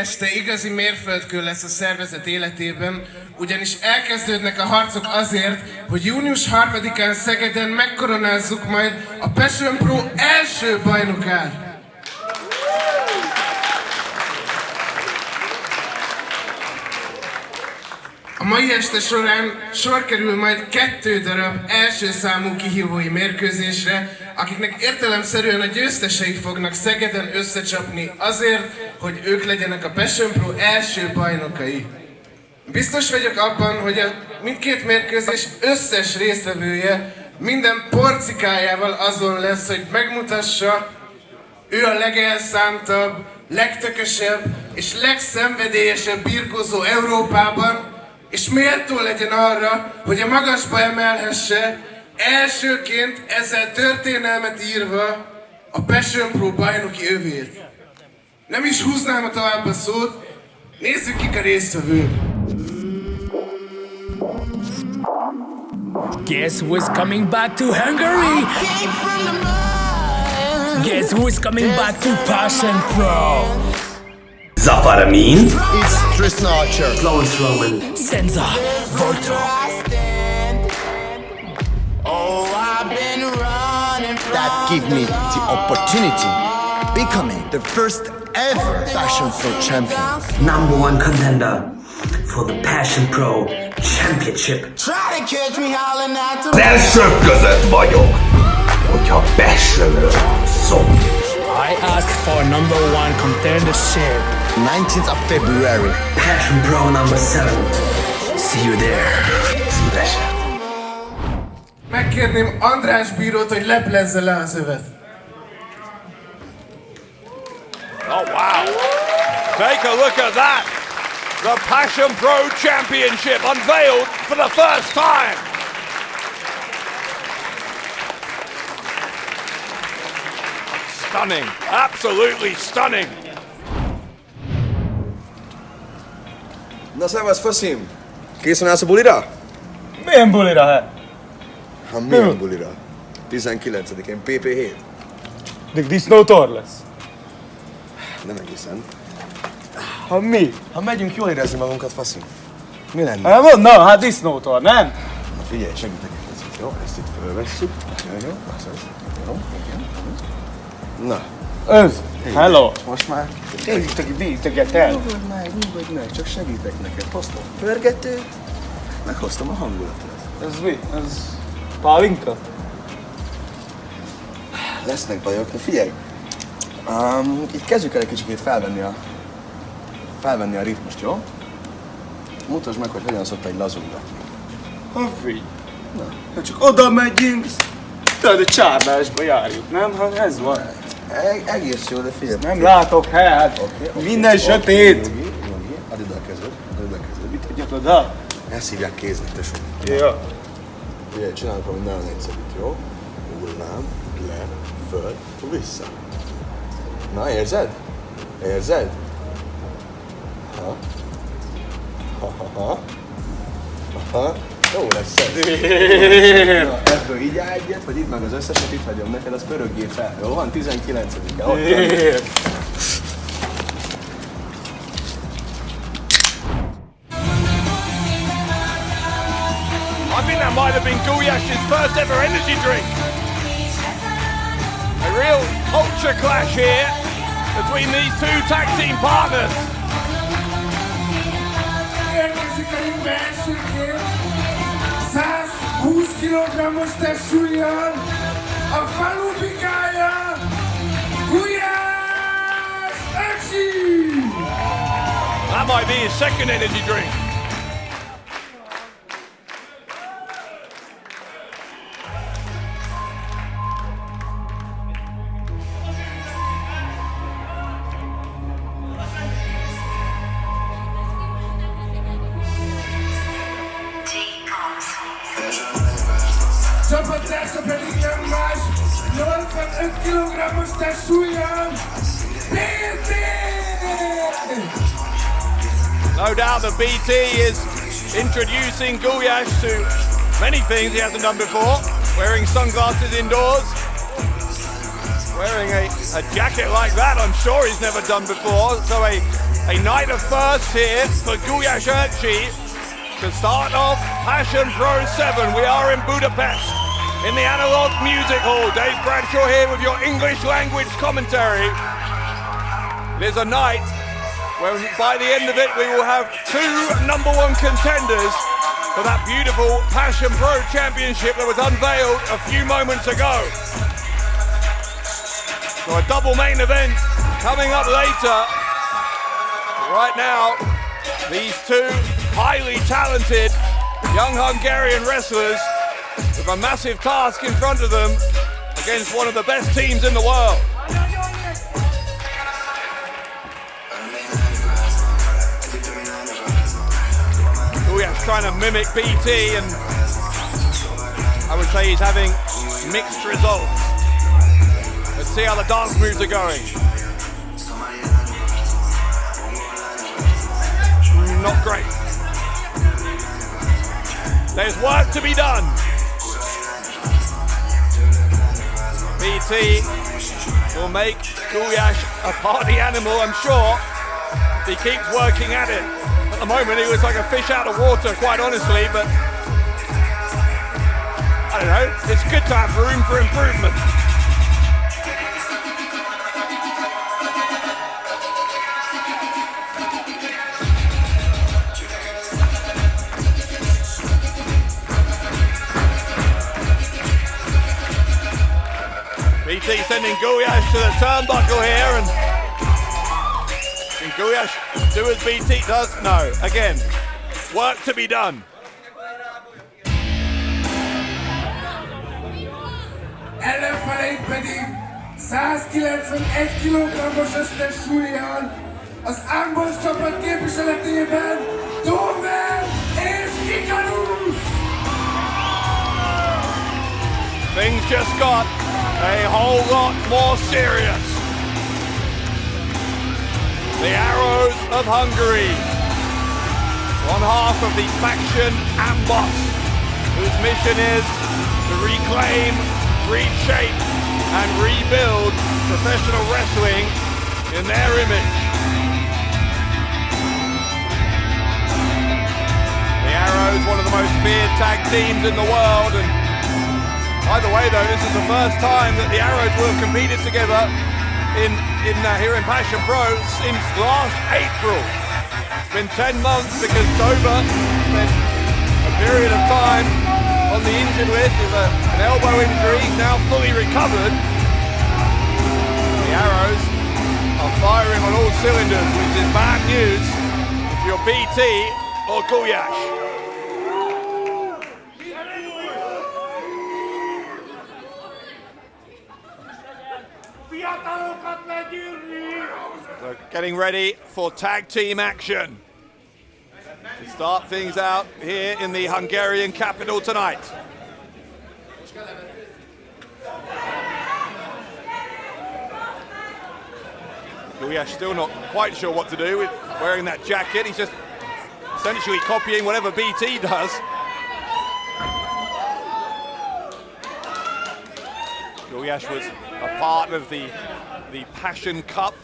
este igazi mérföldkő lesz a szervezet életében, ugyanis elkezdődnek a harcok azért, hogy június 3-án Szegeden megkoronázzuk majd a Passion Pro első bajnokát. A mai este során sor kerül majd 2 darab első számú kihívói mérkőzésre, akiknek értelemszerűen a győztesei fognak Szegeden összecsapni azért, hogy ők legyenek a Passion Pro első bajnokai. Biztos vagyok abban, hogy a mindkét mérkőzés összes résztvevője minden porcikájával azon lesz, hogy megmutassa, ő a legelszántabb, legtökösebb és legszenvedélyesebb birkózó Európában, és méltó legyen arra, hogy a magasba emelhesse, elsőként ezzel történelmet írva a Passion Pro bajnoki övét. Nem is húznám tovább a szót, nézzük kik a résztvevők. Guess who's coming back to Hungary? Guess who's coming back to Passion Pro? Zafar, Ameen. It's Tristan Archer. Laurance. Senza, Volto. That give me the opportunity becoming the first ever Passion Pro champion. #1 contender for the Passion Pro Championship. Az elsők között vagyok, hogyha Passionről van szó. I asked for #1 contendership. 19th of February. Passion Pro #7. See you there. Szívesen. Megkérném András bírót, hogy leplezze le az övet. Oh wow! Take a look at that! The Passion Pro Championship unveiled for the first time! Stunning! Absolutely stunning! Na szevasz, faszim! Készen állsz a bulira? Milyen bulira, hát? Hát milyen bulira? 19-én, PP7. Disznótor lesz? Nem egészen. Ha mi? Ha megyünk jól érezni magunkat, faszim. Mi lenne? Hát mondd, na, hát disznótor, nem? Na figyelj, segítek egy picit, jó? Ezt itt fölvesszük. Jó, jó. Na. Ez, hello. Most már. Nézzük el. Nyugodj meg, csak segítek neked. Hoztam pörgetőt, meghoztam a hangulatot. Ez mi? Ez pálinka? Lesznek bajok, de figyelj. Így kezdjük el egy kicsikét felvenni a ritmust, jó? Mutasd meg, hogy hogyan szoktál egy lazulgatni. Ha figy. Na, csak oda megyünk, tudod, a csárdásba járjuk, nem? Hát ez van. Egész jó, de figyelj. Nem látok, hát. Minden sötét. Jogi. Add ide a kezed. Mit adjak oda? Ezt hívják kéznek, tesó. Jó. Figyelj, csinálunk valami nagyon egyszerűt, jó? Hullám, le, föl, vissza. Na, érzed? Érzed? Ha. Jó lesz ez. Na, ebből így állj egyet, vagy itt meg az összeset, itt hagyom neked, az pörögjél fel. Jó van? 19-en. Ott I think that might have been Gulyás's first ever energy drink. A real culture clash here between these two tag team partners. Érkezik a ringbe elsőként 120 kg-os testsúllyal a falu bikája, Gulyás Acsi! That might be his second energy drink. Csapattársa pedig nem más, 85 kg-os testsúllyal, BT! No doubt that BT is introducing Gulyás to many things he hasn't done before. Wearing sunglasses indoors. Wearing a jacket like that I'm sure he's never done before. So a A night of firsts here for Gulyás to start off Passion Pro 7. We are in Budapest, in the Analog Music Hall. Dave Bradshaw here with your English language commentary. It is a night where by the end of it we will have 2 #1 contenders for that beautiful Passion Pro Championship that was unveiled a few moments ago. So a double main event coming up later. But right now, these 2 highly talented young Hungarian wrestlers with a massive task in front of them against one of the best teams in the world. Gulyás trying to mimic BT, and I would say he's having mixed results. Let's see how the dance moves are going. Not great. There's work to be done. BT will make Gulyás a party animal, I'm sure, if he keeps working at it. At the moment, he was like a fish out of water, quite honestly, but I don't know, it's good to have room for improvement. BT sending Gulyás to the turnbuckle here, and can Gulyás do as BT does? No. Again, work to be done. Ellenfeleink pedig 191 kg-os összes súlyjal az Amboss csapat képviseletében Dover és Icarus! Things just got a whole lot more serious. The Arrows of Hungary, one half of the faction Amboss, whose mission is to reclaim, reshape and rebuild professional wrestling in their image. The Arrows, one of the most feared tag teams in the world, and by the way, though, this is the first time that the Arrows will have competed together here in Passion Pro since last April. It's been 10 months because Dover spent a period of time on the injured list with an elbow injury. He's now fully recovered. The Arrows are firing on all cylinders, which is bad news if you're BT or Gulyás. So getting ready for tag team action to start things out here in the Hungarian capital tonight. Gulyás still not quite sure what to do with wearing that jacket. He's just essentially copying whatever BT does. Gulyás was a part of the Passion Cup,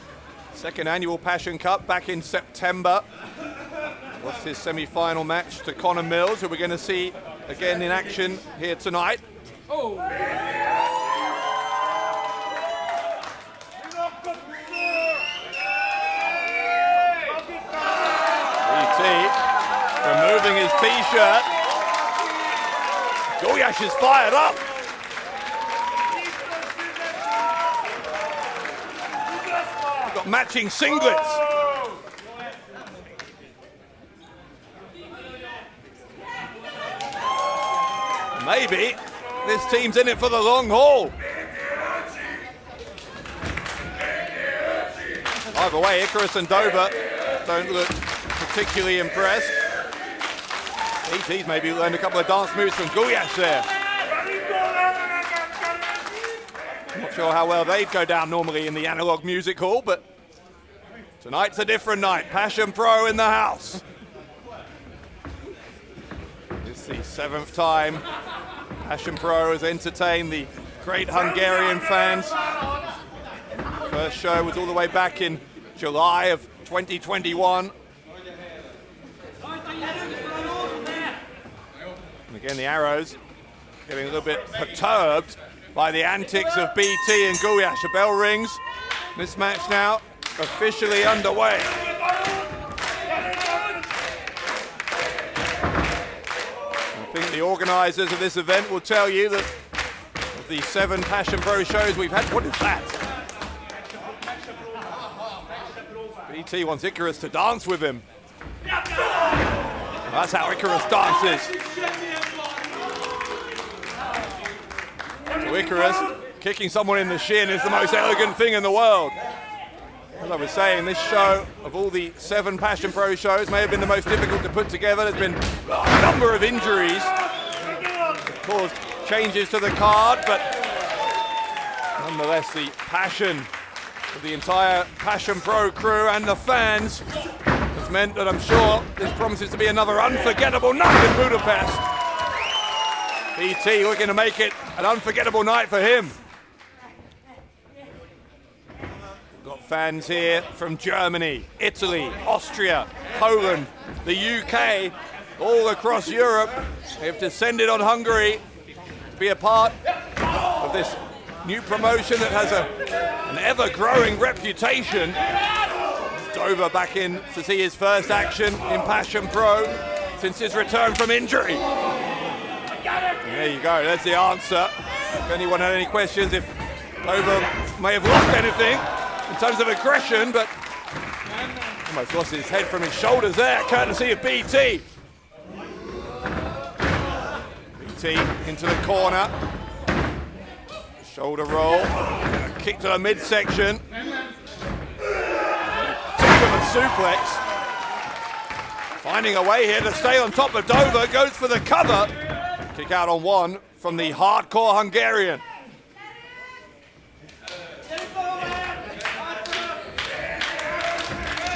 second annual Passion Cup back in September. Lost his semi-final match to Connor Mills, who we're going to see again in action here tonight. Oh. BT removing his t-shirt. Gulyás is fired up. Got matching singlets. Maybe this team's in it for the long haul. Either way, Icarus and Dover don't look particularly impressed. BT's maybe learned a couple of dance moves from Gulyás there. Not sure how well they'd go down normally in the Analog Music Hall, but tonight's a different night. Passion Pro in the house. It's the 7th time Passion Pro has entertained the great Hungarian fans. First show was all the way back in July of 2021. And again, the Arrows getting a little bit perturbed by the antics of BT and Gulyás. A bell rings. This match now officially underway. I think the organisers of this event will tell you that of the 7 Passion Pro shows we've had, what is that? BT wants Icarus to dance with him. That's how Icarus dances. So Icarus kicking someone in the shin is the most elegant thing in the world. As I was saying, this show, of all the 7 Passion Pro shows, may have been the most difficult to put together. There's been a number of injuries that caused changes to the card, but nonetheless, the passion of the entire Passion Pro crew and the fans has meant that I'm sure this promises to be another unforgettable night in Budapest. BT looking to make it an unforgettable night for him. Got fans here from Germany, Italy, Austria, Poland, the UK, all across Europe. They have descended on Hungary to be a part of this new promotion that has an ever-growing reputation. Dover back in to see his first action in Passion Pro since his return from injury. There you go, there's the answer. If anyone had any questions, if Dover may have lost anything in terms of aggression, but almost lost his head from his shoulders there, courtesy of BT. BT into the corner. Shoulder roll, kick to the midsection. Tip of a suplex. Finding a way here to stay on top of Dover, goes for the cover. Kick out on one from the hardcore Hungarian.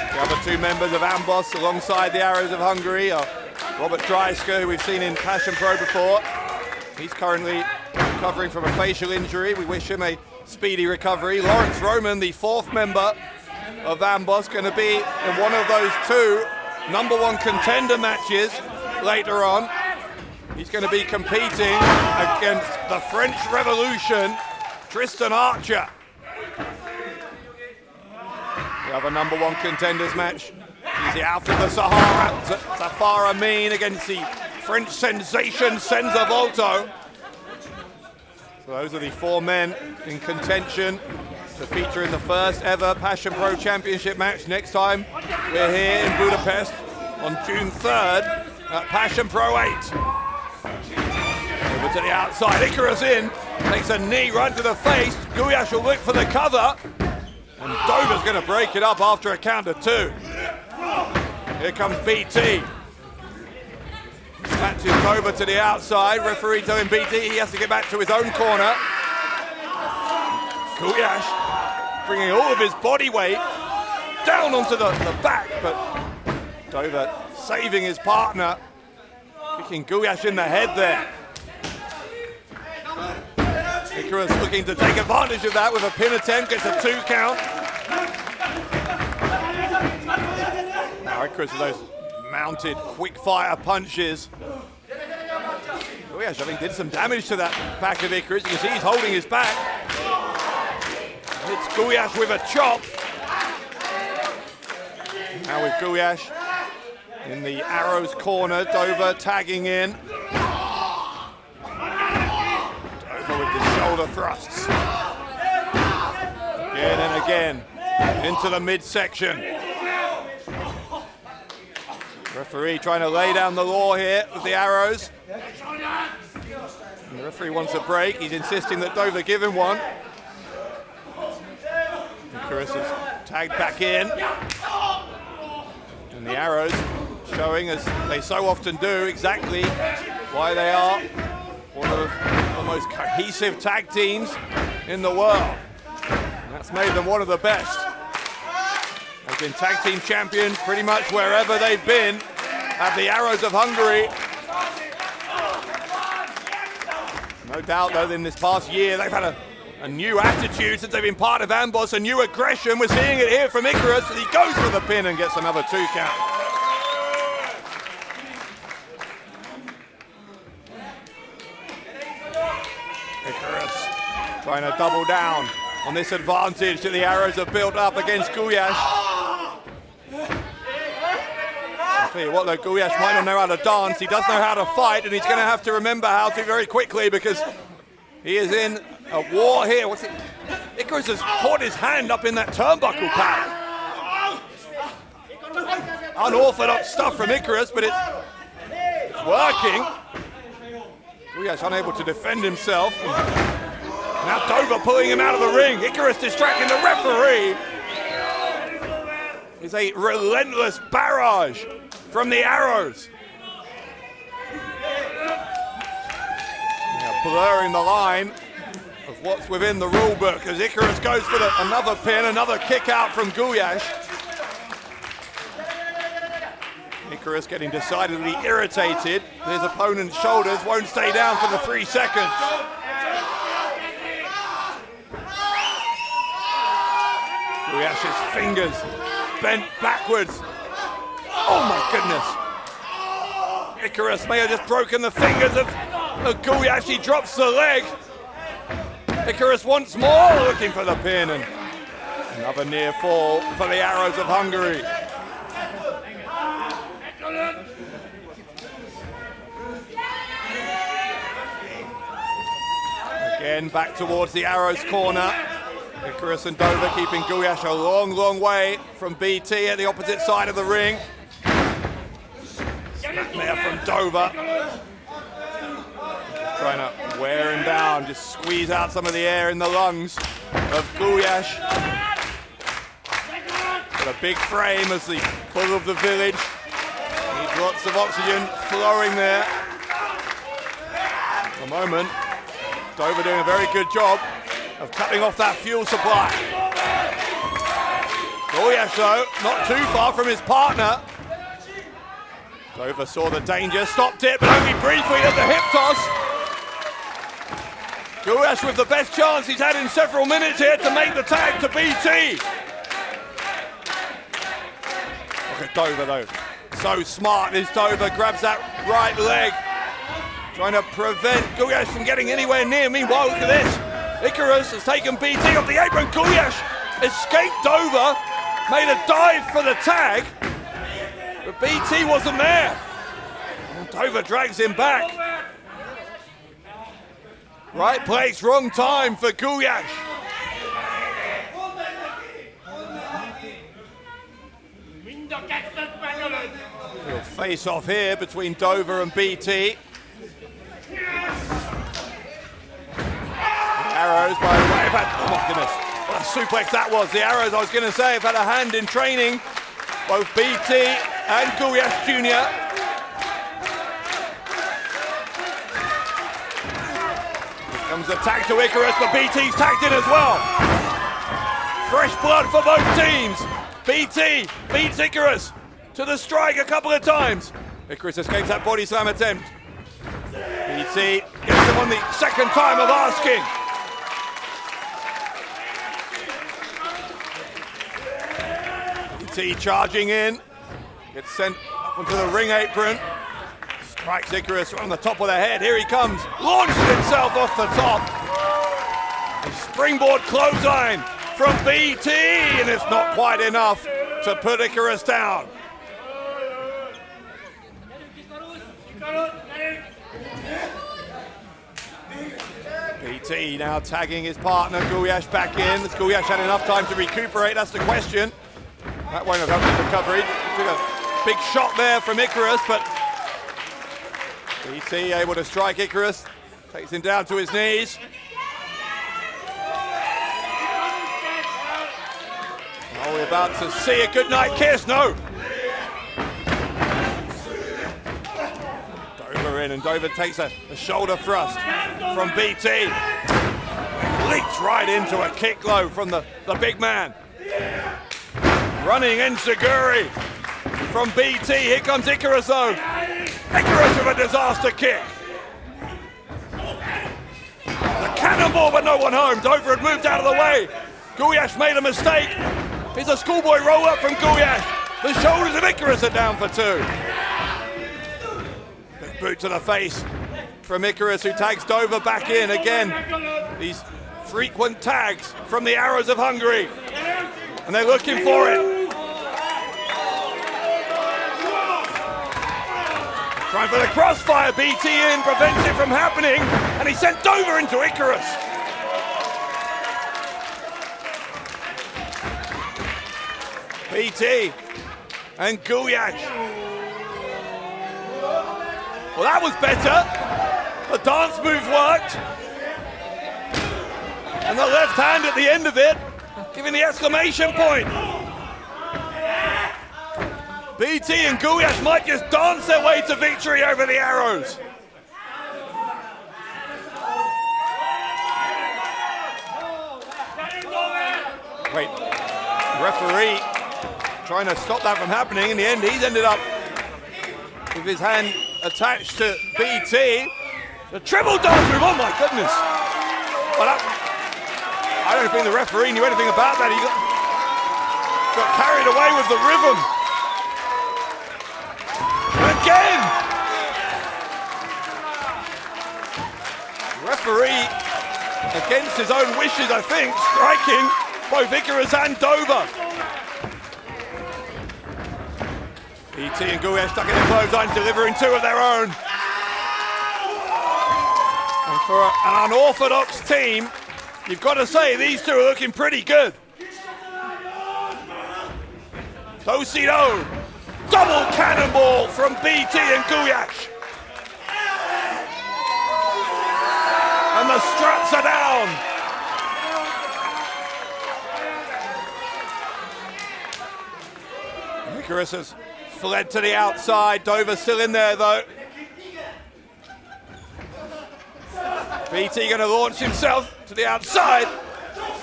The other 2 members of Amboss alongside the Arrows of Hungary are Robert Dreisker, who we've seen in Passion Pro before. He's currently recovering from a facial injury. We wish him a speedy recovery. Laurance Roman, the 4th member of Amboss, going to be in one of those 2 #1 contender matches later on. He's going to be competing against the French Revolution, Tristan Archer. The other #1 contenders match is the Alpha of the Sahara, Zafar Ameen against the French sensation Senza Volto. So those are the 4 men in contention to feature in the first ever Passion Pro Championship match. Next time we're here in Budapest on June 3rd at Passion Pro 8. Over to the outside, Icarus in, takes a knee right to the face. Gulyás will look for the cover, and Dover's going to break it up after a count of 2. Here comes BT. Matches Dover to the outside. Referee telling BT he has to get back to his own corner. Gulyás bringing all of his body weight down onto the back, but Dover saving his partner, kicking Gulyás in the head there. Icarus looking to take advantage of that with a pin attempt, gets a 2 count. Now Icarus with those mounted quick-fire punches. Gulyás, I think, did some damage to that back of Icarus. You can see he's holding his back. It's Gulyás with a chop. Now with Gulyás in the Arrows corner, Dover tagging in. Dover with the shoulder thrusts. Again and again, into the midsection. Referee trying to lay down the law here with the Arrows. And the referee wants a break. He's insisting that Dover give him one. Icarus is tagged back in. And the Arrows showing, as they so often do, exactly why they are one of the most cohesive tag teams in the world. And that's made them one of the best. They've been tag team champions pretty much wherever they've been at the Arrows of Hungary. No doubt, though, in this past year, they've had a A new attitude since they've been part of Amboss, a new aggression. We're seeing it here from Icarus, and he goes for the pin and gets another 2 count. Icarus trying to double down on this advantage that the arrows have built up against Gulyás. I'll tell you what though, Gulyás might not know how to dance, he does know how to fight, and he's going to have to remember how to very quickly because he is in a war here. What's it? Icarus has caught his hand up in that turnbuckle pad. Unorthodox stuff from Icarus, but it's working. Gulyás unable to defend himself. Now Dover pulling him out of the ring. Icarus distracting the referee. It's a relentless barrage from the arrows. Now blurring the line of what's within the rule book as Icarus goes for another pin, another kick out from Gulyás. Icarus getting decidedly irritated. His opponent's shoulders won't stay down for the 3 seconds. Gulyás's fingers bent backwards. Oh my goodness. Icarus may have just broken the fingers of Gulyás. He drops the leg. Icarus once more looking for the pin, and another near fall for the Arrows of Hungary. Again, back towards the Arrows corner. Icarus and Dover keeping Gulyás a long, long way from BT at the opposite side of the ring. Snap there from Dover. Trying to wear him down, just squeeze out some of the air in the lungs of Gulyás. Got a big frame as the bull of the village. Needs lots of oxygen flowing there. At the moment, Dover doing a very good job of cutting off that fuel supply. Gulyás though, not too far from his partner. Dover saw the danger, stopped it, but only briefly at the hip toss. Gulyás with the best chance he's had in several minutes here to make the tag to BT. Look at Dover though, so smart is Dover, grabs that right leg, trying to prevent Gulyás from getting anywhere near. Meanwhile, look at this. Icarus has taken BT off the apron. Gulyás escaped Dover, made a dive for the tag, but BT wasn't there. And Dover drags him back. Right place, wrong time for Gulyás. Little face off here between Dover and BT. Arrows, by the way, oh my goodness, what a suplex that was. The Arrows, I was going to say, have had a hand in training, both BT and Gulyás Jr. Here comes the tag to Icarus, but BT's tagged in as well. Fresh blood for both teams. BT beats Icarus to the strike a couple of times. Icarus escapes that body slam attempt. BT gets him on the second time of asking. BT charging in, gets sent up onto the ring apron, strikes Icarus on the top of the head. Here he comes, launches himself off the top. A springboard clothesline from BT, and it's not quite enough to put Icarus down. BT now tagging his partner Gulyás back in. Has Gulyás had enough time to recuperate? That's the question. That won't have helped his recovery. Took a big shot there from Icarus, but BT able to strike Icarus. Takes him down to his knees. Are we about to see a goodnight kiss? No. Dover in, and Dover takes a shoulder thrust from BT. Leaps right into a kick low from the big man. Running Enziguri from BT. Here comes Icarus though. Icarus with a disaster kick. The cannonball, but no one home. Dover had moved out of the way. Gulyás made a mistake. It's a schoolboy roll-up from Gulyás. The shoulders of Icarus are down for 2. Big boot to the face from Icarus, who tags Dover back in again. These frequent tags from the Arrows of Hungary. And they're looking for it. Trying for the crossfire, BT in, prevents it from happening, and he sent Dover into Icarus. BT and Gulyás. Well, that was better. The dance move worked. And the left hand at the end of it, giving the exclamation point. BT and Gulyás might just dance their way to victory over the Arrows. Wait, referee trying to stop that from happening. In the end, he's ended up with his hand attached to BT. The triple dance move, oh my goodness. Well, I don't think the referee knew anything about that. He got carried away with the rhythm. Again! Referee, against his own wishes, I think, striking both Icarus and Dover. BT and Gulyás stuck in the clothesline, delivering 2 of their own. And for an unorthodox team, you've got to say these 2 are looking pretty good. Do-si-do. Double cannonball from BT and Gulyás. And the struts are down. Icarus has fled to the outside. Dover still in there though. BT going to launch himself to the outside.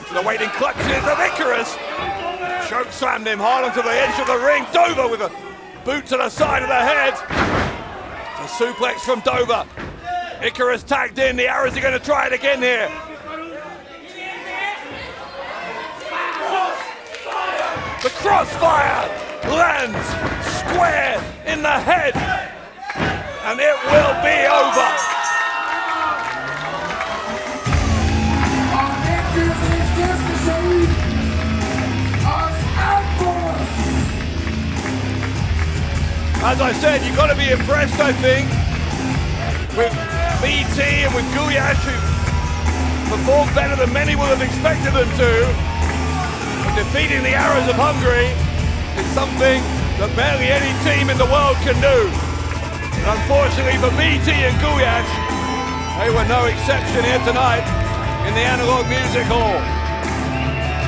To the waiting clutches of Icarus. Choke slammed him hard onto the edge of the ring. Dover with a boot to the side of the head. A suplex from Dover. Icarus tagged in. The Arrows are going to try it again here. The crossfire lands square in the head. And it will be over. As I said, you've got to be impressed, I think, with BT and with Gulyás, who performed better than many would have expected them to. But defeating the Arrows of Hungary is something that barely any team in the world can do. And unfortunately for BT and Gulyás, they were no exception here tonight in the Analog Music Hall.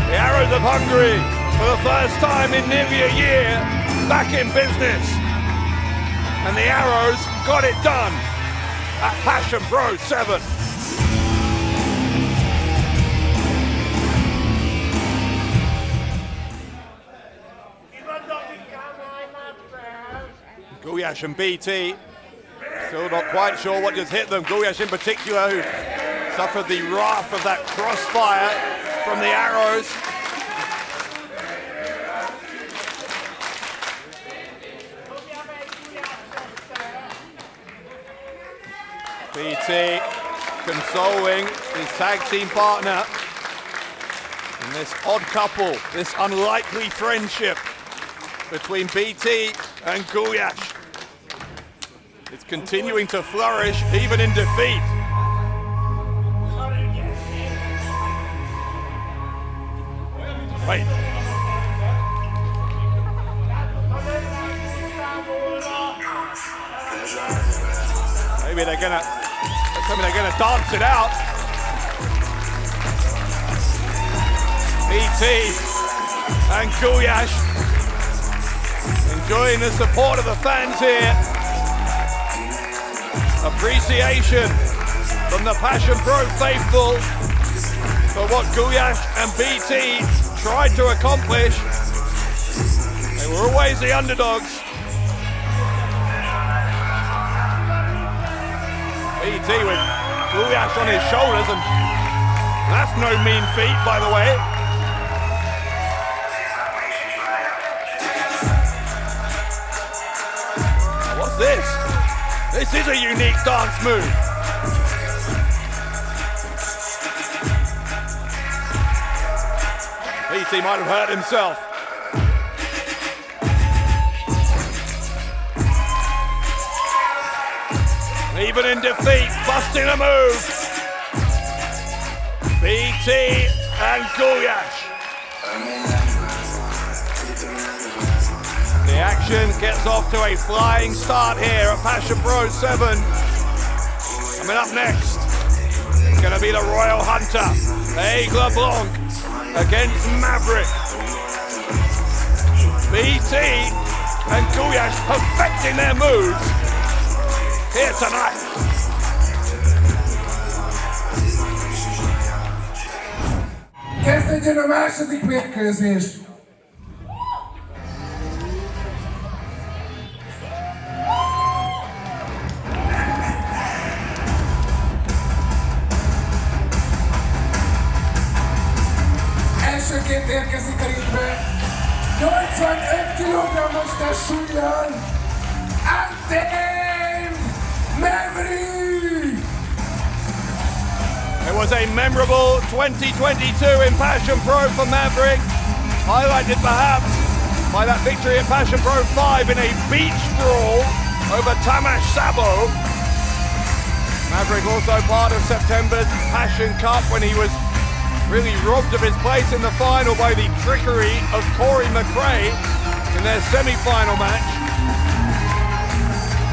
The Arrows of Hungary, for the first time in nearly a year, back in business. And the Arrows got it done at Passion Pro 7. Gulyás and BT still not quite sure what just hit them. Gulyás in particular, who suffered the wrath of that crossfire from the Arrows. BT consoling his tag team partner in this odd couple, this unlikely friendship between BT and Gulyás. It's continuing to flourish even in defeat. Wait. Maybe they're gonna dance it out. BT and Gulyás enjoying the support of the fans here. Appreciation from the Passion Pro faithful for what Gulyás and BT tried to accomplish. They were always the underdogs. BT with Gulyás on his shoulders, and that's no mean feat, by the way. What's this? This is a unique dance move. He might have hurt himself. Even in defeat, busting a move. BT and Gulyás. The action gets off to a flying start here at Passion Pro 7. Coming up next, it's going to be the Royal Hunter, Aigle Blanc, against Maverick. BT and Gulyás perfecting their moves here tonight. Kezdődjön a második mérkőzés. Elsőként érkezik a ringbe 85 kg-os testsúllyal Ameen Maverick! It was a memorable 2022 in Passion Pro for Maverick, highlighted perhaps by that victory at Passion Pro 5 in a beach brawl over Tamás Szabó. Maverick also part of September's Passion Cup when he was really robbed of his place in the final by the trickery of Corey McRae in their semi-final match.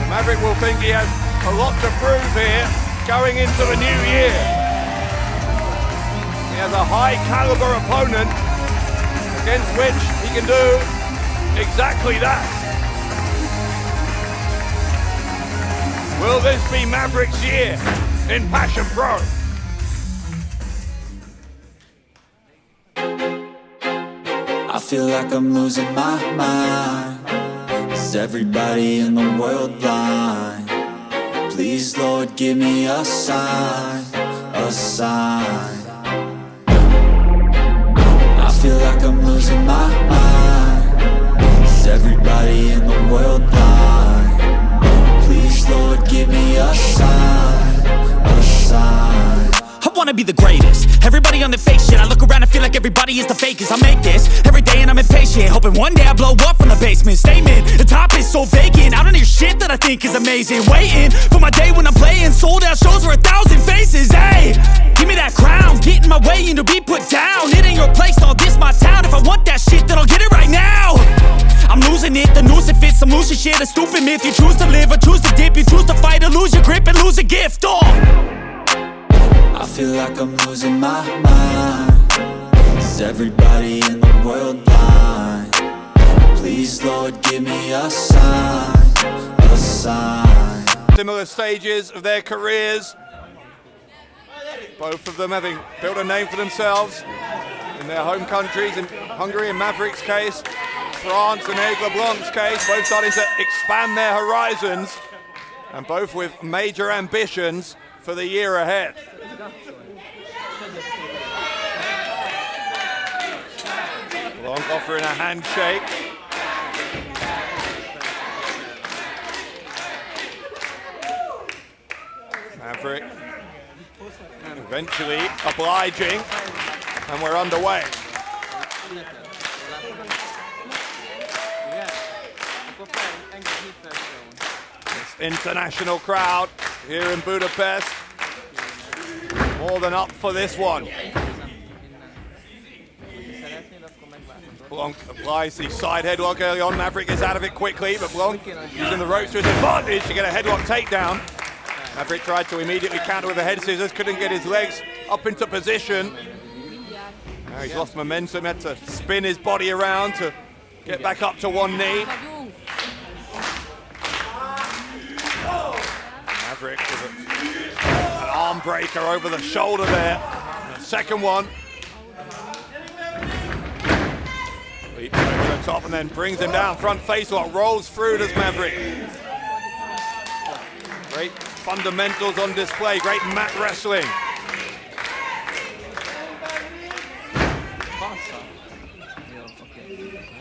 And Maverick will think he has a lot to prove here going into the new year. He has a high-caliber opponent against which he can do exactly that. Will this be Maverick's year in Passion Pro? I feel like I'm losing my mind. Is everybody in the world blind? Please, Lord, give me a sign, a sign. I feel like I'm losing my mind. Is everybody in the world blind? Please, Lord, give me a sign, a sign. I wanna be the greatest. Everybody on the fake shit. I look around and feel like everybody is the fakest. I make this every day and I'm impatient, hoping one day I blow up from the basement. Statement, the top is so vacant. I don't hear shit that I think is amazing. Waiting for my day when I'm playing sold out shows for 1,000 faces. Hey, give me that crown, get in my way and to be put down. It ain't your place, all this my town. If I want that shit, then I'll get it right now. I'm losing it, the noose it fits. I'm losing shit, a stupid myth. You choose to live or choose to dip. You choose to fight or lose your grip and lose a gift. I feel like I'm losing my mind. Is everybody in the world blind? Please, Lord, give me a sign, a sign. Similar stages of their careers, both of them having built a name for themselves in their home countries. In Hungary, in Maverick's case, France and Aigle Blanc's case, both starting to expand their horizons and both with major ambitions for the year ahead. Blanc offering a handshake. Maverick eventually obliging, and we're underway. This international crowd here in Budapest, more than up for this one. Blanc applies the side headlock early on. Maverick gets out of it quickly, but Blanc using the ropes to his advantage to get a headlock takedown. Maverick tried to immediately counter with the head scissors, couldn't get his legs up into position. Now he's lost momentum, had to spin his body around to get back up to one knee. Maverick with an arm breaker over the shoulder there. And a second one. Leaps over the top and then brings him down. Front face lock, rolls through, does Maverick. Great fundamentals on display, great mat wrestling.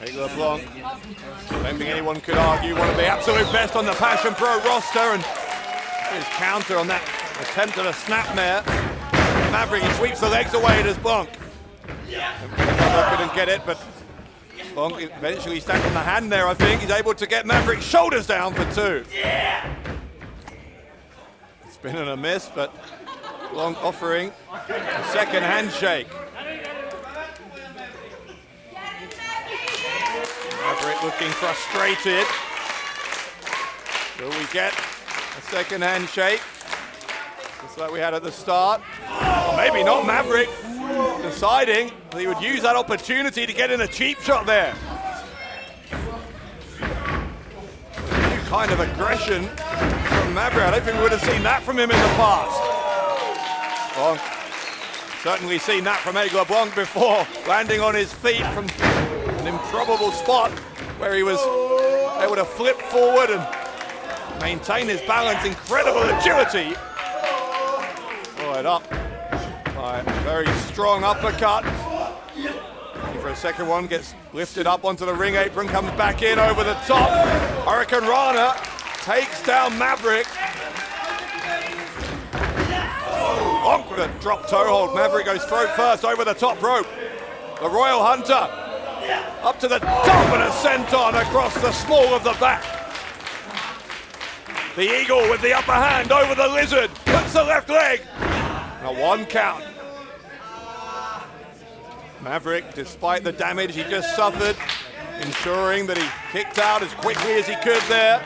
Aigle Blanc, I don't think anyone could argue, one of the absolute best on the Passion Pro roster, and his counter on that attempt at a snapmare. Maverick, he sweeps the legs away, does Blanc. Couldn't get it, but Blanc eventually stacked on the hand there, I think. He's able to get Maverick's shoulders down for 2. Spin and a miss, but Blanc offering a second handshake. Maverick looking frustrated. Will we get a second handshake? Just like we had at the start. Or maybe not. Maverick deciding that he would use that opportunity to get in a cheap shot there. New kind of aggression from Maverick. I don't think we would have seen that from him in the past. Well, certainly seen that from Aigle Blanc before, landing on his feet from an improbable spot where he was able to flip forward and maintain his balance. Incredible agility. Followed up by a very strong uppercut. Looking for a second one, gets lifted up onto the ring apron, comes back in over the top. Hurricane Rana takes down Maverick. Blanc with a drop toe hold. Maverick goes throat first over the top rope. The Royal Hunter up to the top and a senton across the small of the back. The Eagle with the upper hand over the Lizard, puts the left leg. A 1 count. Maverick, despite the damage he just suffered, ensuring that he kicked out as quickly as he could there.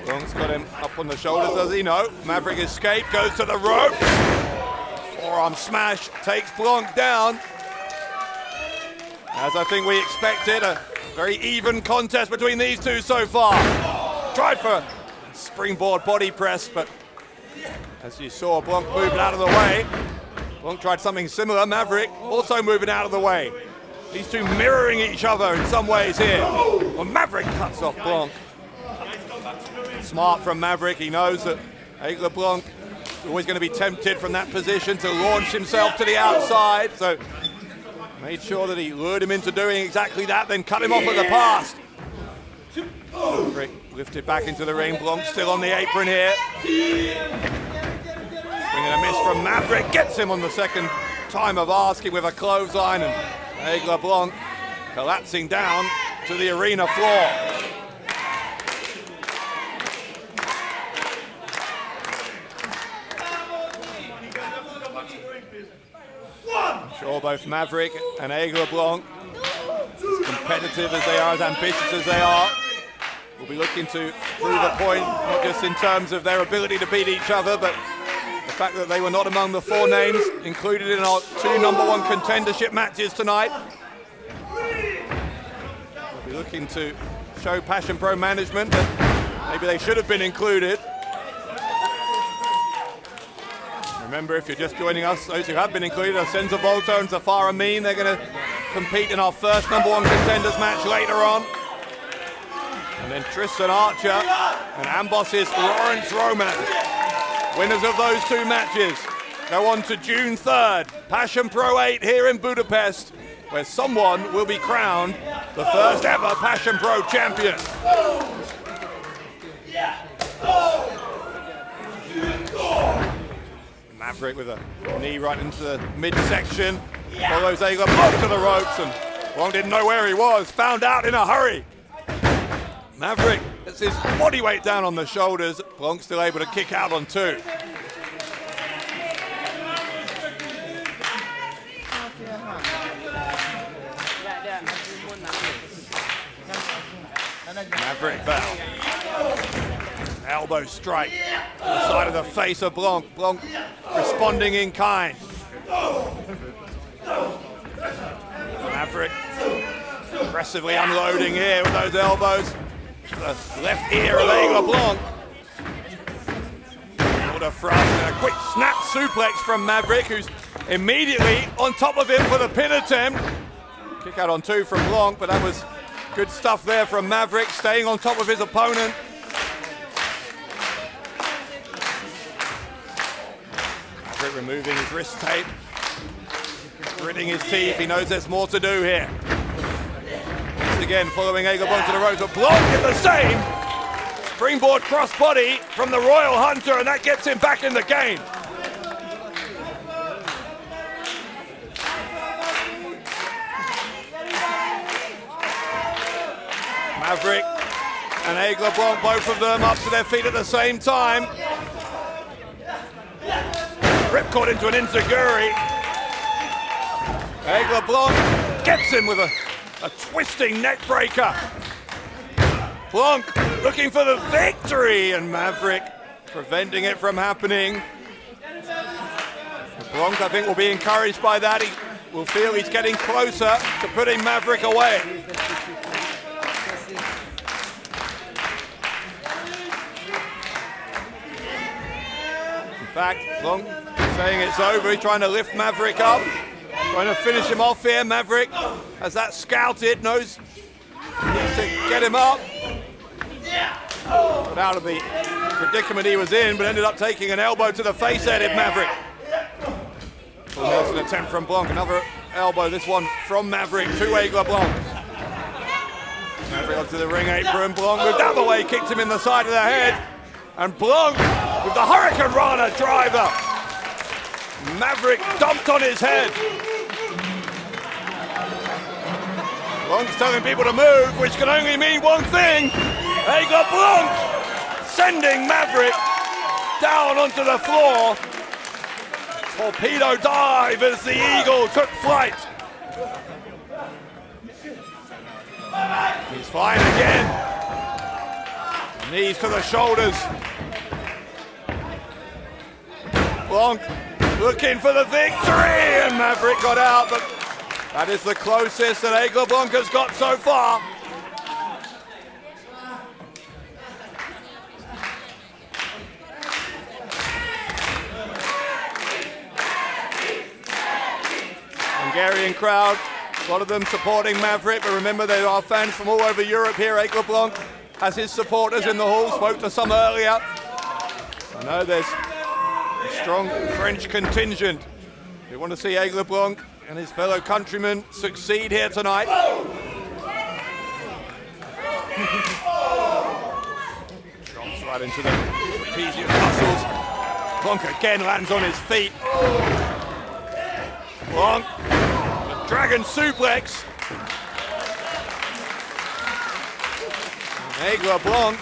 Blanc's got him up on the shoulders, does he? No. Maverick escaped, goes to the ropes. Forearm smash, takes Blanc down. As I think we expected, a very even contest between these two so far. Tried for a springboard body press, but as you saw, Blanc moved out of the way. Blanc tried something similar. Maverick also moving out of the way. These two mirroring each other in some ways here. Well, Maverick cuts off Blanc. Smart from Maverick. He knows that Aigle Blanc is always going to be tempted from that position to launch himself to the outside. So made sure that he lured him into doing exactly that, then cut him off at the pass. Maverick lifted back into the ring. Blanc still on the apron here. Bringing a miss from Maverick. Gets him on the second time of asking with a clothesline, and Aigle Blanc collapsing down to the arena floor. I'm sure both Maverick and Aigle Blanc, as competitive as they are, as ambitious as they are, will be looking to prove a point, not just in terms of their ability to beat each other, but the fact that they were not among the 4 names included in our 2 #1 contendership matches tonight. They'll be looking to show Passion Pro management that maybe they should have been included. Remember, if you're just joining us, those who have been included are Senza, Volto and Zafar, Ameen. They're going to compete in our first #1 contenders match later on. And then Tristan Archer and Amboss's Laurance Romance. Winners of those 2 matches go on to June 3rd, Passion Pro 8 here in Budapest, where someone will be crowned the first ever Passion Pro champion. Maverick with a knee right into the midsection, follows Aigle Blanc to the ropes, and Blanc didn't know where he was, found out in a hurry. Maverick gets his body weight down on the shoulders. Blanc still able to kick out on 2. Maverick fell. Elbow strike to the side of the face of Blanc. Blanc responding in kind. Maverick aggressively unloading here with those elbows. The left ear of Aigle Blanc. Shoulder thrust and a quick snap suplex from Maverick, who's immediately on top of him for the pin attempt. Kick out on 2 from Blanc, but that was Good stuff there from Maverick, staying on top of his opponent. Maverick removing his wrist tape, gritting his teeth. He knows there's more to do here. Once again, following Aigle to the ropes, but Blanc did the same. Springboard crossbody from the Royal Hunter, and that gets him back in the game. Maverick and Aigle Blanc, both of them up to their feet at the same time. Ripcord into an enziguri. Aigle Blanc gets him with a twisting neck breaker. Blanc looking for the victory, and Maverick preventing it from happening. Blanc, I think, will be encouraged by that. He will feel he's getting closer to putting Maverick away. In fact, Blanc saying it's over. He's trying to lift Maverick up, trying to finish him off here. Maverick has that scouted, knows he needs to get him up. Got out of the predicament he was in, but ended up taking an elbow to the face, headed Maverick. Full Nelson attempt from Blanc, another elbow, this one from Maverick to Aigle Blanc. Maverick onto the ring apron, Blanc moved out the way, kicked him in the side of the head, and Blanc with the Hurricane Rana driver. Maverick dumped on his head. Blanc's telling people to move, which can only mean one thing. Aigle Blanc sending Maverick down onto the floor. Torpedo dive as the Eagle took flight. He's flying again. Knees to the shoulders. Blanc looking for the victory, and Maverick got out, but that is the closest that Aigle Blanc has got so far. Hungarian crowd, a lot of them supporting Maverick, but remember there are fans from all over Europe here. Aigle Blanc has his supporters in the hall, spoke to some earlier. I know there's a strong French contingent. We want to see Aigle Blanc and his fellow countrymen succeed here tonight. Drops right into the trapezius muscles. Blanc again lands on his feet. Blanc, a dragon suplex. Aigle Blanc,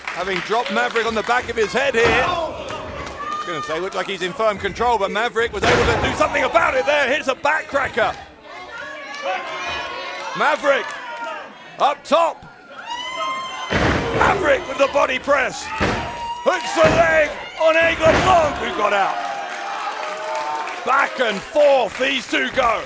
having dropped Maverick on the back of his head here. I was going to say, looked like he's in firm control, but Maverick was able to do something about it there. Hits a backcracker. Maverick, up top. Maverick with the body press. Hooks the leg on Aigle Blanc, who got out. Back and forth, these two go.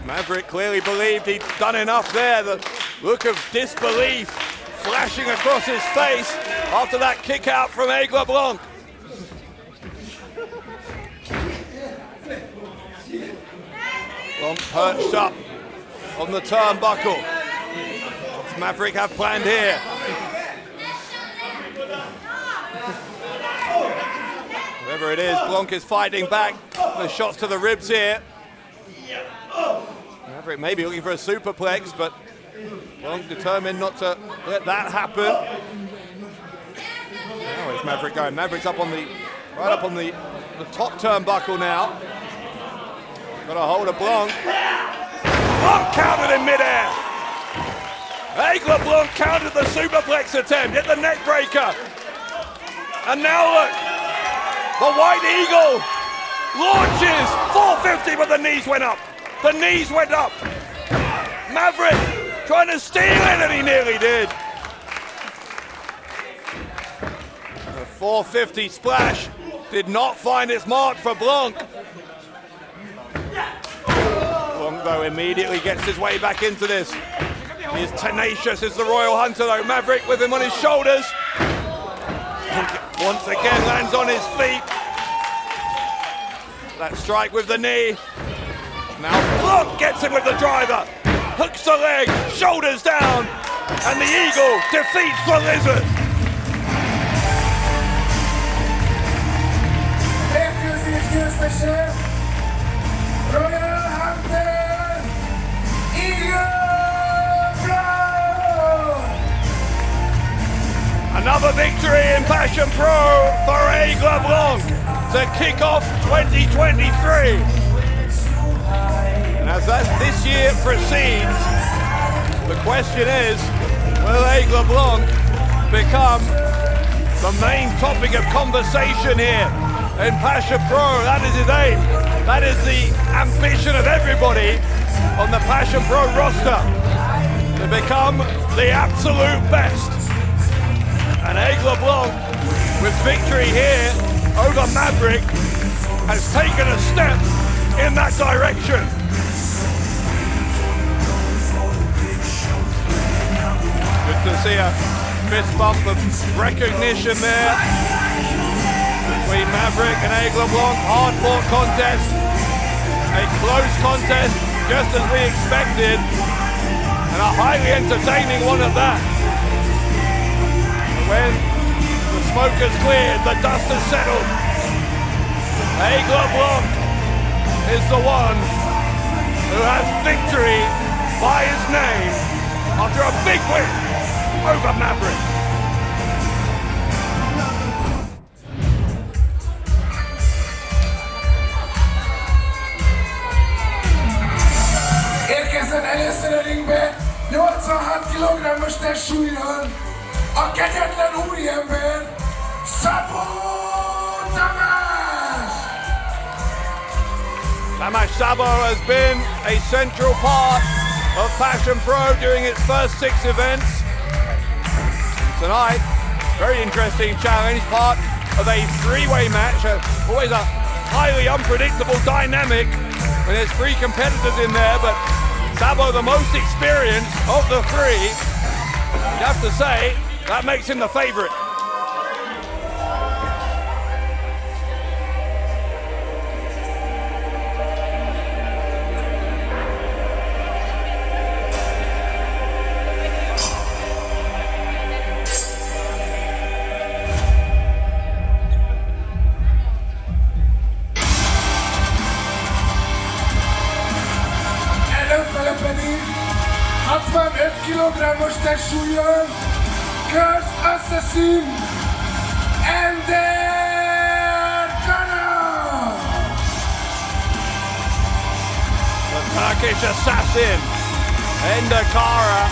Maverick clearly believed he'd done enough there. The look of disbelief flashing across his face after that kick out from Aigle Blanc. Blanc perched up on the turnbuckle. What's Maverick have planned here? Whatever it is, Blanc is fighting back. The shots to the ribs here. Maverick maybe looking for a superplex, but Blanc determined not to let that happen. Now where's Maverick going? Maverick's up on the right up on the top turnbuckle now. Got a hold of Blanc. Blanc countered in midair. Aigle Blanc countered the superplex attempt, hit the neck breaker. And now look, the White Eagle launches 450, but the knees went up. The knees went up. Maverick trying to steal it, and he nearly did. The 450 splash did not find its mark for Blanc. Blanc, though, immediately gets his way back into this. He is tenacious as the Royal Hunter, though. Maverick with him on his shoulders. Once again lands on his feet. That strike with the knee. Now Blanc gets him with the driver, hooks the leg, shoulders down, and the Eagle defeats the Lizard. Mérkőzés győztese, Royal Hunter, Iva Kolasky! Another victory in Passion Pro for Aigle Blanc to kick off 2023. And as this year proceeds, the question is, will Aigle Blanc become the main topic of conversation here in Passion Pro? That is his aim. That is the ambition of everybody on the Passion Pro roster, to become the absolute best. And Aigle Blanc, with victory here over Maverick, has taken a step in that direction. Good to see a fist bump of recognition there between Maverick and Aigle Blanc. Hard-fought contest, a close contest, just as we expected, and a highly entertaining one at that. When the smoke has cleared, the dust has settled, Aigle Blanc is the one who has victory by his name after a big win over Maverick. Érkezzen először a ringbe 86 kg-os testsúlyon a kegyetlen úriember, Szabó Tamás! Tamás Szabó has been a central part of Passion Pro during its first 6 events. Tonight, very interesting challenge, part of a 3-way match. Always a highly unpredictable dynamic when there's 3 competitors in there, but Szabó, the most experienced of the 3, you'd have to say, that makes him the favorite. Előfele pedig 65 kg-os testsúlyon Curse Assassin, The Turkish assassin, Endakara,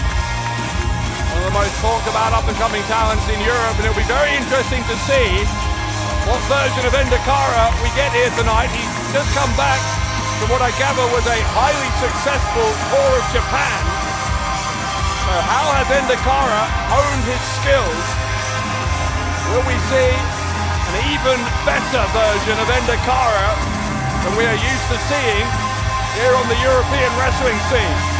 one of the most talked about up-and-coming talents in Europe, and it'll be very interesting to see what version of Endakara we get here tonight. He's just come back from what I gather was a highly successful tour of Japan. So how has Endakara honed his skills? Will we see an even better version of Endakara than we are used to seeing here on the European wrestling scene?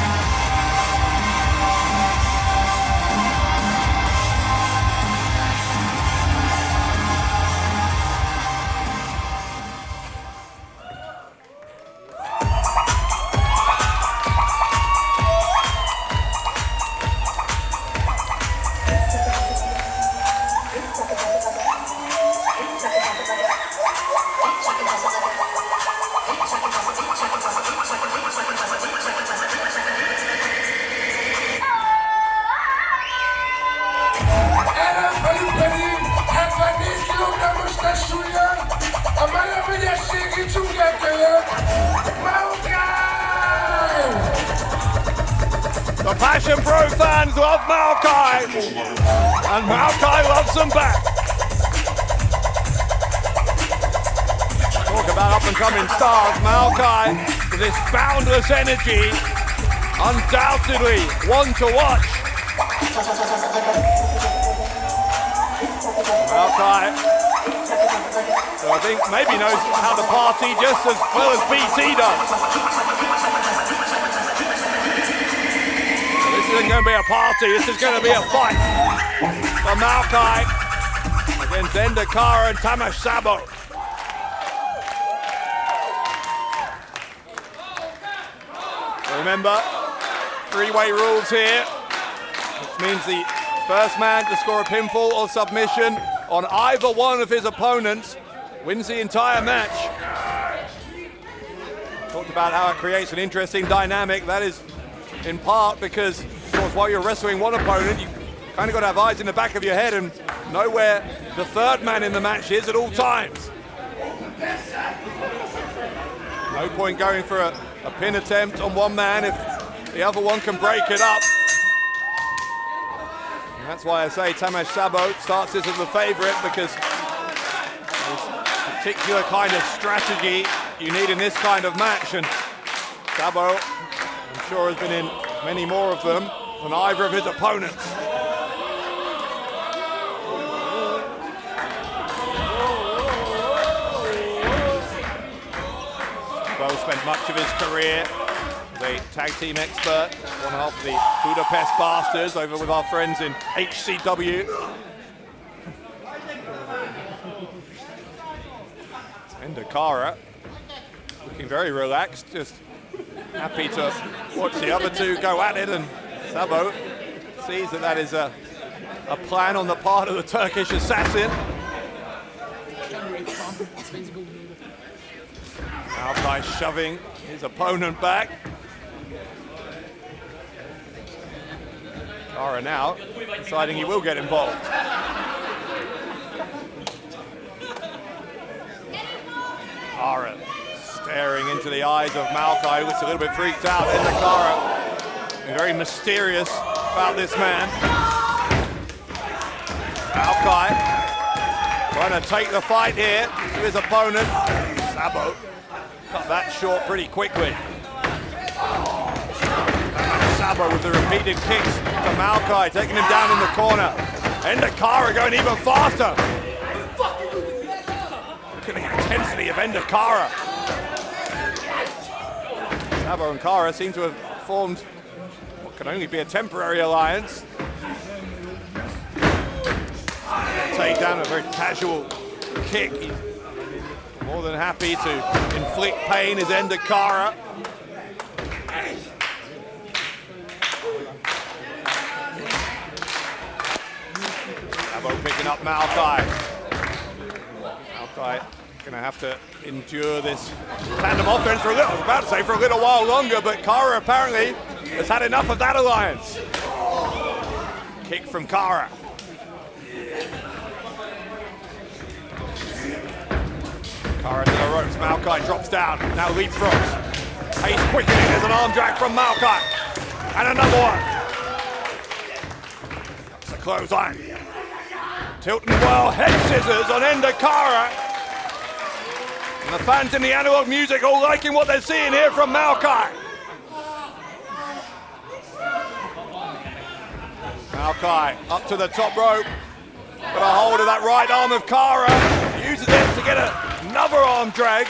The Passion Pro fans love Maokai, and Maokai loves them back. Talk about up-and-coming stars, Maokai, with this boundless energy, undoubtedly one to watch. Maokai, who I think maybe knows how to party just as well as BT does. This isn't going to be a party, this is going to be a fight for Maokai against Endakara and Tamás Szabó. Remember, three-way rules here, which means the first man to score a pinfall or submission on either one of his opponents wins the entire match. Talked about how it creates an interesting dynamic. That is in part because, of course, while you're wrestling one opponent, you kind of got to have eyes in the back of your head and know where the third man in the match is at all times. No point going for a pin attempt on one man if the other one can break it up. And that's why I say Tamás Szabó starts this as the favorite, because there's a particular kind of strategy you need in this kind of match, and Szabó, I'm sure, has been in many more of them than either of his opponents. Szabó spent much of his career as a tag team expert, one half of the Budapest Bastards, over with our friends in HCW. And Dakara looking very relaxed, just happy to watch the other two go at it, and Szabó sees that that is a plan on the part of the Turkish assassin. Maokai shoving his opponent back. Dakara now deciding he will get involved. Dakara staring into the eyes of Maokai, who looks a little bit freaked out. And Dakara, very mysterious about this man. Maokai trying to take the fight here to his opponent. Szabó cut that short pretty quickly. Szabó with the repeated kicks to Maokai, taking him down in the corner. And Dakara going even faster. Look at the intensity of Endakara. Szabó and Kara seem to have formed what can only be a temporary alliance. Take down a very casual kick. He's more than happy to inflict pain as Endakara. Szabó picking up Maokai. Maokai gonna have to endure this tandem offense for a little, I was about to say for a little while longer, but Kara apparently has had enough of that alliance. Kick from Kara. Kara to the ropes, Maokai drops down, now leapfrogs. Pace quickening, there's an arm drag from Maokai. And another one. That's a clothesline. Tilton well, head scissors on Endakara. And the fans in the analog music all liking what they're seeing here from Maokai. Maokai up to the top rope. Got a hold of that right arm of Kara. Uses it to get another arm drag.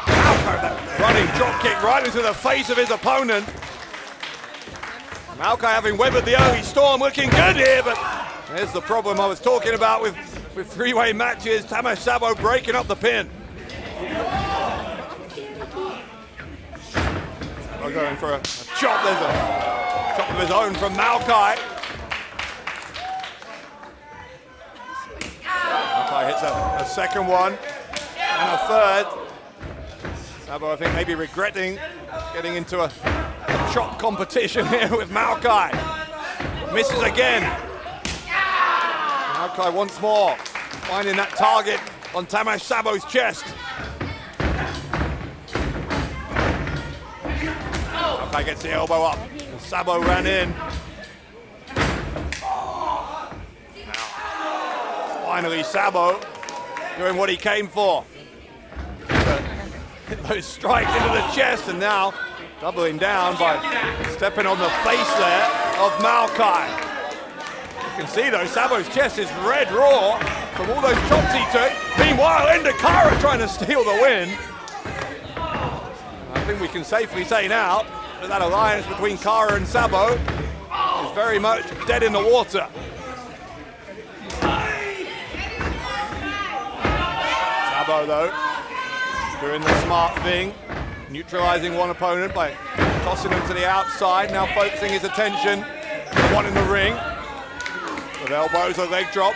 Maokai, that running drop kick right into the face of his opponent. Maokai having weathered the early storm, looking good here, but there's the problem I was talking about with three-way matches. Tamás Szabó breaking up the pin. Szabó going for a chop. There's a chop of his own from Maokai. Maokai hits a second one and a third. Szabó, I think, maybe regretting getting into a chop competition here with Maokai. Misses again. Maokai once more, finding that target on Tamás Szabó's chest. Maokai gets the elbow up, and Szabó ran in. Now, finally Szabó doing what he came for. Hit those strikes into the chest, and now doubling down by stepping on the face there of Maokai. You can see though, Szabó's chest is red raw from all those chops he took. Meanwhile, Endakara trying to steal the win. I think we can safely say now that that alliance between Kara and Szabó is very much dead in the water. Szabó though, doing the smart thing. neutralizing one opponent by tossing him to the outside, now focusing his attention on the one in the ring. With elbows, a leg drop,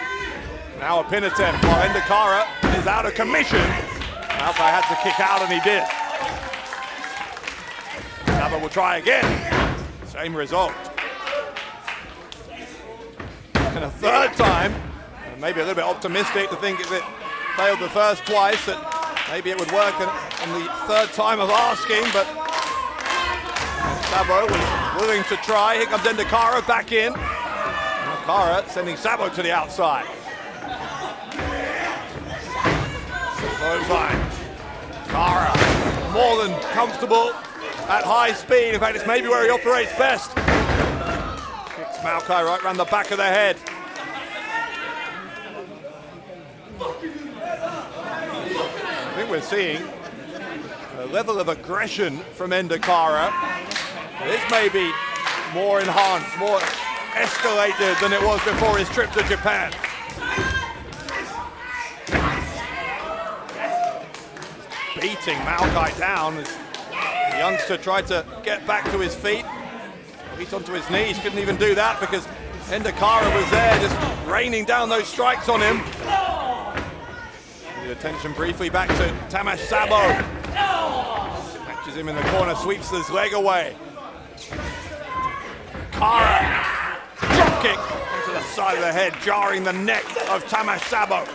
now a pin attempt, while Endakara is out of commission. Maokai had to kick out and he did. Ava will try again, same result. And a third time, maybe a little bit optimistic to think if it failed the first twice that maybe it would work on the third time of asking, but Szabó was willing to try. Here comes Endakara back in. Endakara sending Szabó to the outside. Clothesline. Kara, more than comfortable at high speed. In fact, it's maybe where he operates best. Kicks Maokai right around the back of the head. I think we're seeing a level of aggression from Endakara. This may be more enhanced, more escalated than it was before his trip to Japan. Beating Maokai down as the youngster tried to get back to his feet. He's onto his knees, couldn't even do that because Endakara was there just raining down those strikes on him. The attention briefly back to Tamás Szabó. Catches him in the corner, sweeps his leg away. Kara, drop kick into the side of the head, jarring the neck of Tamás Szabó.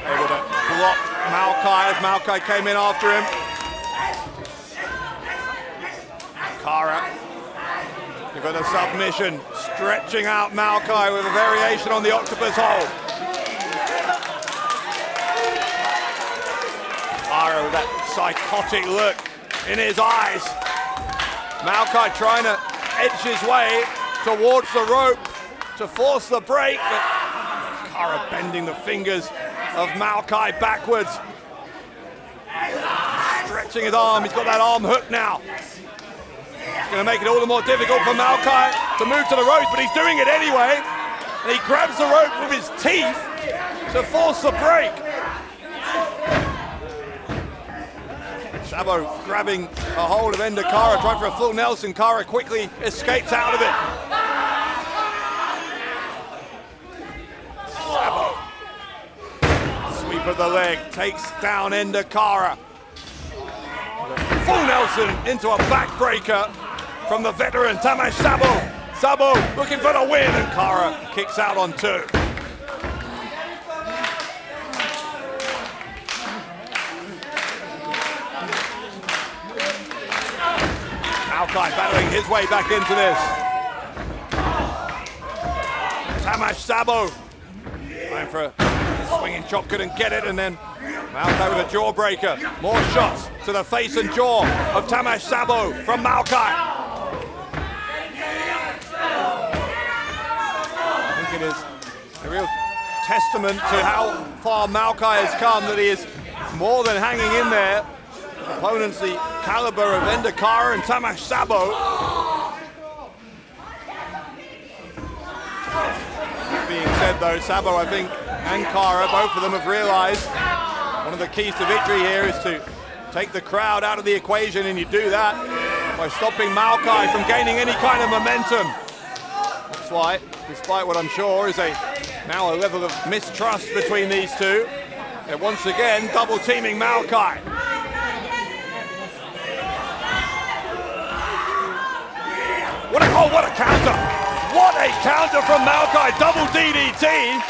Able to block Maokai as Maokai came in after him. Kara, give it a submission, stretching out Maokai with a variation on the octopus hold. Kara with that psychotic look in his eyes. Maokai trying to edge his way towards the rope to force the break, but Kara bending the fingers of Maokai backwards. Stretching his arm, he's got that arm hook now. It's going to make it all the more difficult for Maokai to move to the ropes, but he's doing it anyway. And he grabs the rope with his teeth to force the break. Szabó grabbing a hold of Endakara, trying for a full Nelson. Kara quickly escapes out of it. Szabó, sweep of the leg, takes down Endakara. Full Nelson into a backbreaker from the veteran Tamás Szabó. Szabó looking for the win, and Kara kicks out on two. Maokai battling his way back into this. Tamás Szabó trying for a swinging chop, couldn't get it, and then Maokai with a jawbreaker. More shots to the face and jaw of Tamás Szabó from Maokai. I think it is a real testament to how far Maokai has come that he is more than hanging in there. Opponents the caliber of Endakara and Tamás Szabó. That being said though, Szabó, I think, and Kara, both of them have realized one of the keys to victory here is to take the crowd out of the equation, and you do that by stopping Maokai from gaining any kind of momentum. That's why, despite what I'm sure is now a level of mistrust between these two, they're once again double teaming Maokai. What a counter! What a counter from Maokai! Double DDT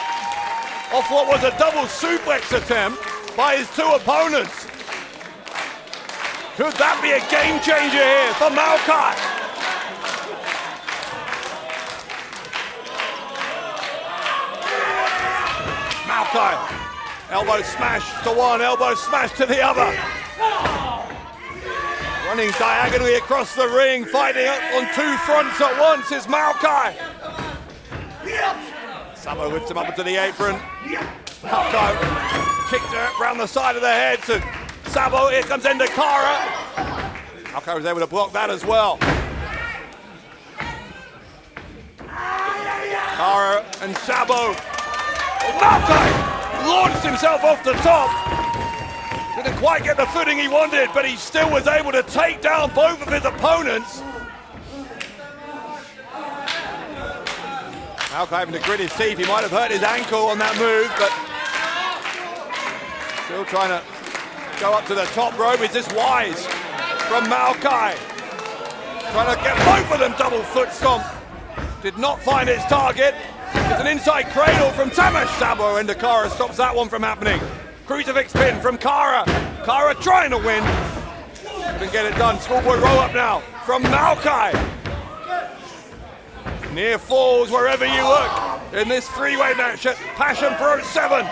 off what was a double suplex attempt by his two opponents. Could that be a game changer here for Maokai? Maokai, elbow smash to one, elbow smash to the other. Running diagonally across the ring, fighting up on two fronts at once is Maokai. Szabó lifts him up into the apron. Maokai kicked it around the side of the head to Szabó. Here comes Endakara. Maokai was able to block that as well. Kara and Szabó. Maokai launched himself off the top. Didn't quite get the footing he wanted, but he still was able to take down both of his opponents. Maokai having to grit his teeth. He might have hurt his ankle on that move, but still trying to go up to the top rope. Is this wise from Maokai? Trying to get both of them double foot stomp. Did not find its target. It's an inside cradle from Tamás Szabó, and Kara stops that one from happening. Crucifix pin from Kara. Kara trying to win. Couldn't get it done. Schoolboy roll up now from Maokai. Near falls wherever you look in this three-way match at Passion Pro 7.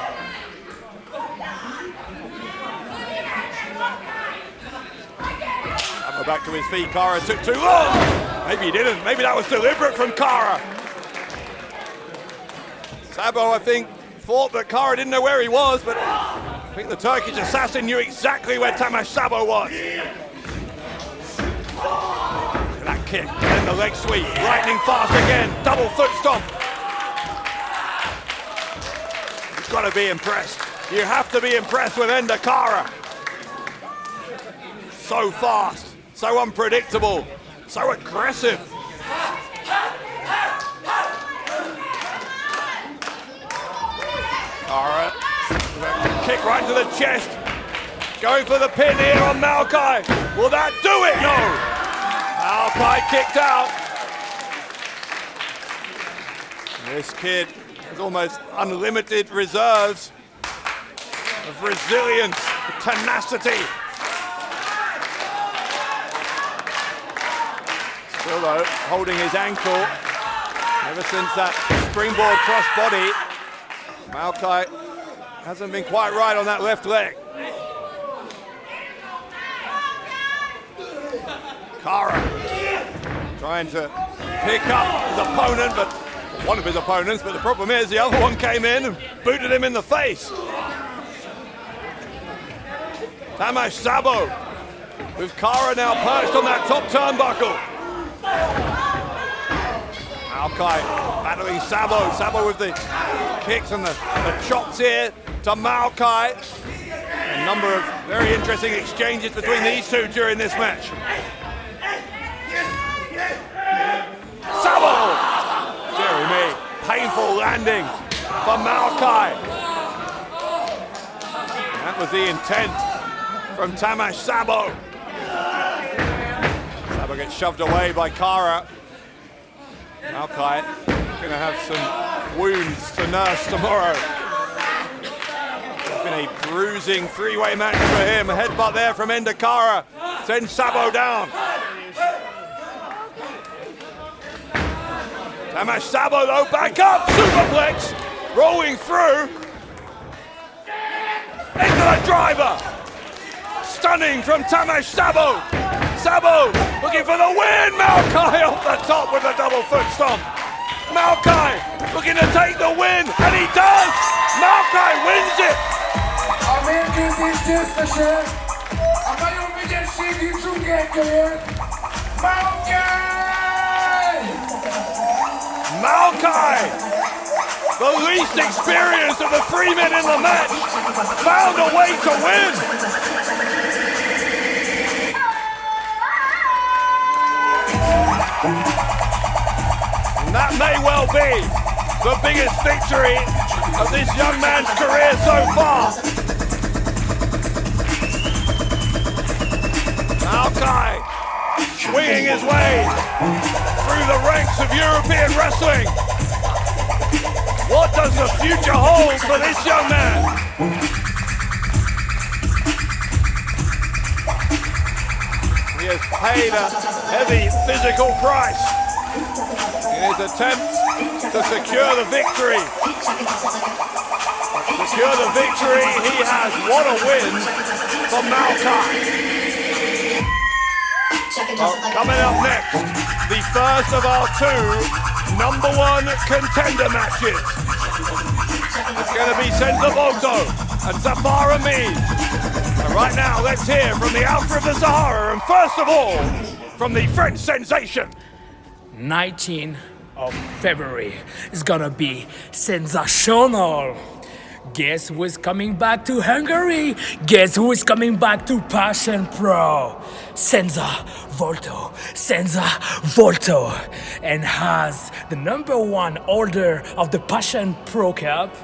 Go back to his feet. Kara took too long. Maybe he didn't. Maybe that was deliberate from Kara. Szabó, I think, thought that Kara didn't know where he was, but I think the Turkish assassin knew exactly where Tamás Szabó was. That kick and the leg sweep, lightning fast again, double foot stomp. You've got to be impressed. You have to be impressed with Kara. So fast, so unpredictable, so aggressive. Kara, kick right to the chest. Going for the pin here on Maokai. Will that do it? No. Maokai kicked out. This kid has almost unlimited reserves of resilience, tenacity. Still though, holding his ankle. Ever since that springboard crossbody, Maokai hasn't been quite right on that left leg. Kara trying to pick up his opponent, but one of his opponents, but the problem is the other one came in and booted him in the face. Tamás Szabó with Kara now perched on that top turnbuckle. Maokai battling Szabó. Szabó with the kicks and the chops here to Maokai. A number of very interesting exchanges between these two during this match. Szabó! Dear me, painful landing for Maokai. That was the intent from Tamás Szabó. Szabó gets shoved away by Kara. Maokai gonna have some wounds to nurse tomorrow. It's been a bruising three-way match for him. A headbutt there from Kara sends Szabó down. Tamás Szabó though, back up, superplex, rolling through. Into the driver. Stunning from Tamás Szabó. Szabó looking for the win. Maokai off the top with a double foot stomp. Maokai looking to take the win, and he does. Maokai wins it. A mérkőzés győztese a nagyon ügyességű csungerkölyök, Maokai! Maokai, the least experienced of the three men in the match, found a way to win. And that may well be the biggest victory of this young man's career so far. Maokai swinging his way through the ranks of European wrestling. What does the future hold for this young man? He has paid a heavy physical price in his attempts to secure the victory. Secure the victory he has. What a win for Maokai. Well, coming up next, the first of our two #1 contender matches. It's going to be Senza Volto and Zafar Ameen. And right now, let's hear from the Alpha of the Sahara, and first of all, from the French sensation. 19th of February is gonna be sensational. Guess who is coming back to Hungary? Guess who is coming back to Passion Pro? Senza, Volto, Senza, Volto. And has the number one holder of the Passion Pro Cup.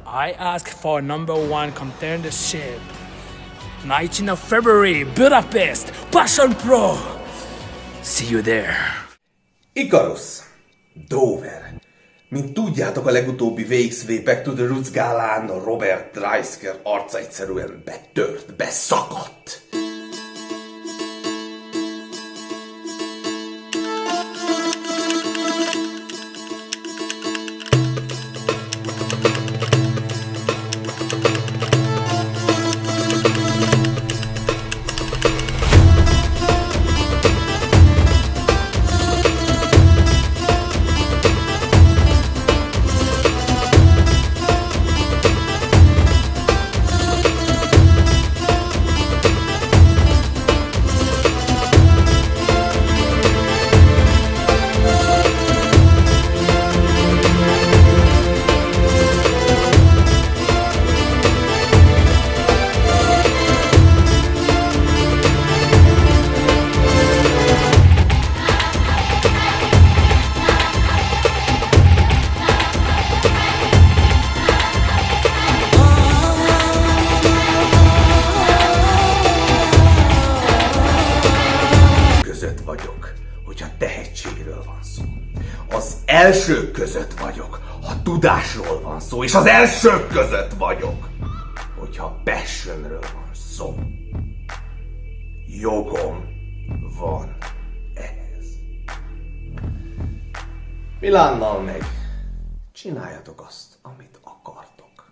I ask for number one contendership. 19th of February, Budapest, Passion Pro. See you there. Ikarus, Dover. Mint tudjátok, a legutóbbi VXV Back to the Roots gálán a Robert Dreisker arca egyszerűen betört, beszakadt. Elsők között vagyok, ha tudásról van szó, és az elsők között vagyok, hogyha passionről van szó. Jogom van ehhez. Milánnal meg csináljatok azt, amit akartok.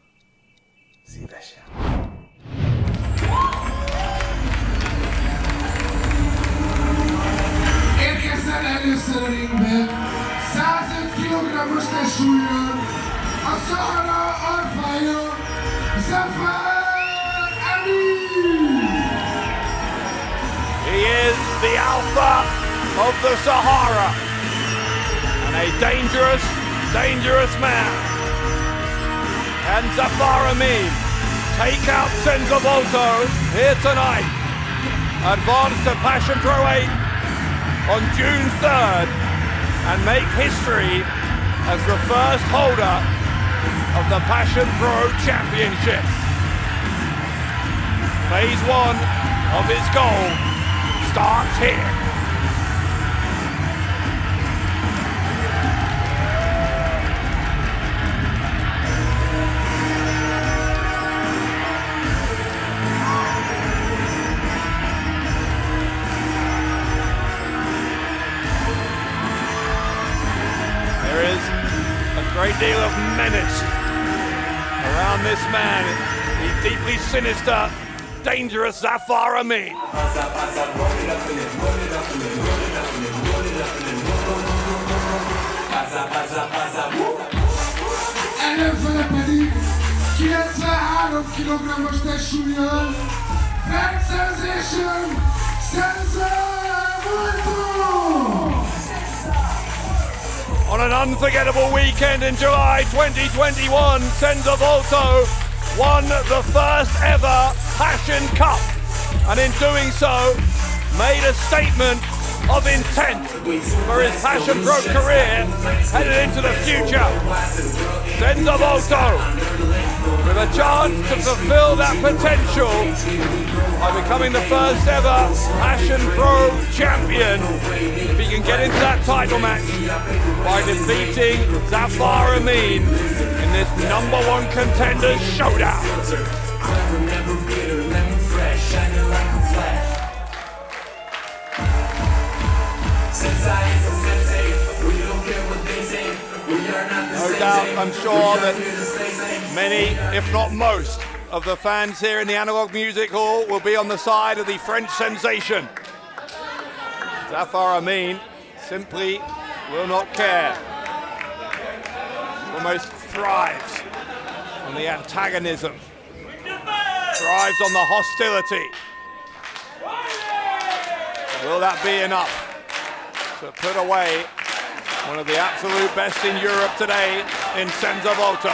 Szívesen. Érkezzen először a ringbe. 105 kg-os testsúlyon, a Szahara alfája, Zafar Ameen! He is the alpha of the Sahara, and a dangerous, dangerous man. And Zafar Ameen take out Senza Volto here tonight. Advance to Passion Pro 8 on June 3rd. And make history as the first holder of the Passion Pro Championship. Phase 1 of his goal starts here. Great deal of menace around this man, the deeply sinister, dangerous Zafar Ameen. Ellenfele pedig 93 kg-os testsúlyon, French Sensation, Senza Volto! On an unforgettable weekend in July 2021, Senza Volto won the first ever Passion Cup, and in doing so, made a statement of intent for his Passion Pro career headed into the future. Senza Volto with a chance to fulfill that potential by becoming the first ever Passion Pro champion, if he can get into that title match by defeating Zafar Ameen in this #1 contenders showdown. No doubt, I'm sure that many, if not most, of the fans here in the Analog Music Hall will be on the side of the French sensation. Zafar Ameen simply will not care. Almost thrives on the antagonism, thrives on the hostility. Will that be enough to put away one of the absolute best in Europe today in Senza Volto?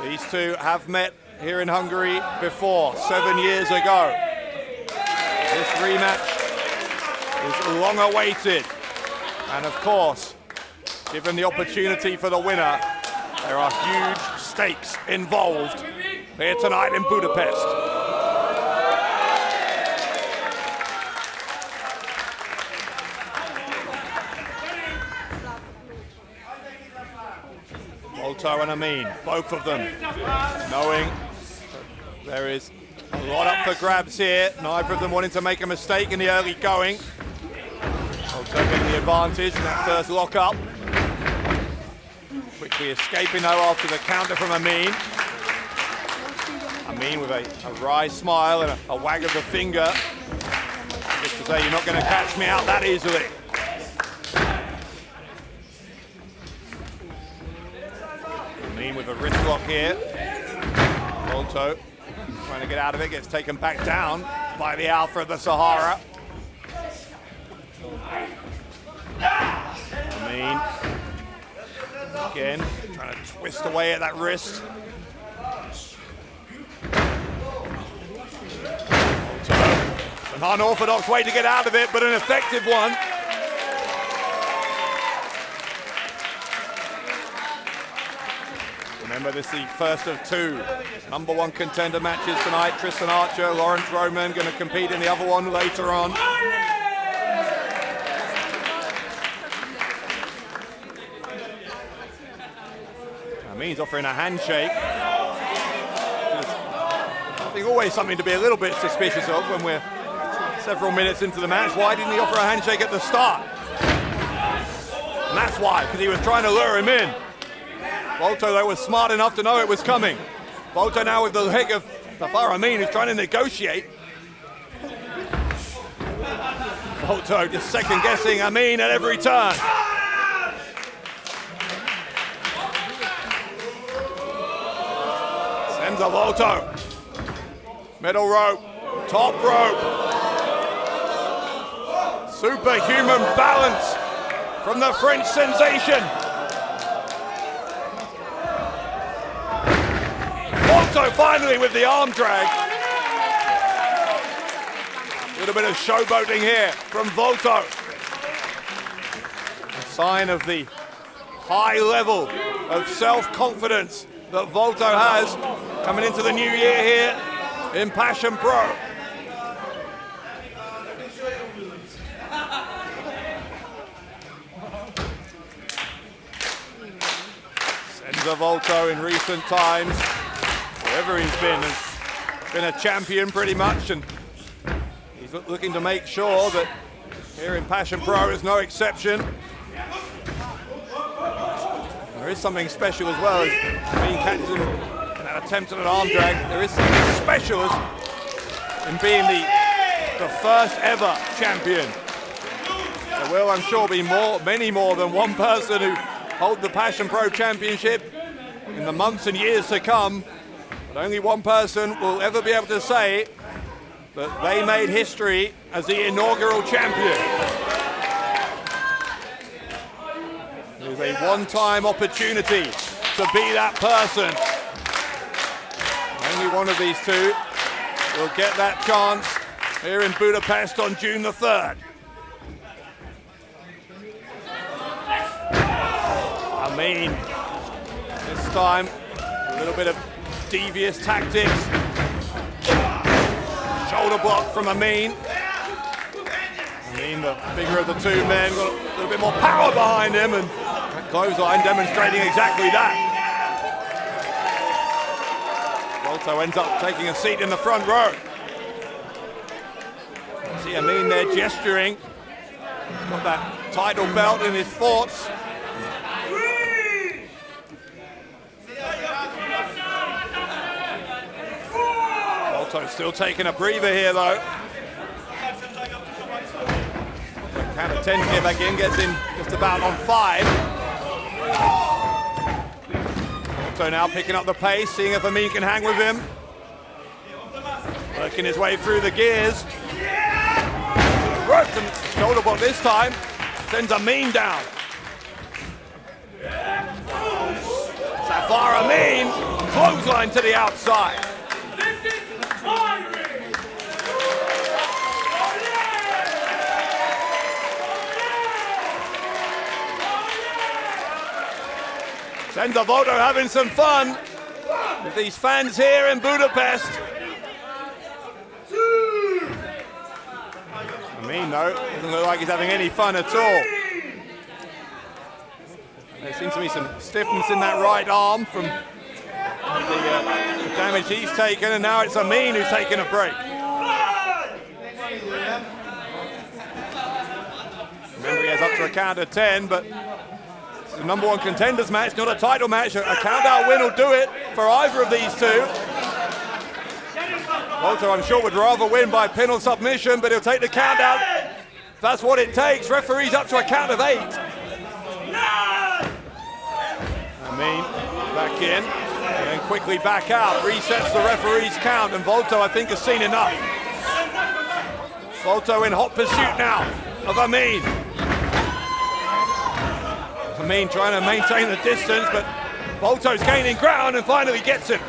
These two have met here in Hungary before, 7 years ago. This rematch is long awaited. And of course, given the opportunity for the winner, there are huge stakes involved here tonight in Budapest. Volto and Ameen, both of them knowing there is a lot up for grabs here. Neither of them wanting to make a mistake in the early going. Volto getting the advantage in that first lock-up. Quickly escaping though after the counter from Ameen. Ameen with a wry smile and a wag of the finger. Just to say, you're not going to catch me out that easily. Ameen with a wrist lock here. Volto trying to get out of it, gets taken back down by the Alpha of the Sahara. Ameen again trying to twist away at that wrist. Volto, an unorthodox way to get out of it, but an effective one. Remember, this is the first of two #1 contender matches tonight. Tristan Archer, Laurance Roman going to compete in the other one later on. Ameen's offering a handshake. I think always something to be a little bit suspicious of when we're several minutes into the match. Why didn't he offer a handshake at the start? And that's why, because he was trying to lure him in. Volto, though, was smart enough to know it was coming. Volto now with the leg of Zafar Ameen, who's trying to negotiate. Volto just second-guessing Ameen at every turn. Senza Volto. Middle rope, top rope. Superhuman balance from the French sensation. Volto finally with the arm drag. A little bit of showboating here from Volto. A sign of the high level of self-confidence that Volto has coming into the new year here in Passion Pro. Senza Volto in recent times, wherever he's been, has been a champion pretty much, and he's looking to make sure that here in Passion Pro is no exception. There is something special as well, as being catches him in that attempt at an arm drag. There is something special in being the first ever champion. There will, I'm sure, be many more than one person who hold the Passion Pro Championship in the months and years to come. But only one person will ever be able to say that they made history as the inaugural champion. It is a one-time opportunity to be that person. Only one of these two will get that chance here in Budapest on June the 3rd. Ameen, this time a little bit of devious tactics. Shoulder block from Ameen. Ameen, the bigger of the two men, got a little bit more power behind him, and that clothesline demonstrating exactly that. Volto ends up taking a seat in the front row. See Ameen there gesturing. He's got that title belt in his thoughts. Volto still taking a breather here though. Count of 10 here back in, gets in just about on 5. Volto now picking up the pace, seeing if Ameen can hang with him. Working his way through the gears. Ropes and shoulder block this time. Sends Ameen down. Zafar Ameen clothesline to the outside. Senza Volto having some fun with these fans here in Budapest. Ameen, though, doesn't look like he's having any fun at all. There seems to be some stiffness in that right arm from the damage he's taken, and now it's Ameen who's taking a break. Remember, he has up to a count of 10, but it's the number one contenders match, not a title match. A count-out win will do it for either of these two. Volto, I'm sure, would rather win by pin or submission, but he'll take the count-out. That's what it takes. Referee's up to a count of 8. Ameen back in, and then quickly back out. Resets the referee's count, and Volto, I think, has seen enough. Volto in hot pursuit now of Ameen. Ameen trying to maintain the distance, but Volto's gaining ground and finally gets him.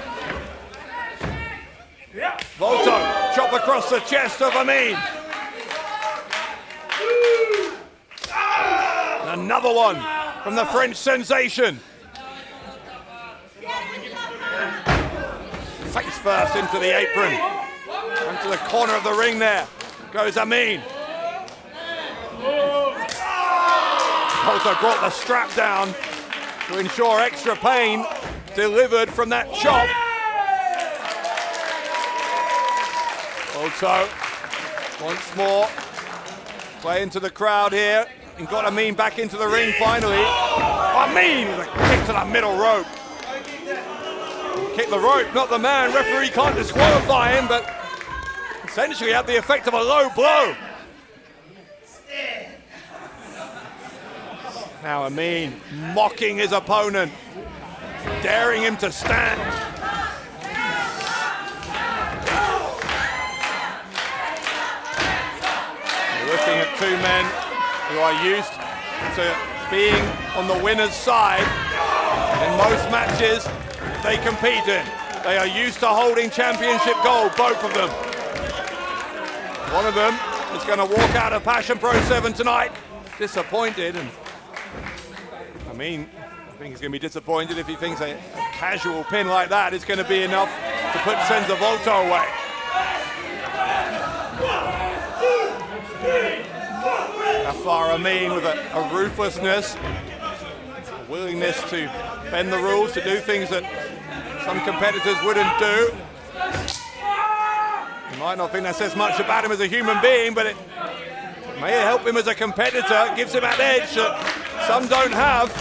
Volto, chop across the chest of Ameen. And another one from the French sensation. Face first into the apron. Into the corner of the ring there goes Ameen. Volto brought the strap down to ensure extra pain delivered from that chop. Volto once more playing to the crowd here and got Ameen back into the ring finally. Ameen with a kick to the middle rope. Kick the rope, not the man. Referee can't disqualify him, but essentially had the effect of a low blow. Now Ameen mocking his opponent, daring him to stand. You're looking at two men who are used to being on the winner's side in most matches they compete in. They are used to holding championship gold, both of them. One of them is going to walk out of Passion Pro 7 tonight disappointed, and Ameen, I think he's going to be disappointed if he thinks a casual pin like that is going to be enough to put Senza Volto away. Zafar Ameen with a ruthlessness, a willingness to bend the rules, to do things that some competitors wouldn't do. You might not think that says much about him as a human being, but it may help him as a competitor. It gives him that edge that some don't have.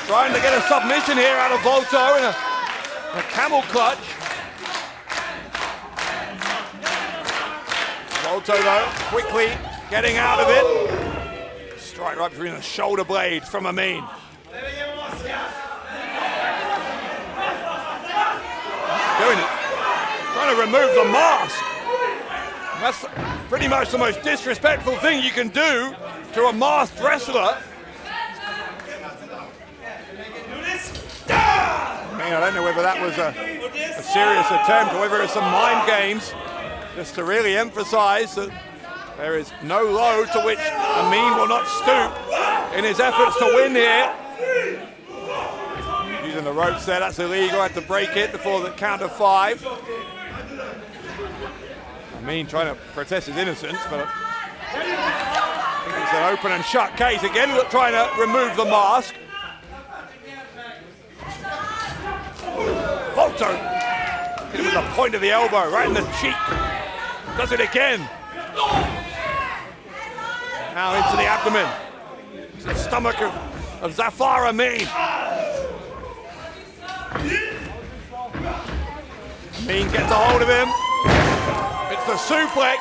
Trying to get a submission here out of Volto in a camel clutch. Volto, though, quickly getting out of it. Strike right between the shoulder blades from Ameen. Doing it. Trying to remove the mask. That's pretty much the most disrespectful thing you can do to a masked wrestler. I don't know whether that was a serious attempt or whether it's some mind games, just to really emphasize that there is no low to which Ameen will not stoop in his efforts to win here. Using the ropes there, that's illegal. Had to break it before the count of 5. Ameen trying to protest his innocence, but I think it's an open and shut case again, trying to remove the mask. Volto hit him with the point of the elbow, right in the cheek. Does it again. Now into the abdomen. Into the stomach of Zafar Ameen. Ameen gets a hold of him. It's the suplex.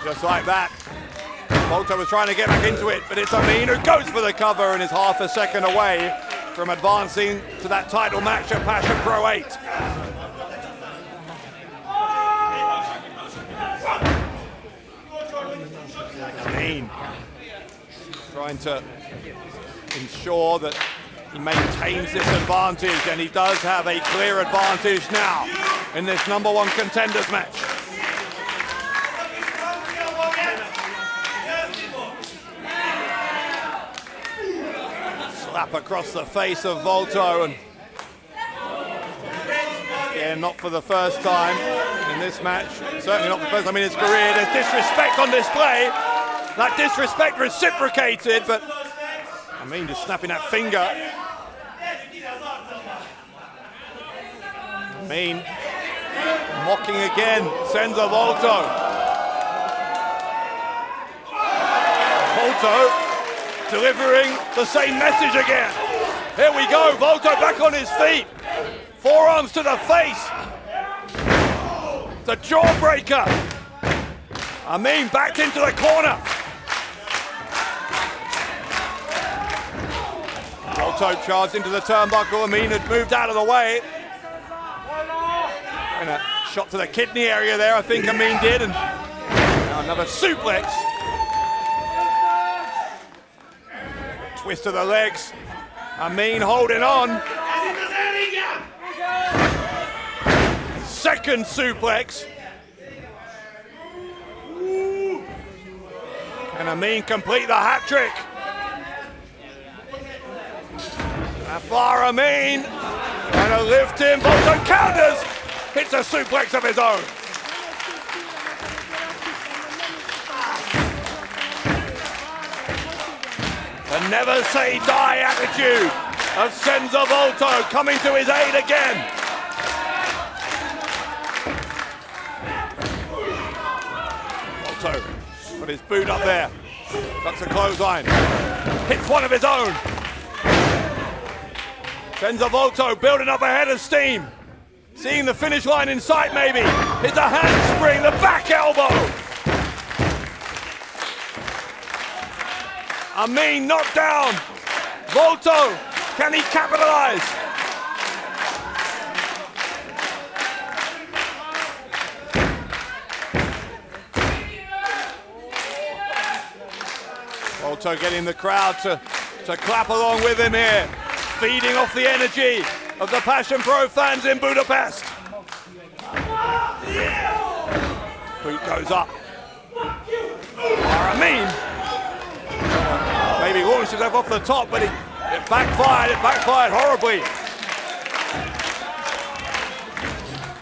Just like that. Volto was trying to get back into it, but it's Ameen who goes for the cover and is half a second away from advancing to that title match at Passion Pro 8. Ameen trying to ensure that he maintains this advantage, and he does have a clear advantage now in this #1 contenders match. Slap across the face of Volto, and again, not for the first time in this match, certainly not the first time in his career. There's disrespect on display. That disrespect reciprocated, but Ameen just snapping that finger. Ameen mocking again, Senza Volto. Volto delivering the same message again. Here we go, Volto back on his feet. Forearms to the face. The jawbreaker. Ameen backed into the corner. Volto charged into the turnbuckle. Ameen had moved out of the way. And a shot to the kidney area there, I think Ameen did. And now another suplex. Twist of the legs. Ameen holding on. Second suplex. Can Ameen complete the hat trick? Zafar Ameen trying to lift him. Volto counters. Hits a suplex of his own. The never say die attitude of Senza Volto coming to his aid again. Volto put his boot up there. Ducks a clothesline. Hits one of his own. Senza Volto building up a head of steam. Seeing the finish line in sight maybe. It's a handspring, the back elbow. Ameen knocked down. Volto, can he capitalize? Volto getting the crowd to clap along with him here. Feeding off the energy of the Passion Pro fans in Budapest. Boot goes up. Ameen maybe launched himself off the top, but it backfired. It backfired horribly.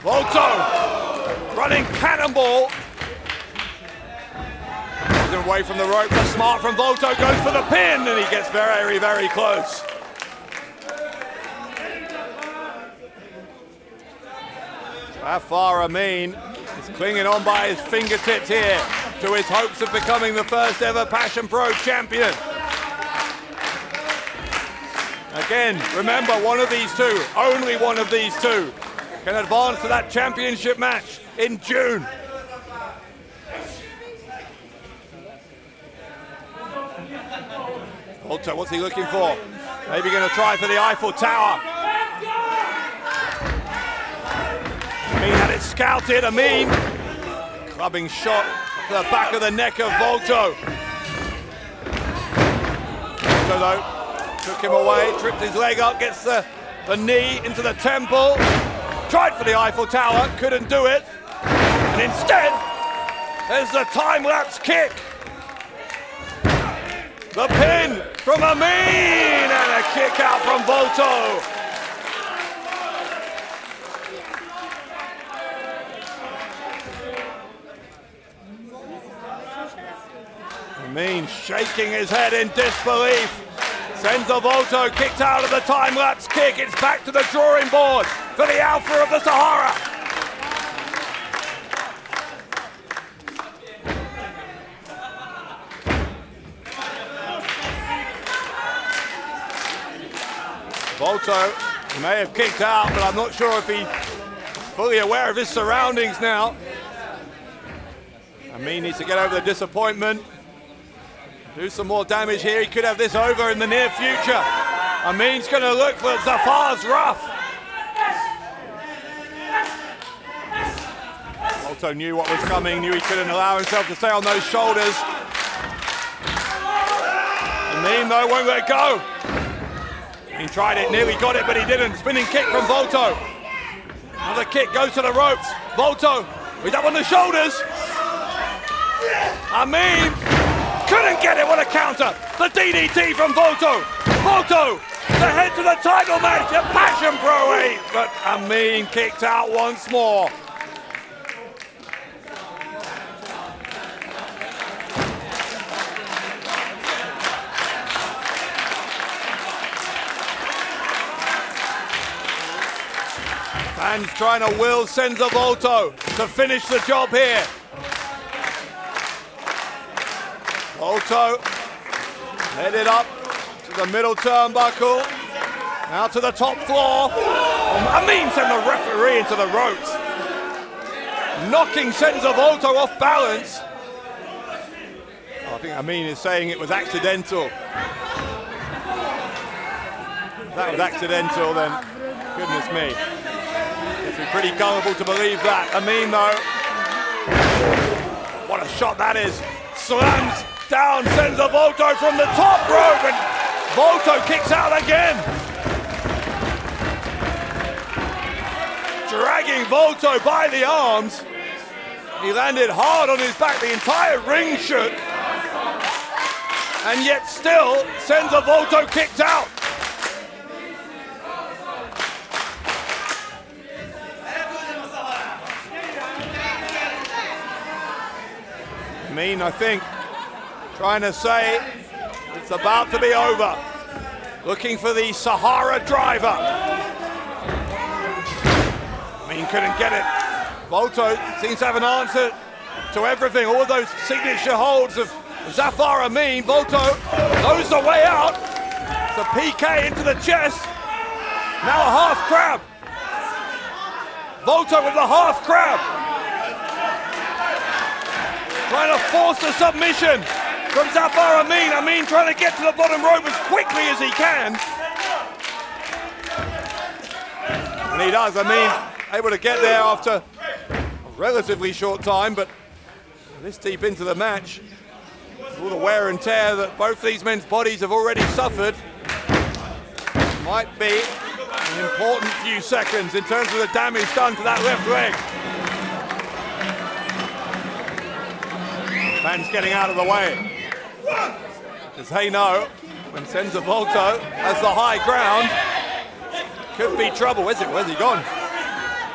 Volto running cannonball. Goes away from the rope. The smart from Volto goes for the pin, and he gets very, very close. Zafar Ameen is clinging on by his fingertips here to his hopes of becoming the first ever Passion Pro champion. Again, remember, one of these two, only one of these two, can advance to that championship match in June. Volto, what's he looking for? Maybe going to try for the Eiffel Tower. Ameen had it scouted. Ameen clubbing shot to the back of the neck of Volto. Volto though took him away, tripped his leg up, gets the knee into the temple. Tried for the Eiffel Tower, couldn't do it. And instead, there's the time-lapse kick. The pin from Ameen and a kick out from Volto. Ameen shaking his head in disbelief. Senza Volto kicked out of the time-lapse kick. It's back to the drawing board for the Alpha of the Sahara. Volto may have kicked out, but I'm not sure if he's fully aware of his surroundings now. Ameen needs to get over the disappointment. Do some more damage here. He could have this over in the near future. Ameen's going to look for Zafar's rough. Volto knew what was coming, knew he couldn't allow himself to stay on those shoulders. Ameen, though, won't let go. He tried it, nearly got it, but he didn't. Spinning kick from Volto. Another kick goes to the ropes. Volto, he's up on the shoulders. Ameen couldn't get it. What a counter. The DDT from Volto. Volto to head to the title match at Passion Pro 8. But Ameen kicked out once more. Fans trying to will Senza Volto to finish the job here. Volto headed up to the middle turnbuckle. Now to the top floor. Ameen sent the referee into the ropes, knocking Senza Volto off balance. I think Ameen is saying it was accidental. If that was accidental, then goodness me. It's pretty gullible to believe that. Ameen though, what a shot that is. Slams down Senza Volto from the top rope, and Volto kicks out again. Dragging Volto by the arms. He landed hard on his back, the entire ring shook. And yet still, Senza Volto kicked out. Ameen, I think, trying to say it's about to be over. Looking for the Sahara driver. Ameen couldn't get it. Volto seems to have an answer to everything. All of those signature holds of Zafar Ameen. Volto knows the way out. It's a PK into the chest. Now a half crab. Volto with the half crab. Trying to force the submission from Zafar Ameen. Ameen trying to get to the bottom rope as quickly as he can. And he does. Ameen able to get there after a relatively short time, but this deep into the match, all the wear and tear that both these men's bodies have already suffered, might be an important few seconds in terms of the damage done to that left leg. Fans getting out of the way, because they know when Senza Volto has the high ground, could be trouble. Where's he gone?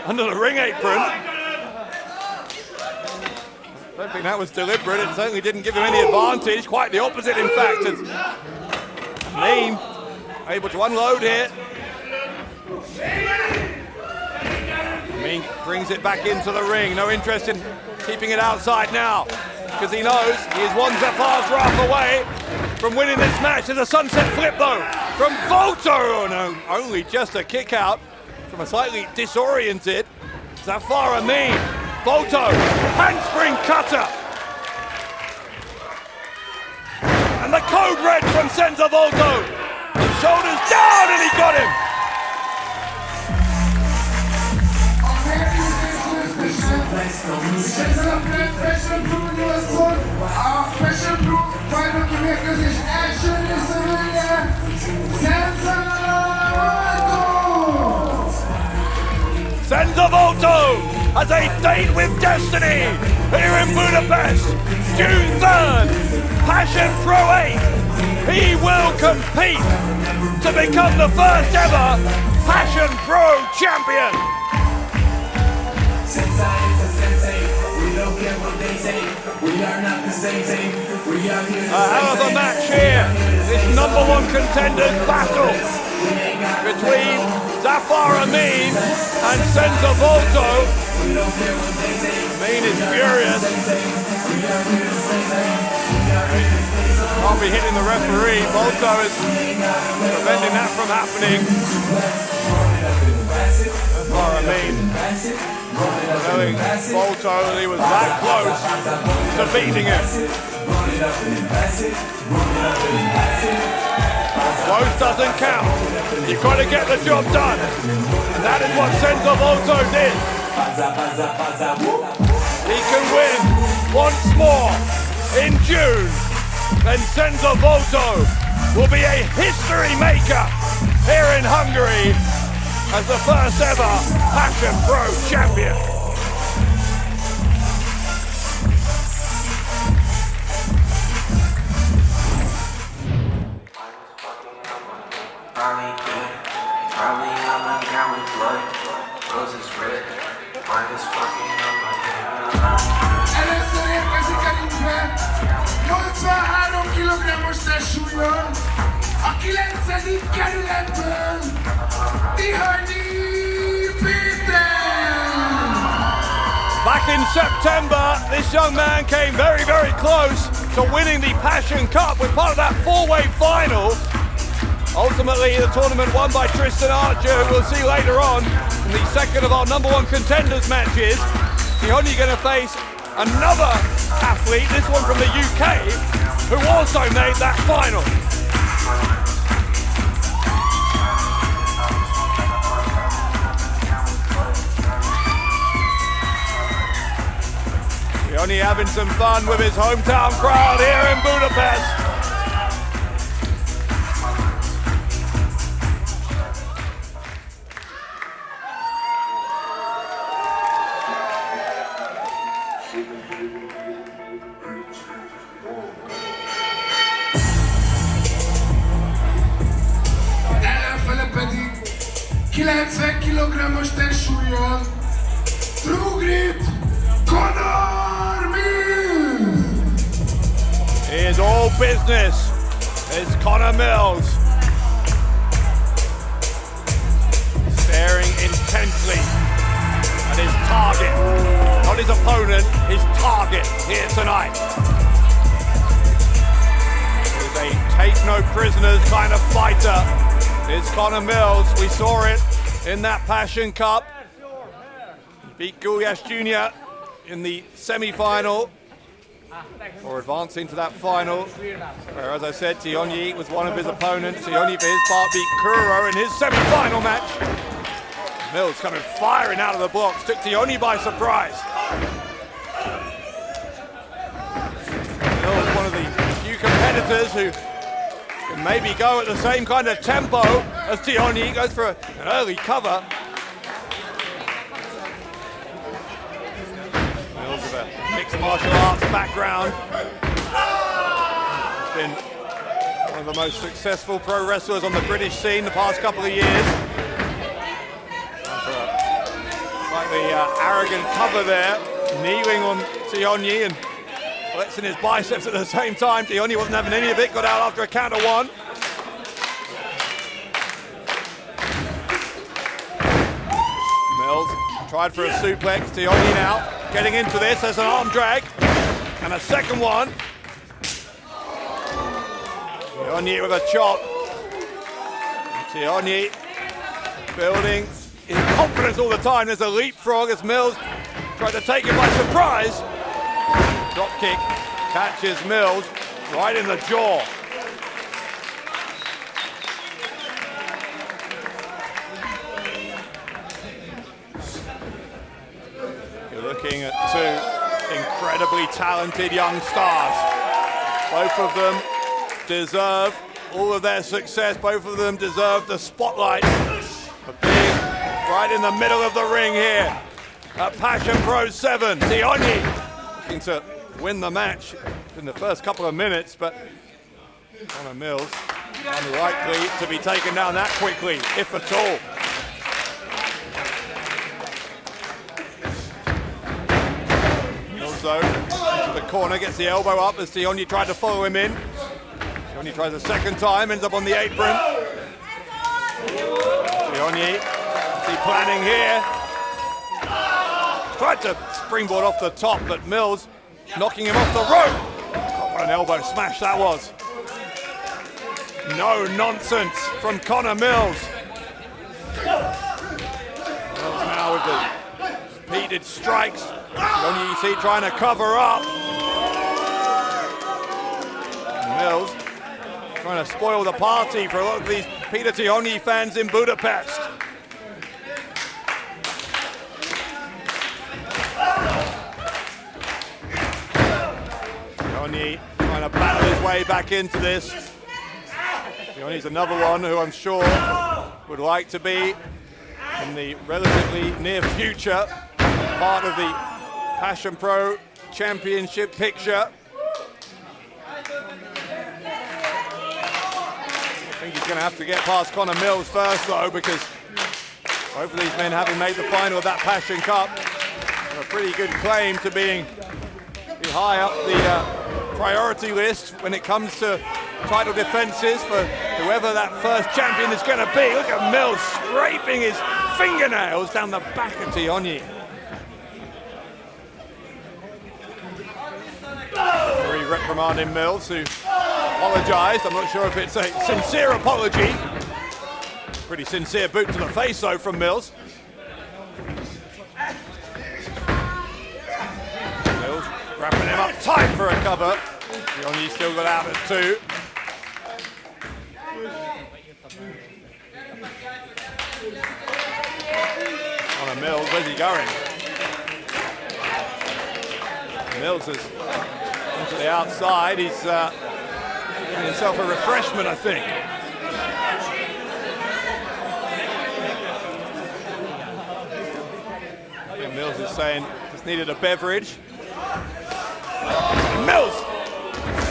Under the ring apron. I don't think that was deliberate. It certainly didn't give him any advantage. Quite the opposite, in fact. As Ameen able to unload here. Ameen brings it back into the ring. No interest in keeping it outside now, because he knows he is one Zafar's wrath away from winning this match. There's a sunset flip though from Volto. Oh no, only just a kick out from a slightly disoriented Zafar Ameen. Volto, handspring cutter. And the code red from Senza Volto. Shoulders down, and he got him. Senza Volto has a date with destiny here in Budapest, June 3rd, Passion Pro 8. He will compete to become the first ever Passion Pro champion. A hell of a match here. This #1 contenders battle between Zafar Ameen and Senza Volto. Ameen is furious. Can't be hitting the referee. Volto is preventing that from happening. Zafar Ameen telling Volto that he was that close to beating him. Close doesn't count. You've got to get the job done. And that is what Senza Volto did. He can win once more in June. And Senza Volto will be a history maker here in Hungary as the first ever Passion Pro champion. Először érkezik elindbe 83 kg-os testsúlyon a 9. kerületből Tihanyi Péter! Back in September, this young man came very, very close to winning the Passion Cup with part of that four-way final. Ultimately, the tournament won by Tristan, who we'll see later on in the second of our number one contenders matches. Tihanyi going to face another athlete, this one from the UK, who also made that final. Tihanyi having some fun with his hometown crowd here in Budapest. Ellenfele pedig 90 kg-os testsúlyon Trugrit Conor Mills! He is all business. It's Conor Mills. Staring intently at his target. Not his opponent, his target here tonight. He's a take no prisoners kind of fighter. It's Conor Mills. We saw it in that Passion Cup. He beat Gulyás Jr. in the semi-final, or advancing to that final, where, as I said, Tihanyi was one of his opponents. Tihanyi, for his part, beat Kuro in his semi-final match. Mills coming firing out of the blocks, took Tihanyi by surprise. Mills, one of the few competitors who can maybe go at the same kind of tempo as Tihanyi, goes for an early cover. With a mixed martial arts background. He's been one of the most successful pro wrestlers on the British scene the past couple of years. After a slightly arrogant cover there, kneeling on Tihanyi and flexing his biceps at the same time. Tihanyi wasn't having any of it, got out after a count of one. Mills tried for a suplex. Tihanyi now getting into this as an arm drag, and a second one. Tihanyi with a chop. Tihanyi building his confidence all the time. There's a leapfrog as Mills tried to take him by surprise. Drop kick catches Mills right in the jaw. Looking at two incredibly talented young stars. Both of them deserve all of their success. Both of them deserve the spotlight of being right in the middle of the ring here at Passion Pro 7. Tihanyi looking to win the match in the first couple of minutes, but Conor Mills unlikely to be taken down that quickly, if at all. Though, into the corner, gets the elbow up as Tihanyi tried to follow him in. Tihanyi tries a second time, ends up on the apron. Tihanyi, what's he planning here? Tried to springboard off the top, but Mills knocking him off the rope. Oh, what an elbow smash that was. No nonsense from Conor Mills. Mills now with the repeated strikes. Tihanyi, you see, trying to cover up. Mills trying to spoil the party for a lot of these Peter Tihanyi fans in Budapest. Tihanyi trying to battle his way back into this. Tihanyi's another one who I'm sure would like to be in the relatively near future part of the Passion Pro Championship picture. I think he's going to have to get past Connor Mills first though, because both of these men, having made the final of that Passion Cup, have a pretty good claim to being high up the priority list when it comes to title defenses for whoever that first champion is going to be. Look at Mills scraping his fingernails down the back of Tihanyi. Very reprimanding Mills, who apologised. I'm not sure if it's a sincere apology. Pretty sincere boot to the face though from Mills. Mills wrapping him up tight for a cover. Tihanyi still got out at 2. On a Mills, where's he going? Mills is to the outside. He's giving himself a refreshment, I think. I think Mills is saying just needed a beverage. Mills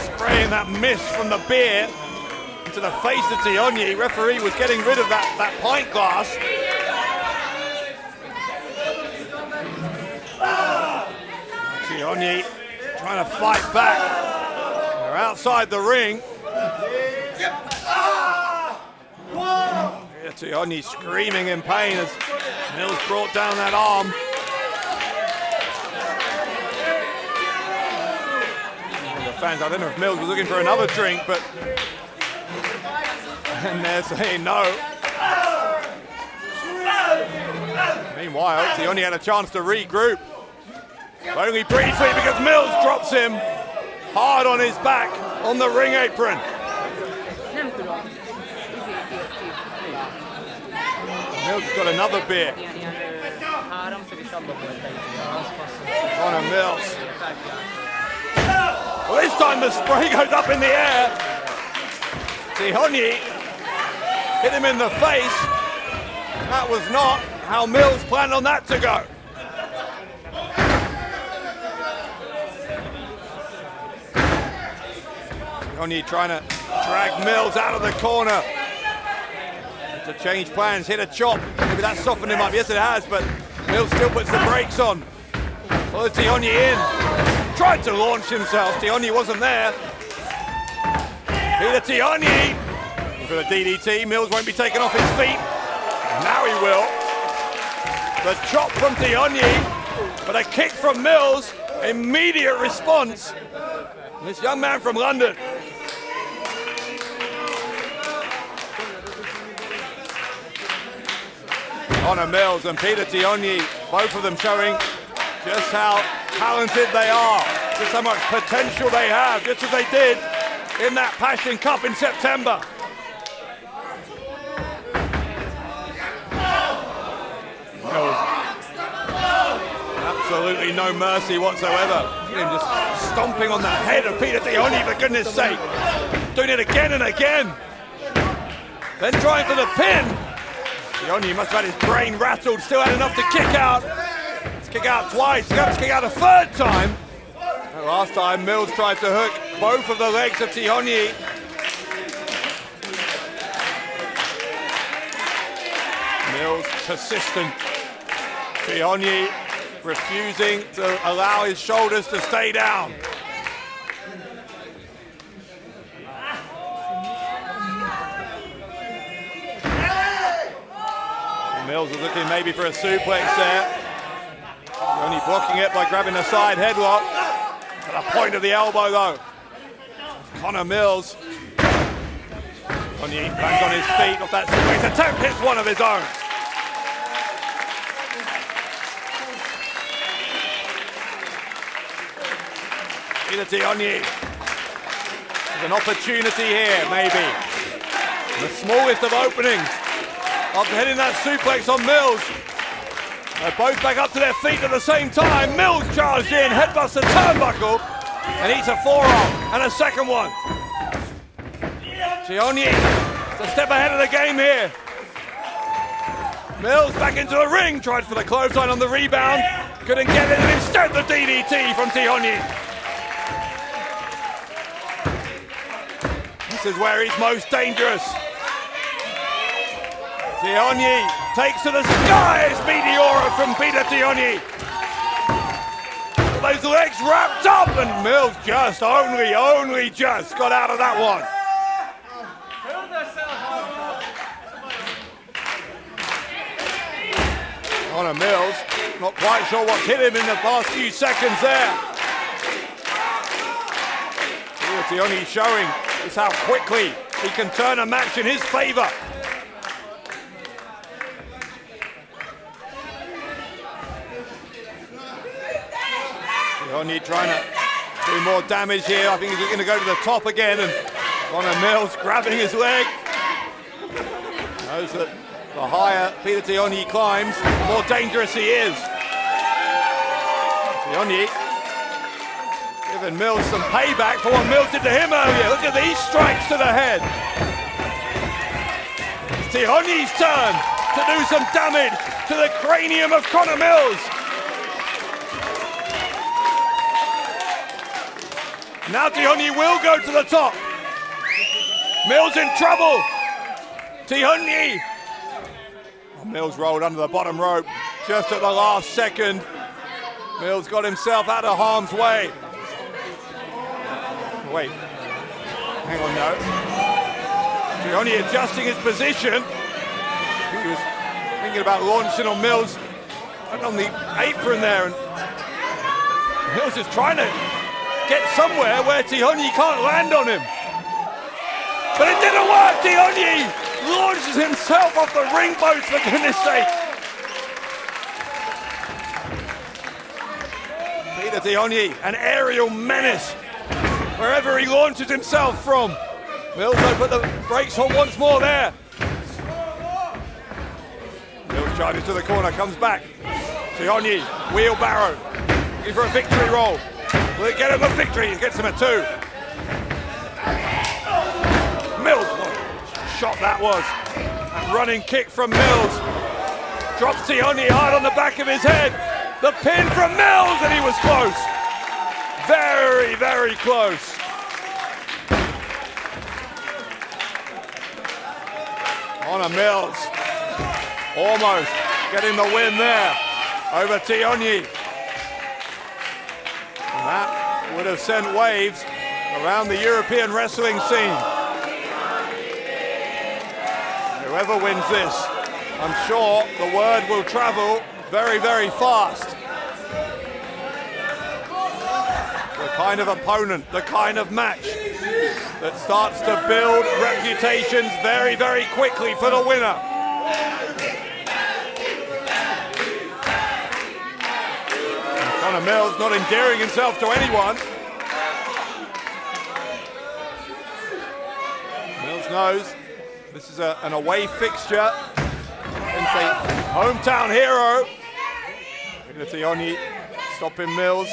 spraying that mist from the beer into the face of Tihanyi. Referee was getting rid of that pint glass. Tihanyi trying to fight back. They're outside the ring. Yeah, Tihanyi screaming in pain as Mills brought down that arm. The fans, I don't know if Mills was looking for another drink, but and they're saying no. Meanwhile, Tihanyi had a chance to regroup. Only briefly because Mills drops him hard on his back on the ring apron. Mills has got another beer. Connor Mills. Well, this time the spray goes up in the air. Tihanyi hit him in the face. That was not how Mills planned on that to go. Tihanyi trying to drag Mills out of the corner. To change plans, hit a chop. Maybe that softened him up. Yes, it has, but Mills still puts the brakes on. Follows Tihanyi in. Tried to launch himself. Tihanyi wasn't there. Peter Tihanyi for the DDT. Mills won't be taken off his feet. Now he will. The chop from Tihanyi, but a kick from Mills. Immediate response. This young man from London. Connor Mills and Peter Tihanyi, both of them showing just how talented they are, just how much potential they have, just as they did in that Passion Cup in September. Mills, absolutely no mercy whatsoever. Look at him just stomping on the head of Peter Tihanyi, for goodness sake. Doing it again and again. Then trying for the pin. Tihanyi must have had his brain rattled, still had enough to kick out. Let's kick out twice, let's kick out a third time. Last time Mills tried to hook both of the legs of Tihanyi. Mills persistent. Tihanyi refusing to allow his shoulders to stay down. Mills is looking maybe for a suplex there. Only blocking it by grabbing a side headlock. At the point of the elbow though. Connor Mills. Tihanyi lands on his feet off that suplex attempt, hits one of his own. Peter Tihanyi. There's an opportunity here, maybe. The smallest of openings. After hitting that suplex on Mills. They're both back up to their feet at the same time. Mills charged in, headbutts the turnbuckle, and eats a forearm, and a second one. Tihanyi a step ahead of the game here. Mills back into the ring, tried for the clothesline on the rebound, couldn't get it, and instead the DDT from Tihanyi. This is where he's most dangerous. Tihanyi takes to the skies, Meteora from Peter Tihanyi. Those legs wrapped up, and Mills just only just got out of that one. Connor Mills, not quite sure what's hit him in the past few seconds there. Tihanyi showing just how quickly he can turn a match in his favour. Tihanyi trying to do more damage here. I think he's going to go to the top again, and Connor Mills grabbing his leg. Knows that the higher Peter Tihanyi climbs, the more dangerous he is. Tihanyi giving Mills some payback for what Mills did to him earlier. Look at these strikes to the head. It's Tihanyi's turn to do some damage to the cranium of Connor Mills. Now Tihanyi will go to the top. Mills in trouble. Tihanyi. Oh, Mills rolled under the bottom rope just at the last second. Mills got himself out of harm's way. Wait. Hang on, no. Tihanyi adjusting his position. He was thinking about launching on Mills on the apron there, and Mills is trying to get somewhere where Tihanyi can't land on him. But it didn't work. Tihanyi launches himself off the ring post, for goodness sake. Peter Tihanyi, an aerial menace wherever he launches himself from. Mills will put the brakes on once more there. Mills charges to the corner, comes back. Tihanyi, wheelbarrow, looking for a victory roll. Will it get him a victory? He gets him a 2. Mills, what a shot that was. A running kick from Mills. Drops Tihanyi hard on the back of his head. The pin from Mills, and he was close. Very, very close. Connor Mills, almost getting the win there over Tihanyi. And that would have sent waves around the European wrestling scene. Whoever wins this, I'm sure the word will travel very, very fast. The kind of opponent, the kind of match that starts to build reputations very, very quickly for the winner. Connor Mills not endearing himself to anyone. Mills knows this is an away fixture against a hometown hero. Tihanyi stopping Mills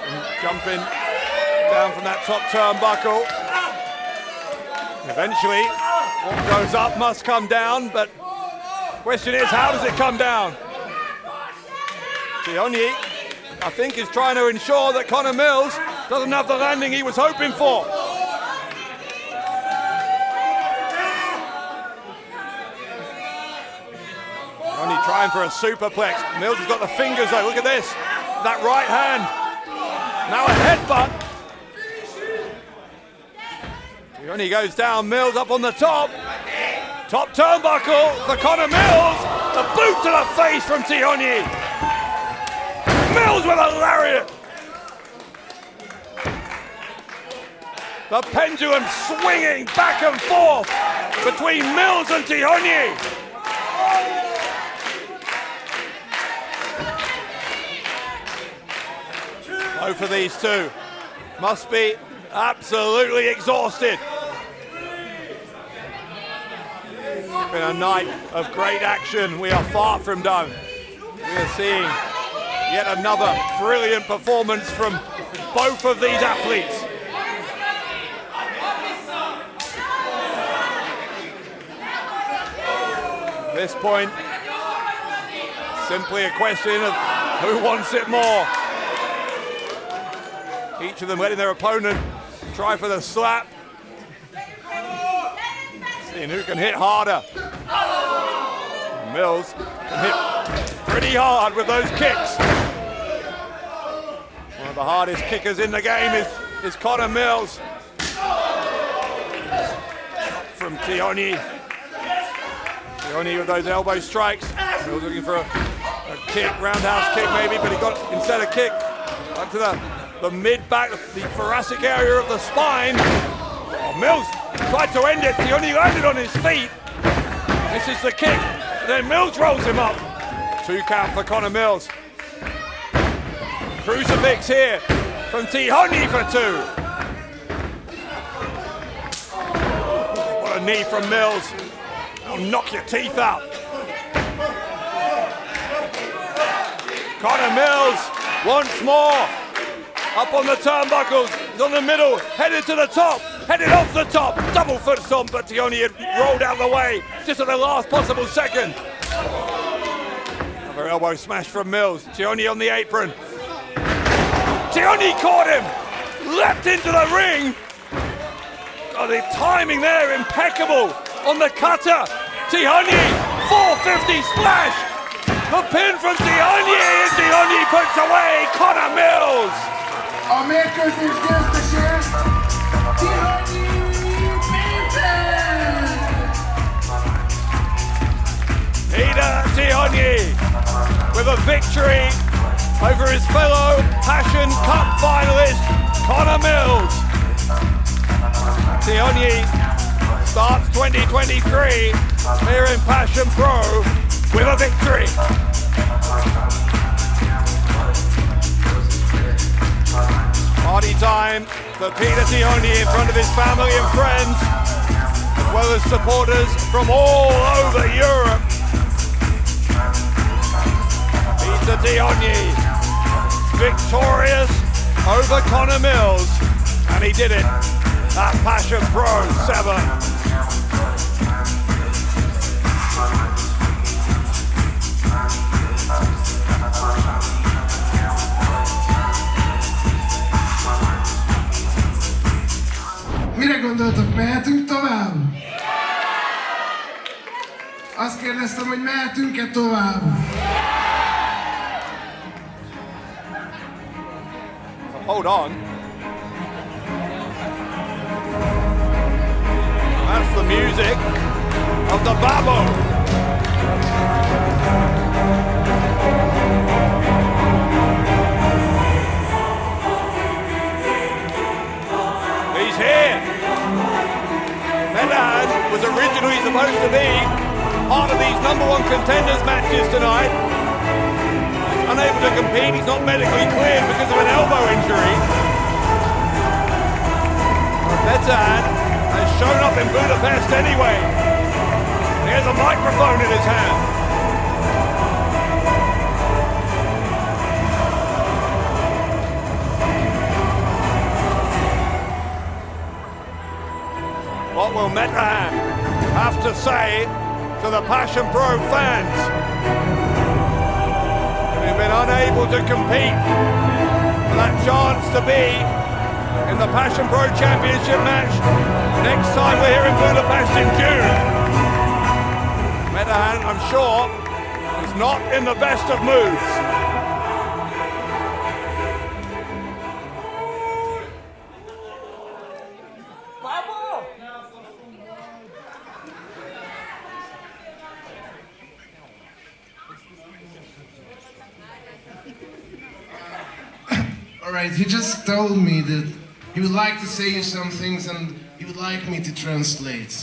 and jumping down from that top turnbuckle. Eventually, what goes up must come down, but the question is, how does it come down? Tihanyi, I think, is trying to ensure that Connor Mills doesn't have the landing he was hoping for. Tihanyi trying for a superplex. Mills has got the fingers though, look at this. That right hand. Now a headbutt. Tihanyi goes down, Mills up on the top. Top turnbuckle for Connor Mills. The boot to the face from Tihanyi. Mills with a lariat. The pendulum swinging back and forth between Mills and Tihanyi. Both of these two must be absolutely exhausted. It's been a night of great action. We are far from done. We are seeing yet another brilliant performance from both of these athletes. this point, simply a question of who wants it more. Each of them letting their opponent try for the slap. Seeing who can hit harder. Mills can hit pretty hard with those kicks. One of the hardest kickers in the game is Conor Mills. From Tihanyi. Tihanyi with those elbow strikes. Mills looking for a kick, roundhouse kick maybe, but he got, instead of kick, up to the mid-back, the thoracic area of the spine. Oh, Mills tried to end it. Tihanyi landed on his feet. This is the kick. And then Mills rolls him up. 2 count for Conor Mills. Crucifix here from Tihanyi for 2. What a knee from Mills. That'll knock your teeth out. Conor Mills once more. Up on the turnbuckles, he's on the middle, headed to the top, headed off the top, double foot stomp, but Tihanyi had rolled out of the way just at the last possible second. Another elbow smash from Mills, Tihanyi on the apron. Tihanyi caught him, leapt into the ring. Oh, the timing there, impeccable on the cutter. Tihanyi, 450 splash. The pin from Tihanyi, and Tihanyi puts away Conor Mills. A mérkőzés győztese, Tihanyi Peter! Peter Tihanyi with a victory over his fellow Passion Cup finalist, Conor Mills. Tihanyi starts 2023 here in Passion Pro with a victory. Party time for Peter Tihanyi in front of his family and friends, as well as supporters from all over Europe. Peter Tihanyi, victorious over Conor Mills, and he did it at Passion Pro 7. Mire gondoltok, mehetünk tovább? Azt kérdeztem, hogy mehetünk-e tovább? Hold on. That's the music of the Babo. He's here. Medan was originally supposed to be part of these #1 contenders matches tonight. Unable to compete, he's not medically cleared because of an elbow injury. Medan has shown up in Budapest anyway. He has a microphone in his hand. What will Medan have to say to the Passion Pro fans who've been unable to compete for that chance to be in the Passion Pro Championship match next time we're here in Budapest in June? Medan, I'm sure, is not in the best of moods. Alright, he just told me that he would like to say some things and he would like me to translate.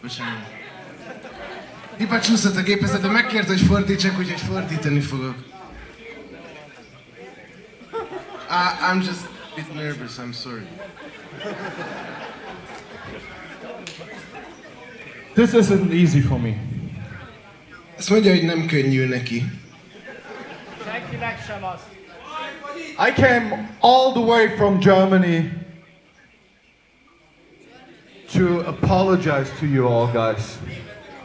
Bocsánat. Hiba csúszott a gépezet, de megkért, hogy fordítsak, úgyhogy fordítani fogok. I'm just a bit nervous, I'm sorry. This isn't easy for me. Azt mondja, hogy nem könnyű neki. Senkinek sem az. I came all the way from Germany to apologize to you all guys.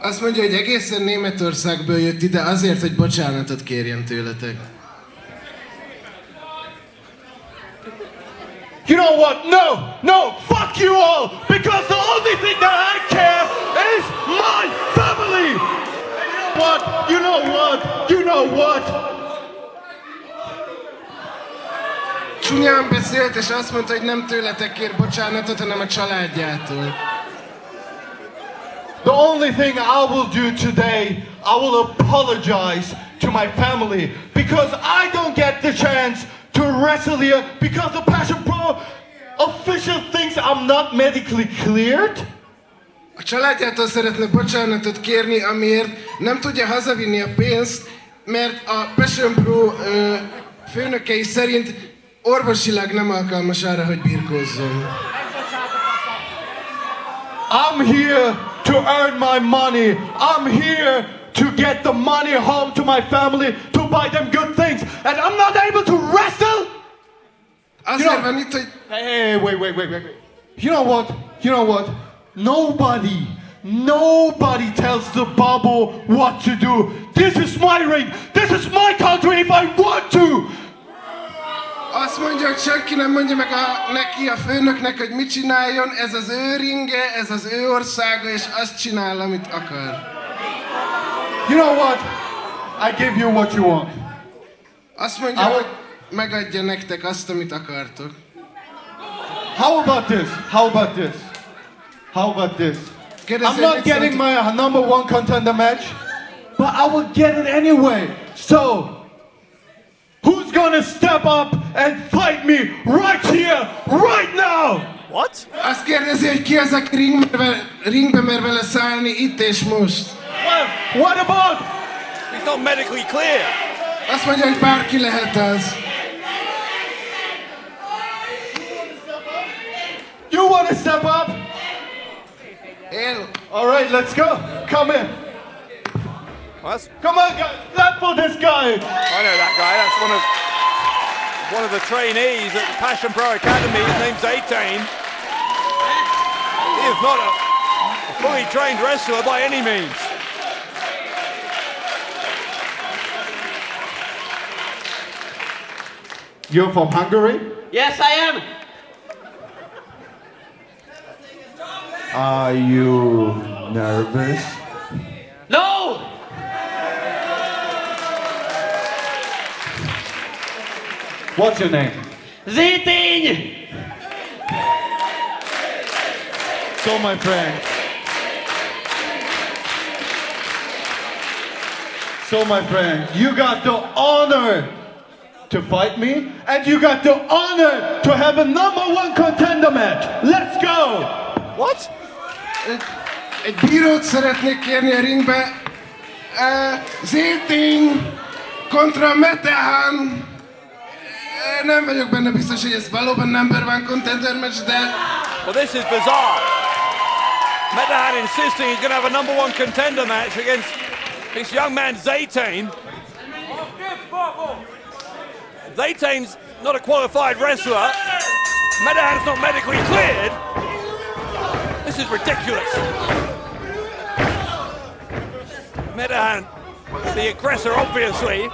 Azt mondja, hogy egészen Németországból jött ide azért, hogy bocsánatot kérjen tőletek. You know what? No, fuck you all! Because the only thing that I care is my family! And you know what? Csúnyán beszélt, és azt mondta, hogy nem tőletek kér bocsánatot, hanem a családjától. The only thing I will do today, I will apologize to my family because I don't get the chance to wrestle here because the Passion Pro official thinks I'm not medically cleared. A családjától szeretne bocsánatot kérni, amiért nem tudja hazavinni a pénzt, mert a Passion Pro főnökei szerint orvosilag nem alkalmas arra, hogy birkózzon. I'm here to earn my money. I'm here to get the money home to my family to buy them good things, and I'm not able to wrestle. Azért van itt, hogy... Hey, wait. You know what? Nobody tells the bubble what to do. This is my ring. This is my country if I want to. Azt mondja, hogy senki nem mondja meg neki, a főnöknek, hogy mit csináljon, ez az ő ringe, ez az ő országa, és azt csinál, amit akar. You know what? I give you what you want. Azt mondja, hogy megadja nektek azt, amit akartok. How about this? I'm not getting my number one contender match, but I will get it anyway. So, who's gonna step up and fight me right here, right now? What? Azt kérdezi, hogy ki az, aki ringbe mer vele szállni itt és most. What about? He's not medically clear. Azt mondja, hogy bárki lehet az. You wanna step up? Én. All right, let's go. Come in. Come on, guys. Clap for this guy. I know that guy. That's one of the trainees at the Passion Pro Academy. His name's 18. He is not a fully trained wrestler by any means. You're from Hungary? Yes, I am. Are you nervous? No! What's your name? Zétény! So, my friend, you got the honor to fight me, and you got the honor to have a number one contender match. Let's go! What? Egy bírót szeretnék kérni a ringbe. Zétény kontra Metehan. Nem vagyok benne biztos, hogy ez valóban number one contender match, de... Well, this is bizarre. Metehan insisting he's going to have a number one contender match against this young man, Zaytain. Zaytain's not a qualified wrestler. Metehan's not medically cleared. This is ridiculous. Metehan, the aggressor, obviously.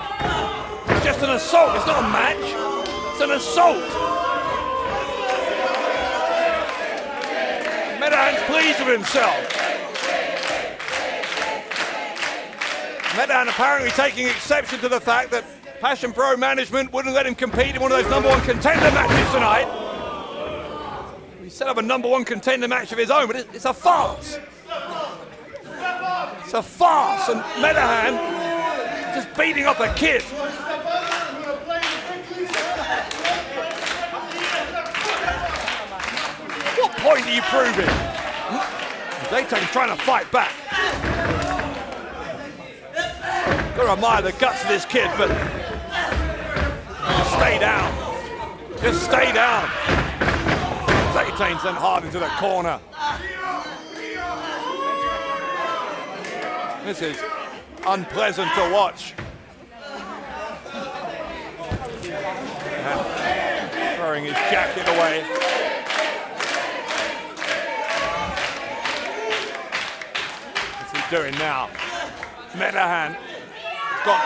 It's just an assault. It's not a match. It's an assault. Metehan's pleased with himself. Metehan apparently taking exception to the fact that Passion Pro management wouldn't let him compete in one of those number one contender matches tonight. He set up a number one contender match of his own, but it's a farce. It's a farce, and Metehan just beating up a kid. What point are you proving? Zaytain's trying to fight back. Got to admire the guts of this kid, but just stay down. Just stay down. Zaytain's then hard into the corner. This is unpleasant to watch. Throwing his jacket away. As he doing now? Medahan got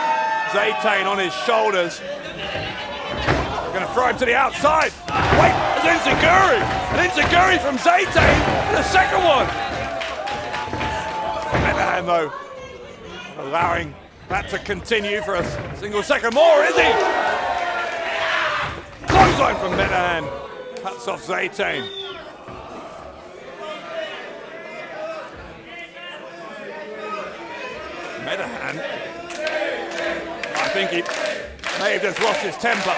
Zaytain on his shoulders. Gonna throw him to the outside. Wait, there's Enziguri! An Enziguri from Zaytain, the second one! Medahan though, allowing that to continue for a single second more, is he? Clothesline from Medahan, cuts off Zaytain. Medahan, I think he may have just lost his temper.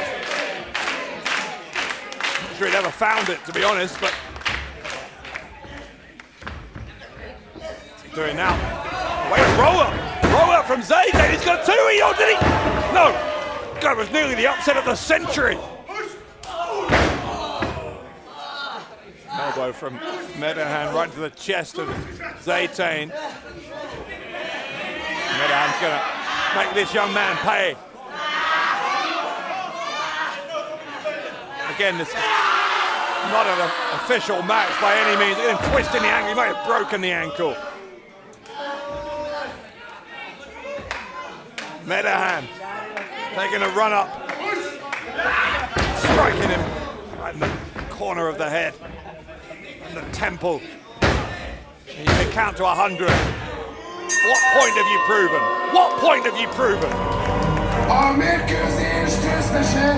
Not sure he'd ever found it, to be honest, but what's he doing now? Wait, a roll up from Zaytain. He's got two. Oh, did he? No. God, it was nearly the upset of the century. Elbow from Medahan right to the chest of Zaytain. Medahan's gonna make this young man pay. Again, this is not an official match by any means. Look at him twisting the ankle. He might have broken the ankle. Medahan taking a run up, striking him right in the corner of the head, and the temple. He can count to 100. What point have you proven? What point have you proven? A mérkőzés győztese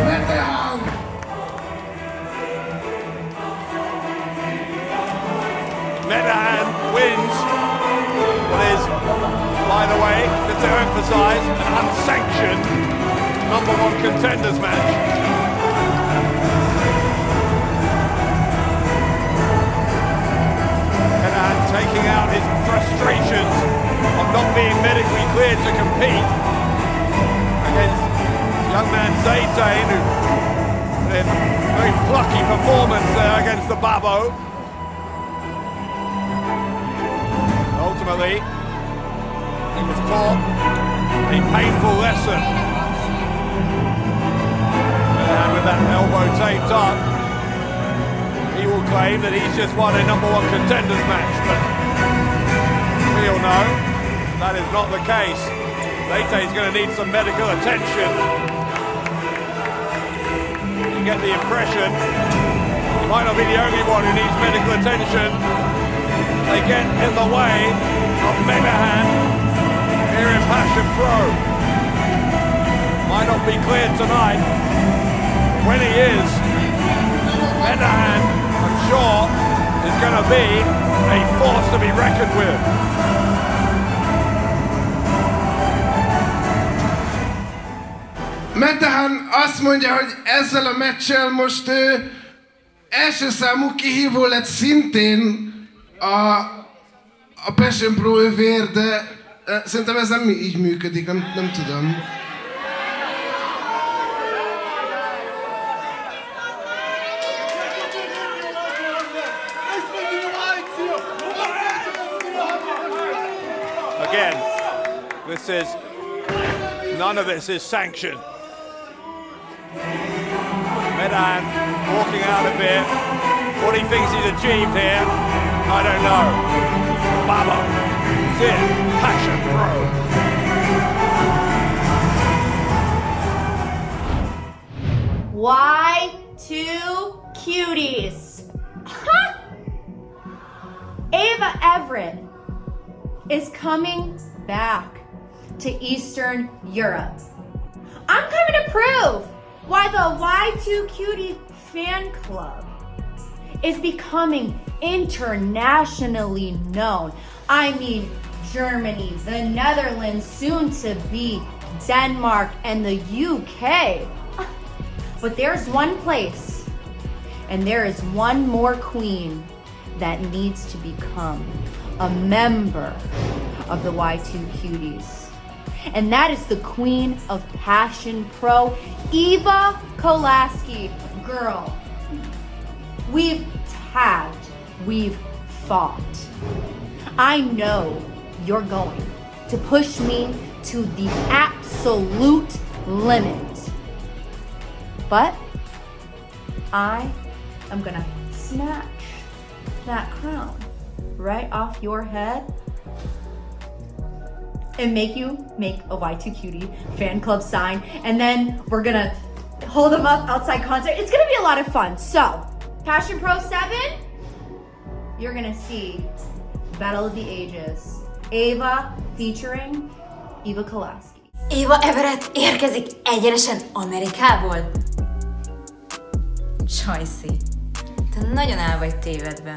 Medahan. Medahan wins what is, by the way, just to emphasize, an unsanctioned #1 contenders match. Medahan taking out his frustrations of not being medically cleared to compete against young man Zaytain, who had a very plucky performance there against the Babo. Ultimately, he was taught a painful lesson. And with that elbow taped up, he will claim that he's just won a #1 contenders match, but we all know that is not the case. Zaytain's going to need some medical attention. You get the impression he might not be the only one who needs medical attention. They get in the way of Medahan here in Passion Pro. Might not be cleared tonight. When he is, Medahan, I'm sure, is going to be a force to be reckoned with. Medahan azt mondja, hogy ezzel a meccsel most első számú kihívó lett szintén a Passion Pro övér, de szerintem ez nem így működik, nem tudom. Again, none of this is sanctioned. Medahan walking out of here. What he thinks he's achieved here, I don't know. Baba, it's it, Passion Pro. Why two cuties? Ava Everett is coming back to Eastern Europe. I'm coming to prove why the Y2 Cutie fan club is becoming internationally known. I mean, Germany, the Netherlands, soon to be Denmark, and the UK. But there's one place, and there is one more queen that needs to become a member of the Y2 Cuties. And that is the queen of Passion Pro, Iva Kolasky. Girl, we've tagged, we've fought. I know you're going to push me to the absolute limit. But I am gonna snatch that crown right off your head and make you make a Y2 Cutie fan club sign, and then we're gonna hold them up outside concert. It's gonna be a lot of fun. So, Passion Pro 7, you're gonna see Battle of the Ages. Ava featuring Iva Kolasky. Ava Everett érkezik egyenesen Amerikából? Csajszi, te nagyon el vagy tévedve.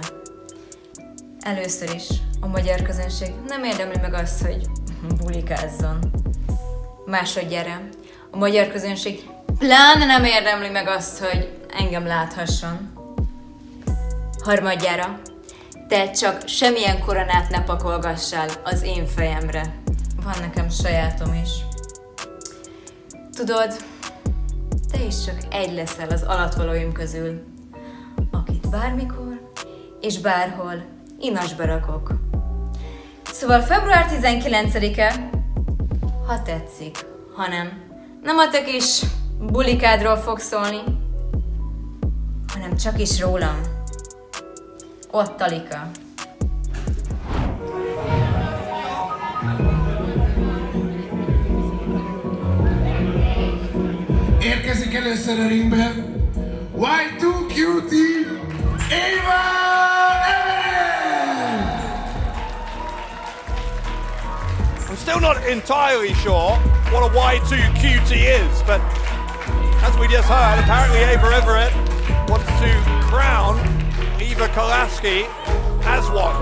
Először is a magyar közönség nem érdemli meg azt, hogy bulikázzon. Másodjára a magyar közönség pláne nem érdemli meg azt, hogy engem láthasson. Harmadjára, te csak semmilyen koronát ne pakolgassál az én fejemre. Van nekem sajátom is. Tudod, te is csak egy leszel az alattvalóim közül, akit bármikor és bárhol inasba rakok. Szóval február 19-e, ha tetszik, ha nem a te kis bulikádról fog szólni, hanem csak is rólam. Ott Talika. Érkezik először a ringbe Y2 Cutie, Ava Everett! I'm still not entirely sure what a Y2 Cutie is, but as we just heard, apparently Ava Everett wants to crown Iva Kolasky as one.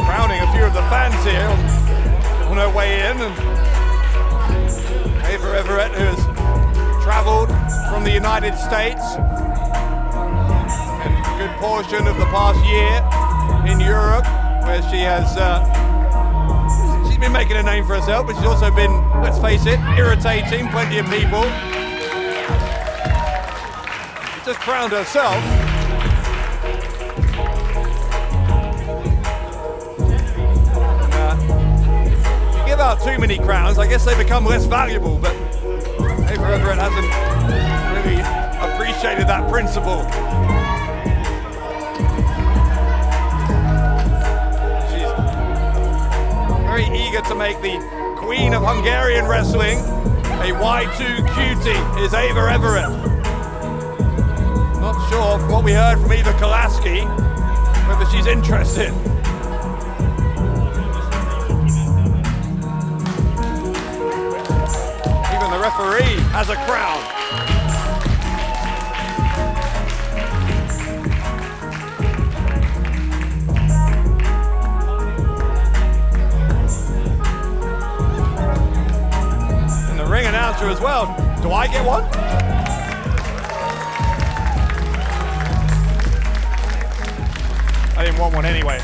Crowning a few of the fans here on her way in, and Ava Everett, who has travelled from the United States and a good portion of the past year in Europe, where she has she's been making a name for herself, but she's also been, let's face it, irritating plenty of people. She's just crowned herself. Give out too many crowns, I guess they become less valuable, but Ava Everett hasn't really appreciated that principle. She's very eager to make the Queen of Hungarian wrestling a Y2 Cutie is Ava Everett. Not sure from what we heard from Eva Kolasky whether she's interested. The referee has a crown. And the ring announcer as well. Do I get one? I didn't want one anyway.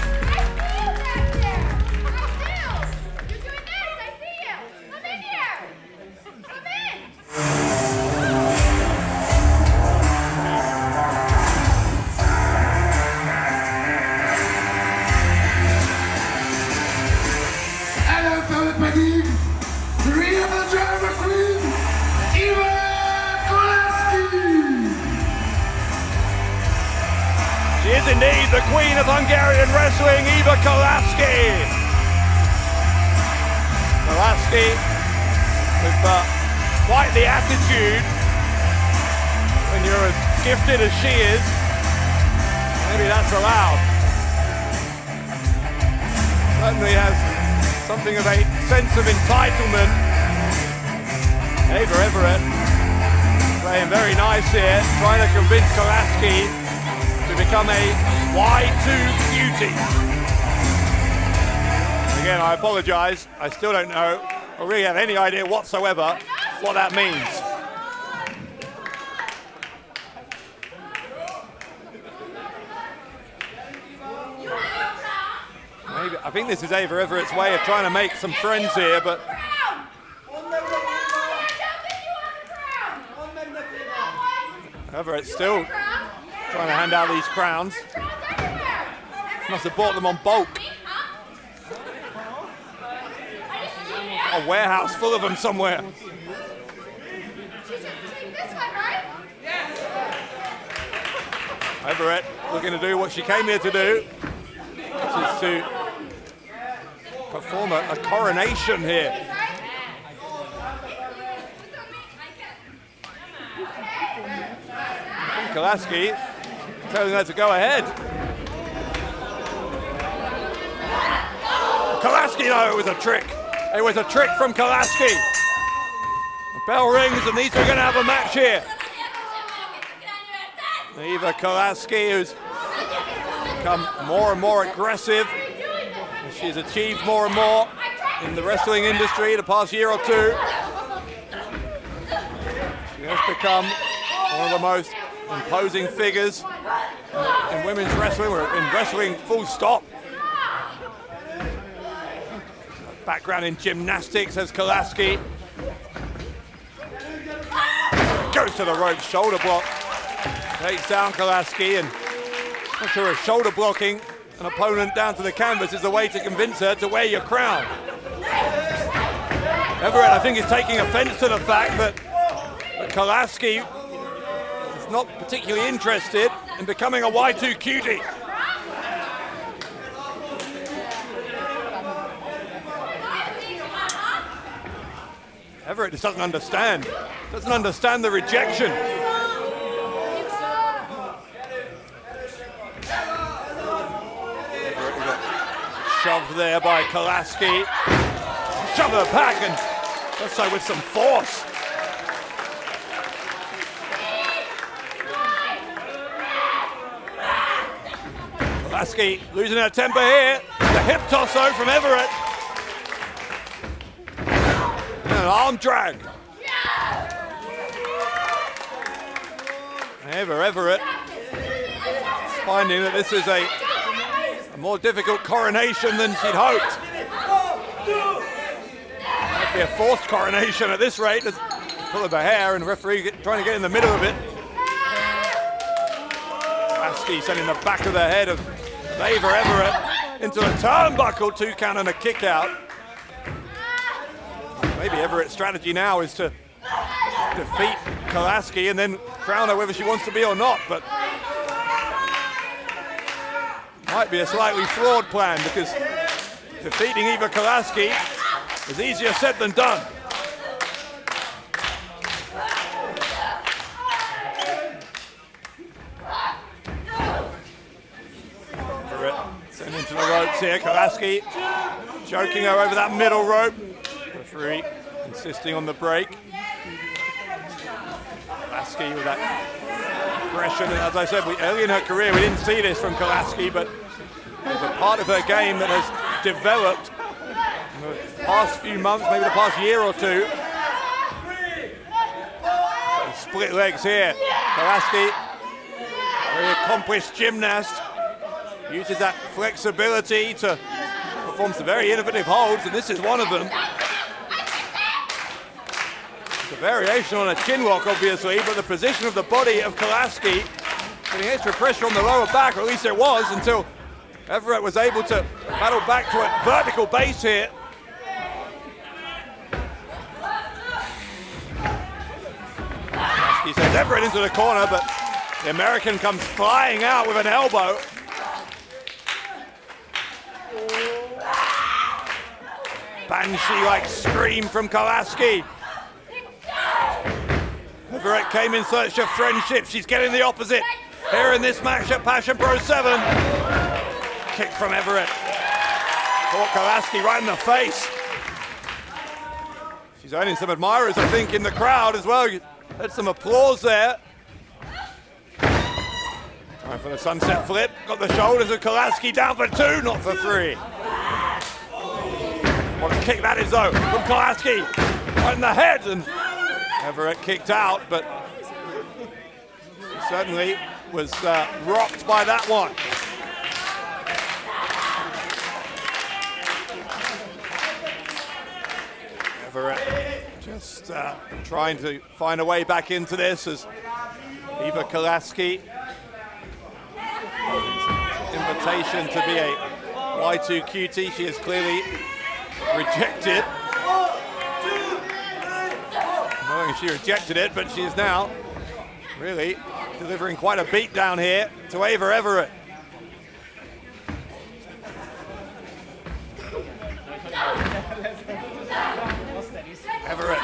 Indeed, the Queen of Hungarian wrestling, Iva Kolasky. Kolasky with quite the attitude when you're as gifted as she is. Maybe that's allowed. Certainly has something of a sense of entitlement. Ava Everett playing very nice here, trying to convince Kolasky to become a Y2 Cutie. Again, I apologise. I still don't know or really have any idea whatsoever what that means. Maybe, I think this is Ava Everett's way of trying to make some friends here, but Everett's still trying to hand out these crowns. Must have bought them on bulk. A warehouse full of them somewhere. Everett looking to do what she came here to do, which is to perform a coronation here. Kolasky telling her to go ahead. Kolasky, no, it was a trick. It was a trick from Kolasky. The bell rings and these two are going to have a match here. Iva Kolasky, who's become more and more aggressive. She's achieved more and more in the wrestling industry the past year or two. She has become one of the most imposing figures in women's wrestling, or in wrestling full stop. Background in gymnastics as Kolasky. Goes to the rope, shoulder block. Takes down Kolasky, and not sure if shoulder blocking an opponent down to the canvas is the way to convince her to wear your crown. Everett, I think, is taking offense to the fact that Kolasky is not particularly interested in becoming a Y2 cutie. Everett just doesn't understand the rejection. Shoved there by Kolasky. Shove her back, and does so with some force. Kolasky losing her temper here. The hip toss though from Everett. And an arm drag. Everett finding that this is a more difficult coronation than she'd hoped. Might be a forced coronation at this rate. There's pull of her hair and the referee trying to get in the middle of it. Kolasky sending the back of the head of Ava Everett into a turnbuckle, 2 count and a kick out. Maybe Everett's strategy now is to defeat Kolasky and then crown her whether she wants to be or not, but might be a slightly flawed plan, because defeating Iva Kolasky is easier said than done. Everett sent into the ropes here. Kolasky choking her over that middle rope. Referee insisting on the break. Kolasky with that aggression, and as I said, early in her career we didn't see this from Kolasky, but there's a part of her game that has developed in the past few months, maybe the past year or two. Split legs here. Kolasky, very accomplished gymnast, uses that flexibility to perform some very innovative holds, and this is one of them. It's a variation on a chin lock, obviously, but the position of the body of Kolasky putting extra pressure on the lower back, or at least it was, until Everett was able to battle back to a vertical base here. Kolasky sends Everett into the corner, but the American comes flying out with an elbow. Banshee-like scream from Kolasky. Everett came in search of friendship. She's getting the opposite here in this match at Passion Pro 7. Kick from Everett. Caught Kolasky right in the face. She's earning some admirers, I think, in the crowd as well. Had some applause there. Time for the sunset flip. Got the shoulders of Kolasky down for 2, not for 3. What a kick that is, though, from Kolasky. Right in the head, and Everett kicked out, but certainly was rocked by that one. Everett just trying to find a way back into this as Iva Kolasky. Invitation to be a Y2 cutie. She is clearly rejected. I don't think she rejected it, but she is now really delivering quite a beat down here to Ava Everett. Everett.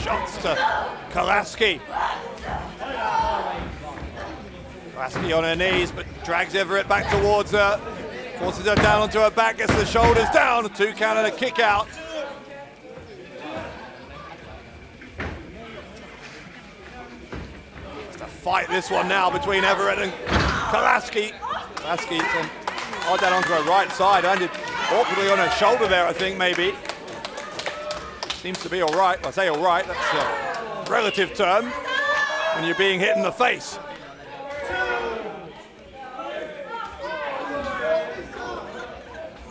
Shots to Kolasky. Kolasky on her knees, but drags Everett back towards her. Forces her down onto her back, gets the shoulders down. A 2 count and a kick out. It's a fight this one now between Everett and Kolasky. Kolasky that onto her right side, landed awkwardly on her shoulder there, I think, maybe. Seems to be all right. I say all right, that's a relative term when you're being hit in the face.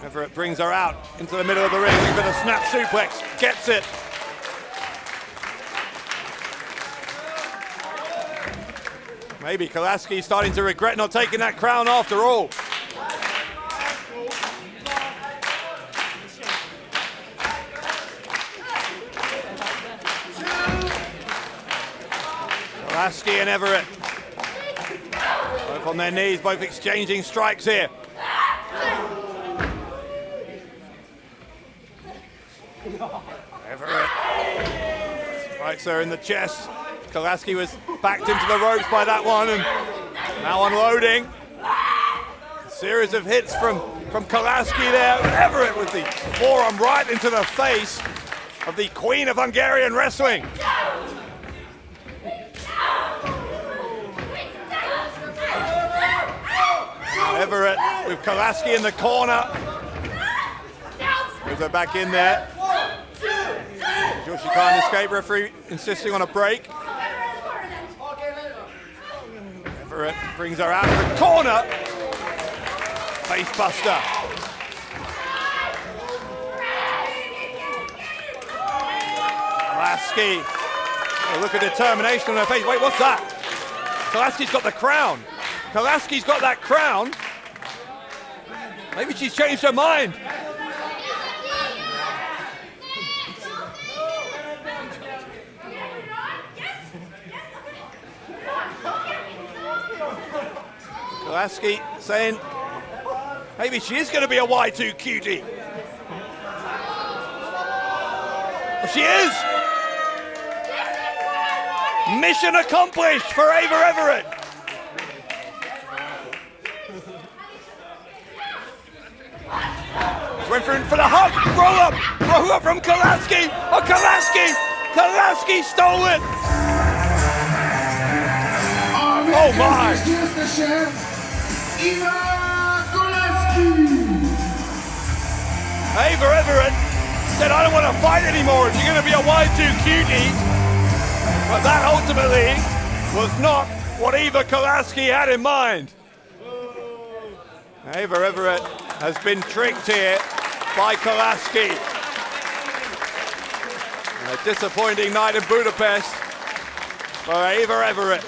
Everett brings her out into the middle of the ring, looking for the snap suplex, gets it. Maybe Kolasky starting to regret not taking that crown after all. Kolasky and Everett, both on their knees, both exchanging strikes here. Everett strikes her in the chest. Kolasky was backed into the ropes by that one, and now unloading. A series of hits from Kolasky there. Everett with the forearm right into the face of the Queen of Hungarian wrestling. Everett with Kolasky in the corner. Moves her back in there. Sure she can't escape, referee insisting on a break. Everett brings her out of the corner. Face buster. Kolasky. A look of determination on her face. Wait, what's that? Kolasky's got the crown. Kolasky's got that crown. Maybe she's changed her mind. Kolasky saying maybe she is going to be a Y2 cutie. Well, she is. Mission accomplished for Ava Everett. Went for the hug, roll up from Kolasky. Oh, Kolasky stole it. Oh my! Iva Kolasky. Ava Everett said, I don't want to fight anymore if you're going to be a Y2 cutie. But that ultimately was not what Iva Kolasky had in mind. Ava Everett has been tricked here by Kolasky. A disappointing night in Budapest for Ava Everett.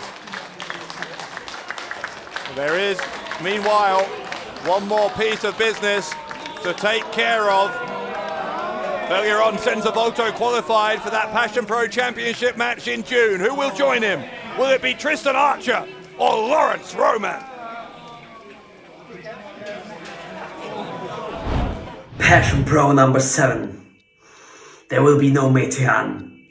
There is, meanwhile, one more piece of business to take care of. Earlier on, Senza Volto qualified for that Passion Pro Championship match in June. Who will join him? Will it be Tristan Archer or Laurance Roman? Passion Pro number 7. There will be no Tihanyi,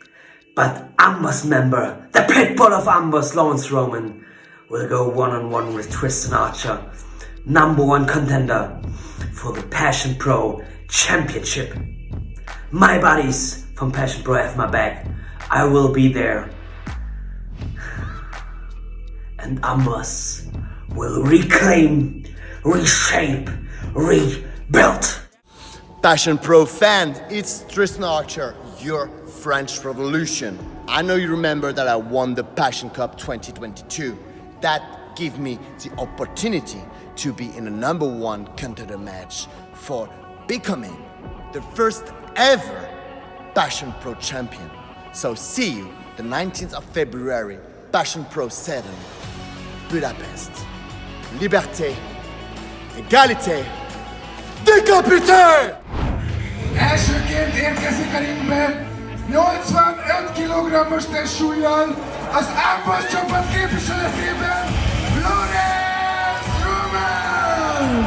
but Amber's member, the pitbull of Amber's, Laurance Roman, will go one-on-one with Tristan Archer, #1 contender for the Passion Pro Championship. My buddies from Passion Pro have my back. I will be there. And Amber's will reclaim, reshape, rebuild. Passion Pro fan, it's Tristan Archer, your French Revolution. I know you remember that I won the Passion Cup 2022. That gave me the opportunity to be in a #1 contender match for becoming the first ever Passion Pro champion. So see you the 19th of February, Passion Pro 7, Budapest. Liberté, égalité, décapité! Elsőként érkezik a ringbe 85 kg-os testsúllyal az Amboss csapat képviseletében Laurance Roman!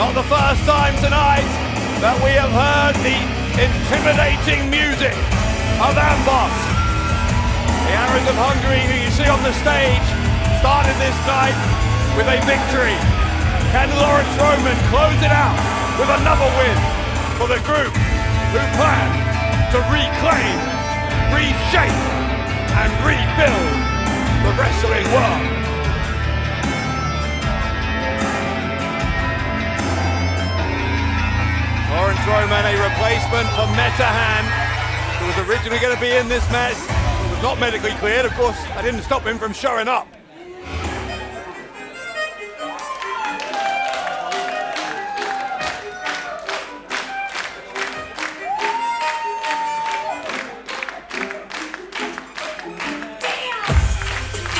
Not the first time tonight that we have heard the intimidating music of Amboss. The arrows of Hungary, who you see on the stage, started this night with a victory. Can Laurance Roman close it out with another win for the group who plan to reclaim, reshape and rebuild the wrestling world? Laurance Roman, a replacement for Metahan, who was originally going to be in this match, but was not medically cleared. Of course, that didn't stop him from showing up.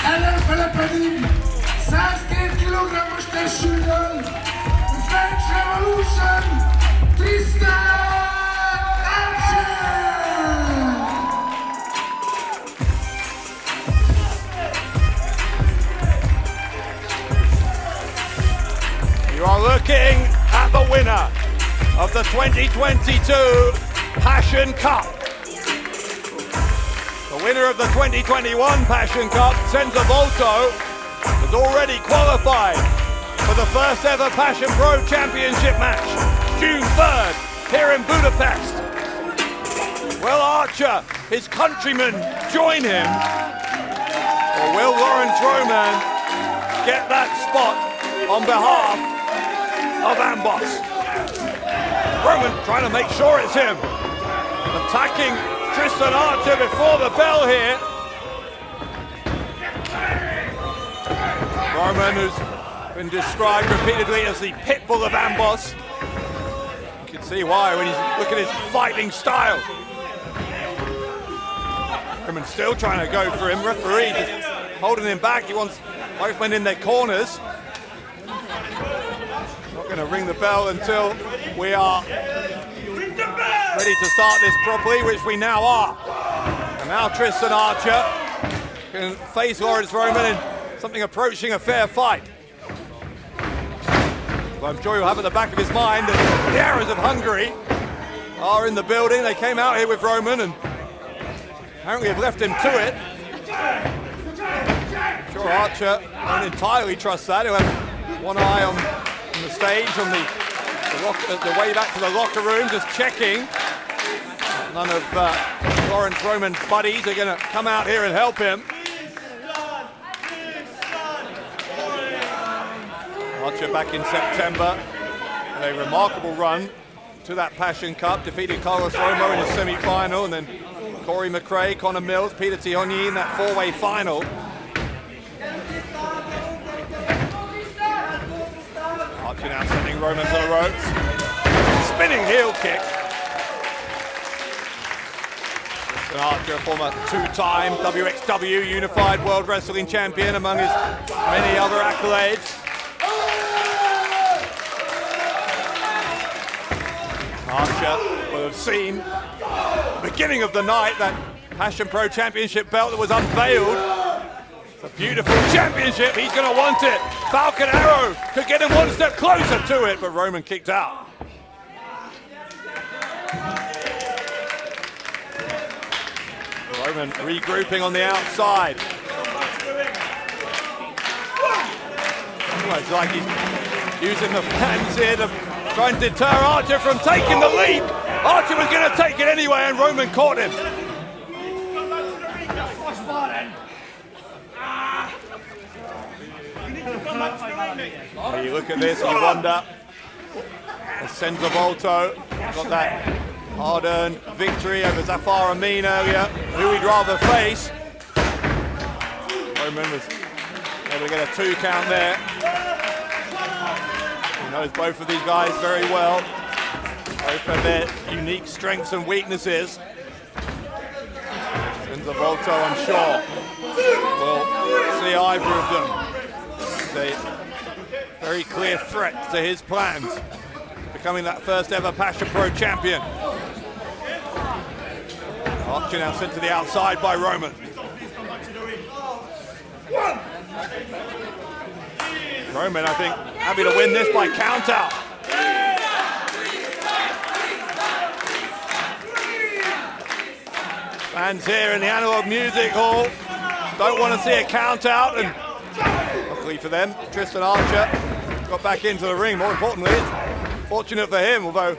Ellenfele pedig 102 kg-os testsúllyal a French Revolution, Tristan! You are looking at the winner of the 2022 Passion Cup. The winner of the 2021 Passion Cup, Senza Volto, has already qualified for the first ever Passion Pro Championship match, June 3rd, here in Budapest. Will Archer, his countrymen, join him? Or will Laurance Roman get that spot on behalf of Amboss? Roman trying to make sure it's him. Attacking Tristan Archer before the bell here. Roman, who's been described repeatedly as the pit bull of Amboss. You can see why when you look at his fighting style. Roman still trying to go for him. Referee just holding him back. He wants both men in their corners. Not going to ring the bell until we are ready to start this properly, which we now are. And now Tristan Archer can face Laurance Roman in something approaching a fair fight. Well, I'm sure you'll have at the back of his mind that the arrows of Hungary are in the building. They came out here with Roman and apparently have left him to it. I'm sure Archer won't entirely trust that. He'll have one eye on the stage, on the way back to the locker room, just checking. None of Laurance Roman's buddies are going to come out here and help him. Archer back in September, and a remarkable run to that Passion Cup, defeating Carlos Romo in his semi-final, and then Corey McRae, Connor Mills, Peter Tihanyi in that four-way final. Archer now sending Roman to the ropes. Spinning heel kick. Tristan Archer, former two-time WXW Unified World Wrestling Champion, among his many other accolades. Archer will have seen the beginning of the night that Passion Pro Championship belt that was unveiled. It's a beautiful championship, he's going to want it. Falcon Arrow could get him one step closer to it, but Roman kicked out. Roman regrouping on the outside. Almost like he's using the fans here to try and deter Archer from taking the lead. Archer was going to take it anyway, and Roman caught him. When you look at this, you wonder, Senza Volto got that hard-earned victory over Zafar Ameen earlier. Who he'd rather face. Roman was able to get a 2 count there. He knows both of these guys very well. Both have their unique strengths and weaknesses. Senza Volto, I'm sure, will see either of them as a very clear threat to his plans, becoming that first ever Passion Pro champion. Archer now sent to the outside by Roman. Roman, I think, happy to win this by count out. Fans here in the Analog Music Hall don't want to see a count out, and luckily for them, Tristan Archer got back into the ring. More importantly, it's fortunate for him, although it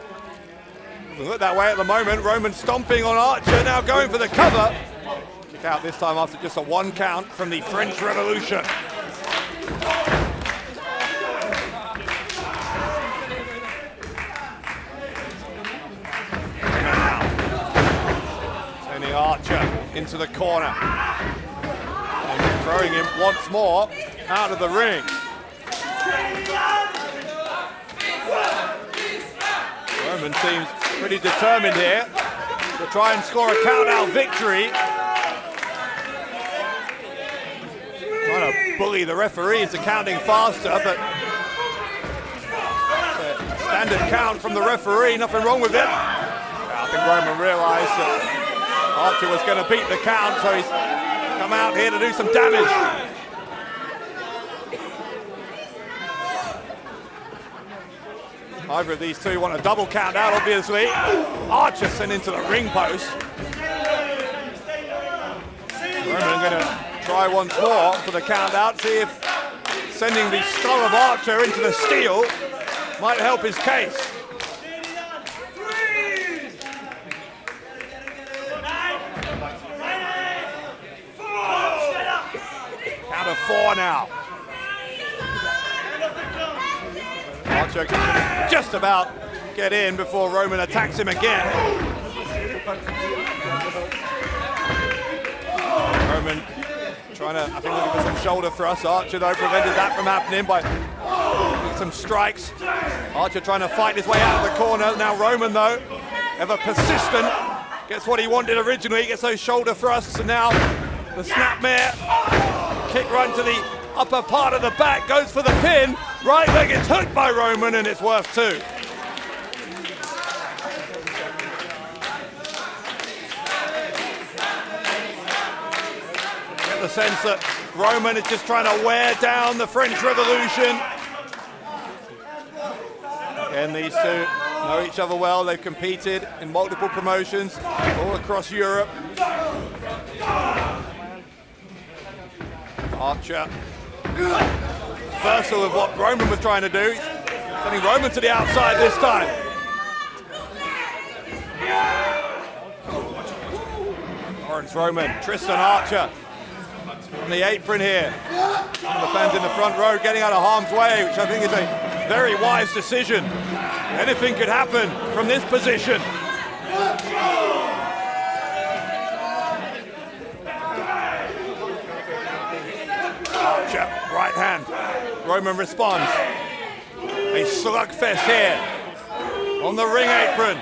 doesn't look that way at the moment. Roman stomping on Archer, now going for the cover. Kick out this time after just a 1 count from the French Revolution. Sending Archer into the corner. And throwing him once more out of the ring. Roman seems pretty determined here to try and score a count-out victory. Trying to bully the referee into counting faster, but it's a standard count from the referee, nothing wrong with it. I think Roman realised that Archer was going to beat the count, so he's come out here to do some damage. Either of these two want a double count out, obviously. Archer sent into the ring post. Roman going to try once more for the count out, see if sending the skull of Archer into the steel might help his case. Count of 4 now. Archer can just about get in before Roman attacks him again. Roman trying to, I think, looking for some shoulder thrusts. Archer, though, prevented that from happening by some strikes. Archer trying to fight his way out of the corner. Now Roman, though, ever persistent, gets what he wanted originally. He gets those shoulder thrusts, and now the snapmare. Kick right to the upper part of the back, goes for the pin. Right leg gets hooked by Roman, and it's worth 2. Get the sense that Roman is just trying to wear down the French Revolution. Again, these two know each other well. They've competed in multiple promotions all across Europe. Archer, reversal of what Roman was trying to do. Sending Roman to the outside this time. Laurance, Roman, Tristan Archer on the apron here. One of the fans in the front row getting out of harm's way, which I think is a very wise decision. Anything could happen from this position. Archer, right hand. Roman responds. A slugfest here on the ring apron.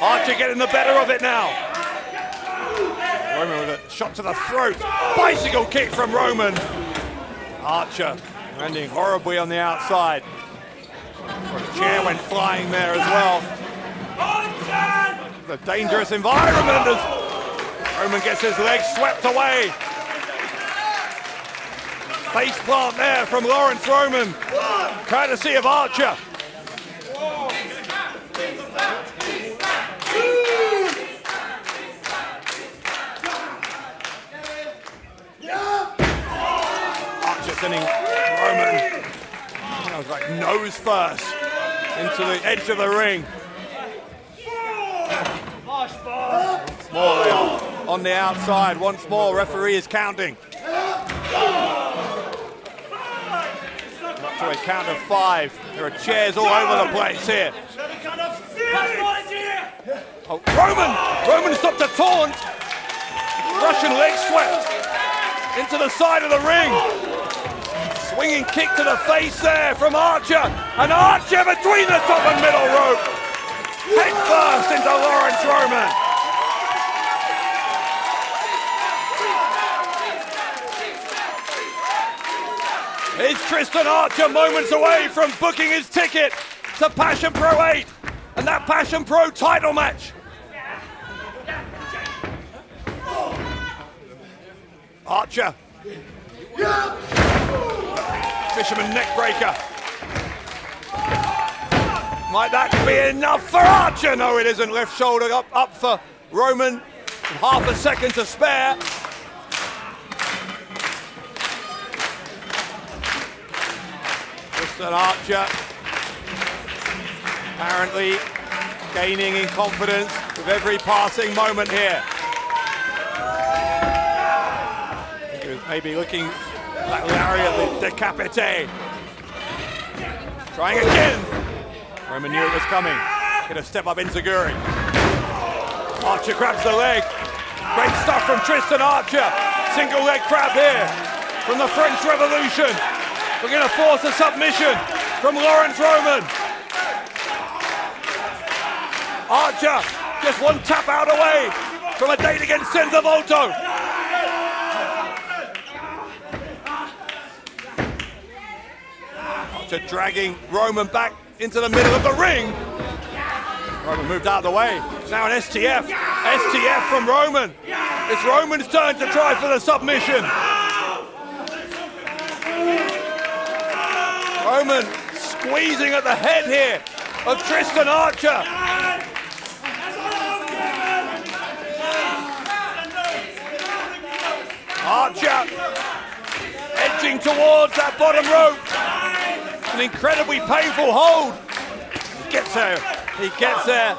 Archer getting the better of it now. Roman with a shot to the throat. Bicycle kick from Roman. Archer landing horribly on the outside. A chair went flying there as well. The dangerous environment as Roman gets his legs swept away. Face plant there from Laurance Roman, courtesy of Archer. Archer sending Roman, that was like nose first, into the edge of the ring. Small there on the outside, once more, referee is counting. Up to a count of 5. There are chairs all over the place here. Oh, Roman stopped a taunt. Russian leg swept into the side of the ring. Swinging kick to the face there from Archer. And Archer between the top and middle rope. Head first into Laurance Roman. Is Tristan Archer moments away from booking his ticket to Passion Pro 8 and that Passion Pro title match. Archer. Fisherman neckbreaker. Might that be enough for Archer? No, it isn't. Left shoulder up for Roman. Half a second to spare. Tristan Archer apparently gaining in confidence with every passing moment here. Maybe looking like Lariat, the decapite. Trying again. Roman knew it was coming. Gonna step up Inzaguri. Archer grabs the leg. Great stuff from Tristan Archer. Single leg crab here from the French Revolution. We're gonna force a submission from Laurance Roman. Archer just one tap out away from a date against Senza Volto. Archer dragging Roman back into the middle of the ring. Roman moved out of the way. Now an STF. STF from Roman. It's Roman's turn to try for the submission. Roman squeezing at the head here of Tristan Archer. Archer edging towards that bottom rope. An incredibly painful hold. He gets there. He gets there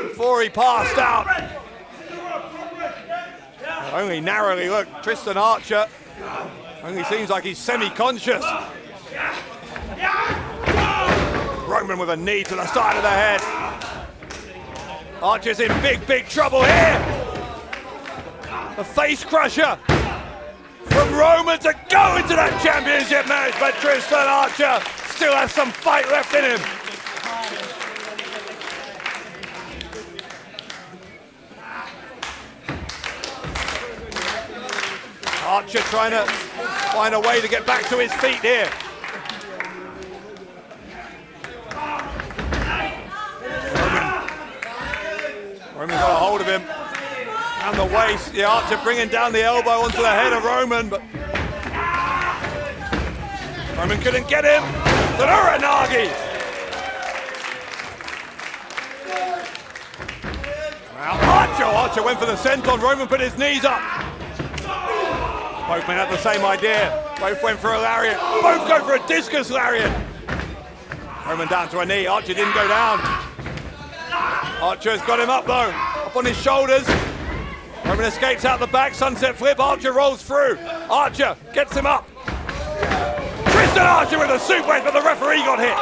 before he passed out. Only narrowly, look, Tristan Archer only seems like he's semi-conscious. Roman with a knee to the side of the head. Archer's in big trouble here. A face crusher from Roman to go into that championship match, but Tristan Archer still has some fight left in him. Archer trying to find a way to get back to his feet here. Roman got a hold of him and the waist. The Archer bringing down the elbow onto the head of Roman, but Roman couldn't get him. The Uranagi. Well, Archer went for the senton. Roman put his knees up. Both men had the same idea. Both went for a lariat. Both go for a discus lariat. Roman down to a knee. Archer didn't go down. Archer's got him up though. Up on his shoulders. Roman escapes out the back. Sunset flip. Archer rolls through. Archer gets him up. Tristan Archer with a suplex, but the referee got hit.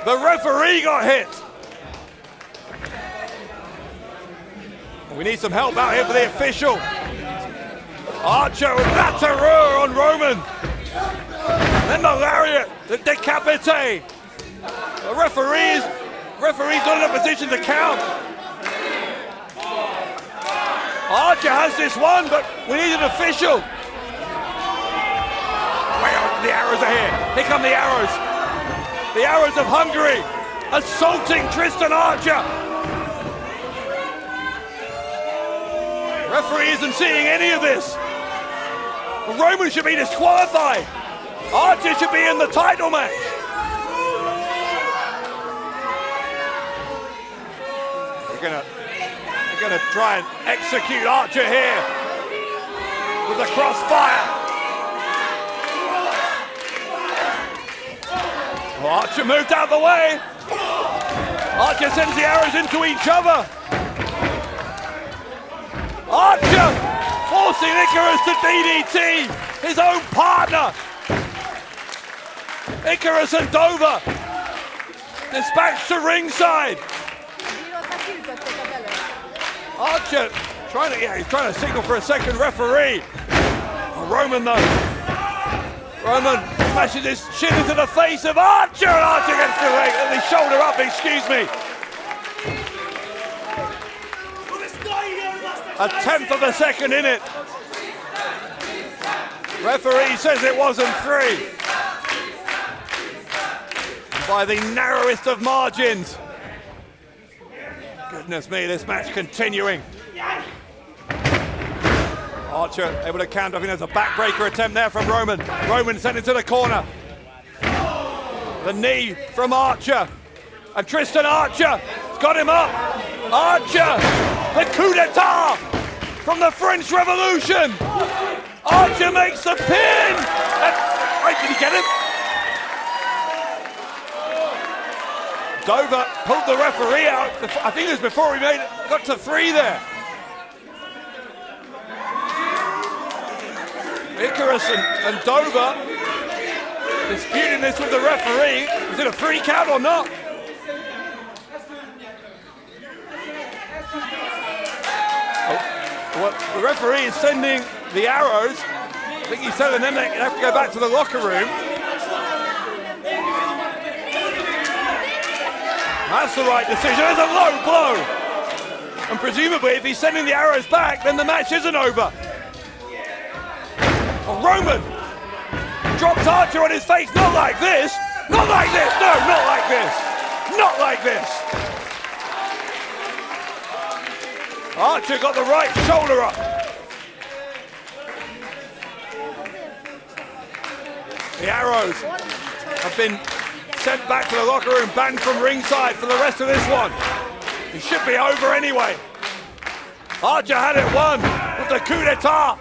The referee got hit. We need some help out here for the official. Archer with Latarur on Roman. Then the lariat, the decapite. The referee's not in a position to count. Archer has this one, but we need an official. The arrows are here. Here come the arrows. The arrows of Hungary assaulting Tristan Archer. Referee isn't seeing any of this. Roman should be disqualified. Archer should be in the title match. We're gonna try and execute Archer here with the crossfire. Well, Archer moved out of the way. Archer sends the arrows into each other. Archer forcing Icarus to DDT his own partner. Icarus and Dover dispatched to ringside. Archer he's trying to signal for a second referee. Roman though. Roman smashes his shin into the face of Archer, and Archer gets the leg, the shoulder up, excuse me. A tenth of a second in it. Referee says it wasn't 3. By the narrowest of margins. Goodness me, this match continuing. Archer able to count. I think there's a backbreaker attempt there from Roman. Roman sent it to the corner. The knee from Archer. And Tristan Archer's got him up. Archer, the coup d'etat from the French Revolution. Archer makes the pin. Right, did he get him? Dover pulled the referee out. I think it was before he got to 3 there. Icarus and Dover disputing this with the referee. Is it a 3 count or not? Well, the referee is sending the arrows. I think he's telling them they have to go back to the locker room. That's the right decision. There's a low blow. And presumably, if he's sending the arrows back, then the match isn't over. Roman drops Archer on his face. Not like this. Not like this. No, not like this. Not like this. Archer got the right shoulder up. The arrows have been sent back to the locker room, banned from ringside for the rest of this one. It should be over anyway. Archer had it won with the coup d'etat.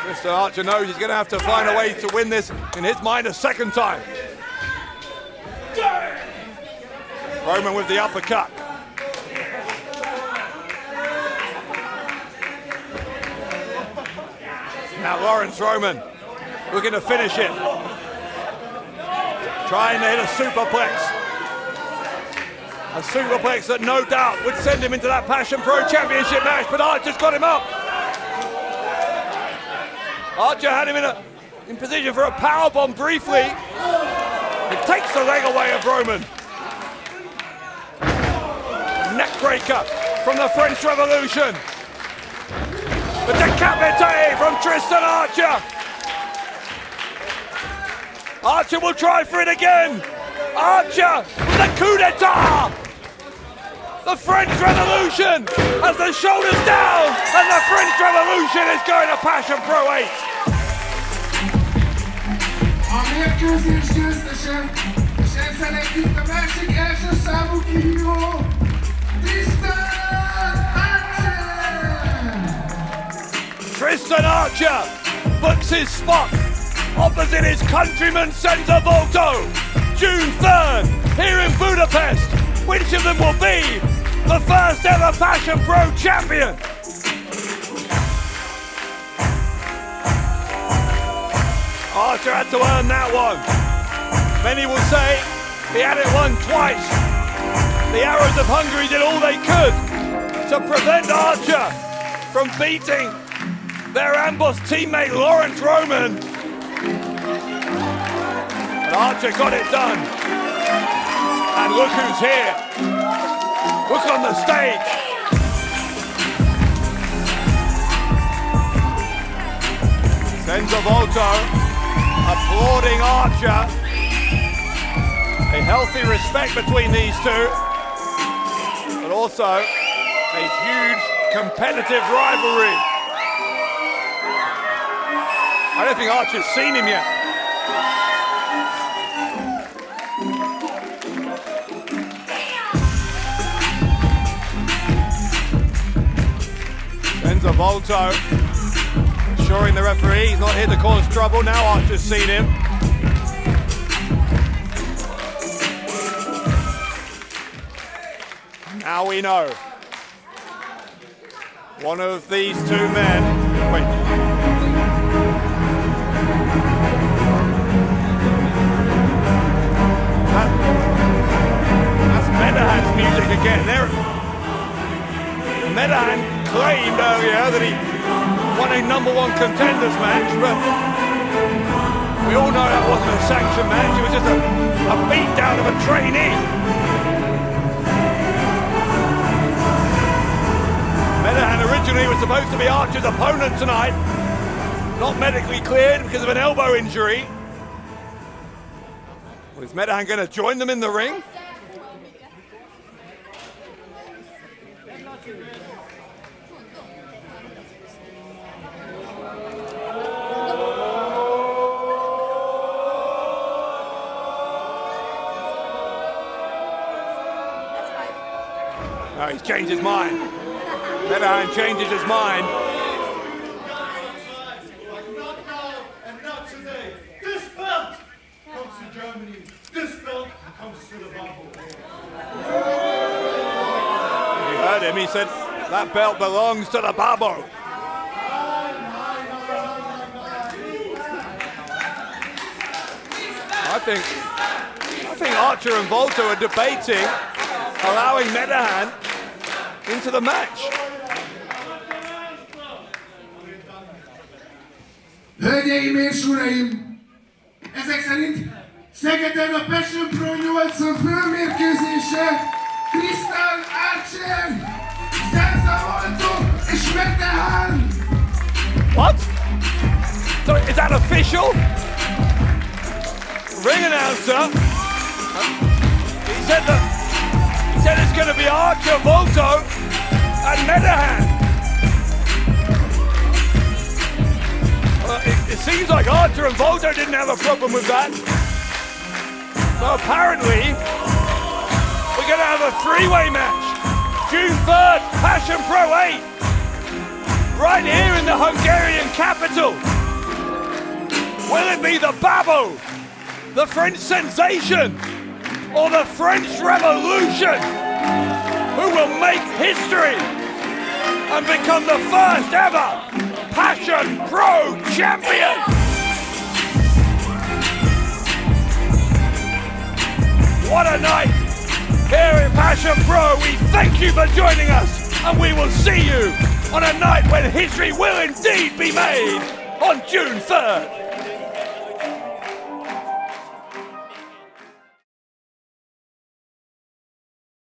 Mr. Archer knows he's going to have to find a way to win this, in his mind, a second time. Roman with the uppercut. Now Laurance Roman looking to finish it. Trying to hit a superplex. A superplex that no doubt would send him into that Passion Pro Championship match, but Archer's got him up. Archer had him in position for a powerbomb briefly. It takes the leg away of Roman. Neckbreaker from the French Revolution. The decapite from Tristan Archer. Archer will try for it again. Archer with the coup d'etat. The French Revolution has the shoulders down, and the French Revolution is going to Passion Pro 8. A mérkőzés győztese, és ezzel együtt a másik első számú kihívó, Tristan Archer! Tristan Archer books his spot opposite his countryman Senza Volto, June 3rd, here in Budapest. Which of them will be the first ever Passion Pro champion? Archer had to earn that one. Many will say he had it won twice. The Arrows of Hungary did all they could to prevent Archer from beating their ambush teammate Laurance Roman. And Archer got it done. And look who's here. Look on the stage. Senza Volto applauding Archer. A healthy respect between these two, but also a huge competitive rivalry. I don't think Archer's seen him yet. Senza Volto assuring the referee he's not here to cause trouble. Now Archer's seen him. Now we know. One of these two men. Wait. That's Medahan's music again. Medahan claimed earlier that he won a #1 contenders match, but we all know that wasn't a sanctioned match. It was just a beatdown of a trainee. Medahan originally was supposed to be Archer's opponent tonight, not medically cleared because of an elbow injury. Well, is Medahan going to join them in the ring? No, he's changed his mind. Medahan changes his mind. And not today. This belt comes to Germany. This belt comes to the Bumble. You heard him, he said that belt belongs to the Babo. I think Archer and Volto are debating allowing Medahan into the match. Hölgyeim és uraim! Ezek szerint Szegeden a Passion Pro 80 főmérkőzése Tristan, Archer, Senza, Volto és Medahan! What? So is that official? Ring announcer. He said it's going to be Archer, Volto, and Medahan. It seems like Archer and Volto didn't have a problem with that. So apparently, we're going to have a three-way match. June 3rd, Passion Pro 8. Right here in the Hungarian capital. Will it be the Babo, the French sensation, or the French Revolution, who will make history and become the first ever Passion Pro champion? What a night here in Passion Pro. We thank you for joining us, and we will see you on a night when history will indeed be made on June 3rd.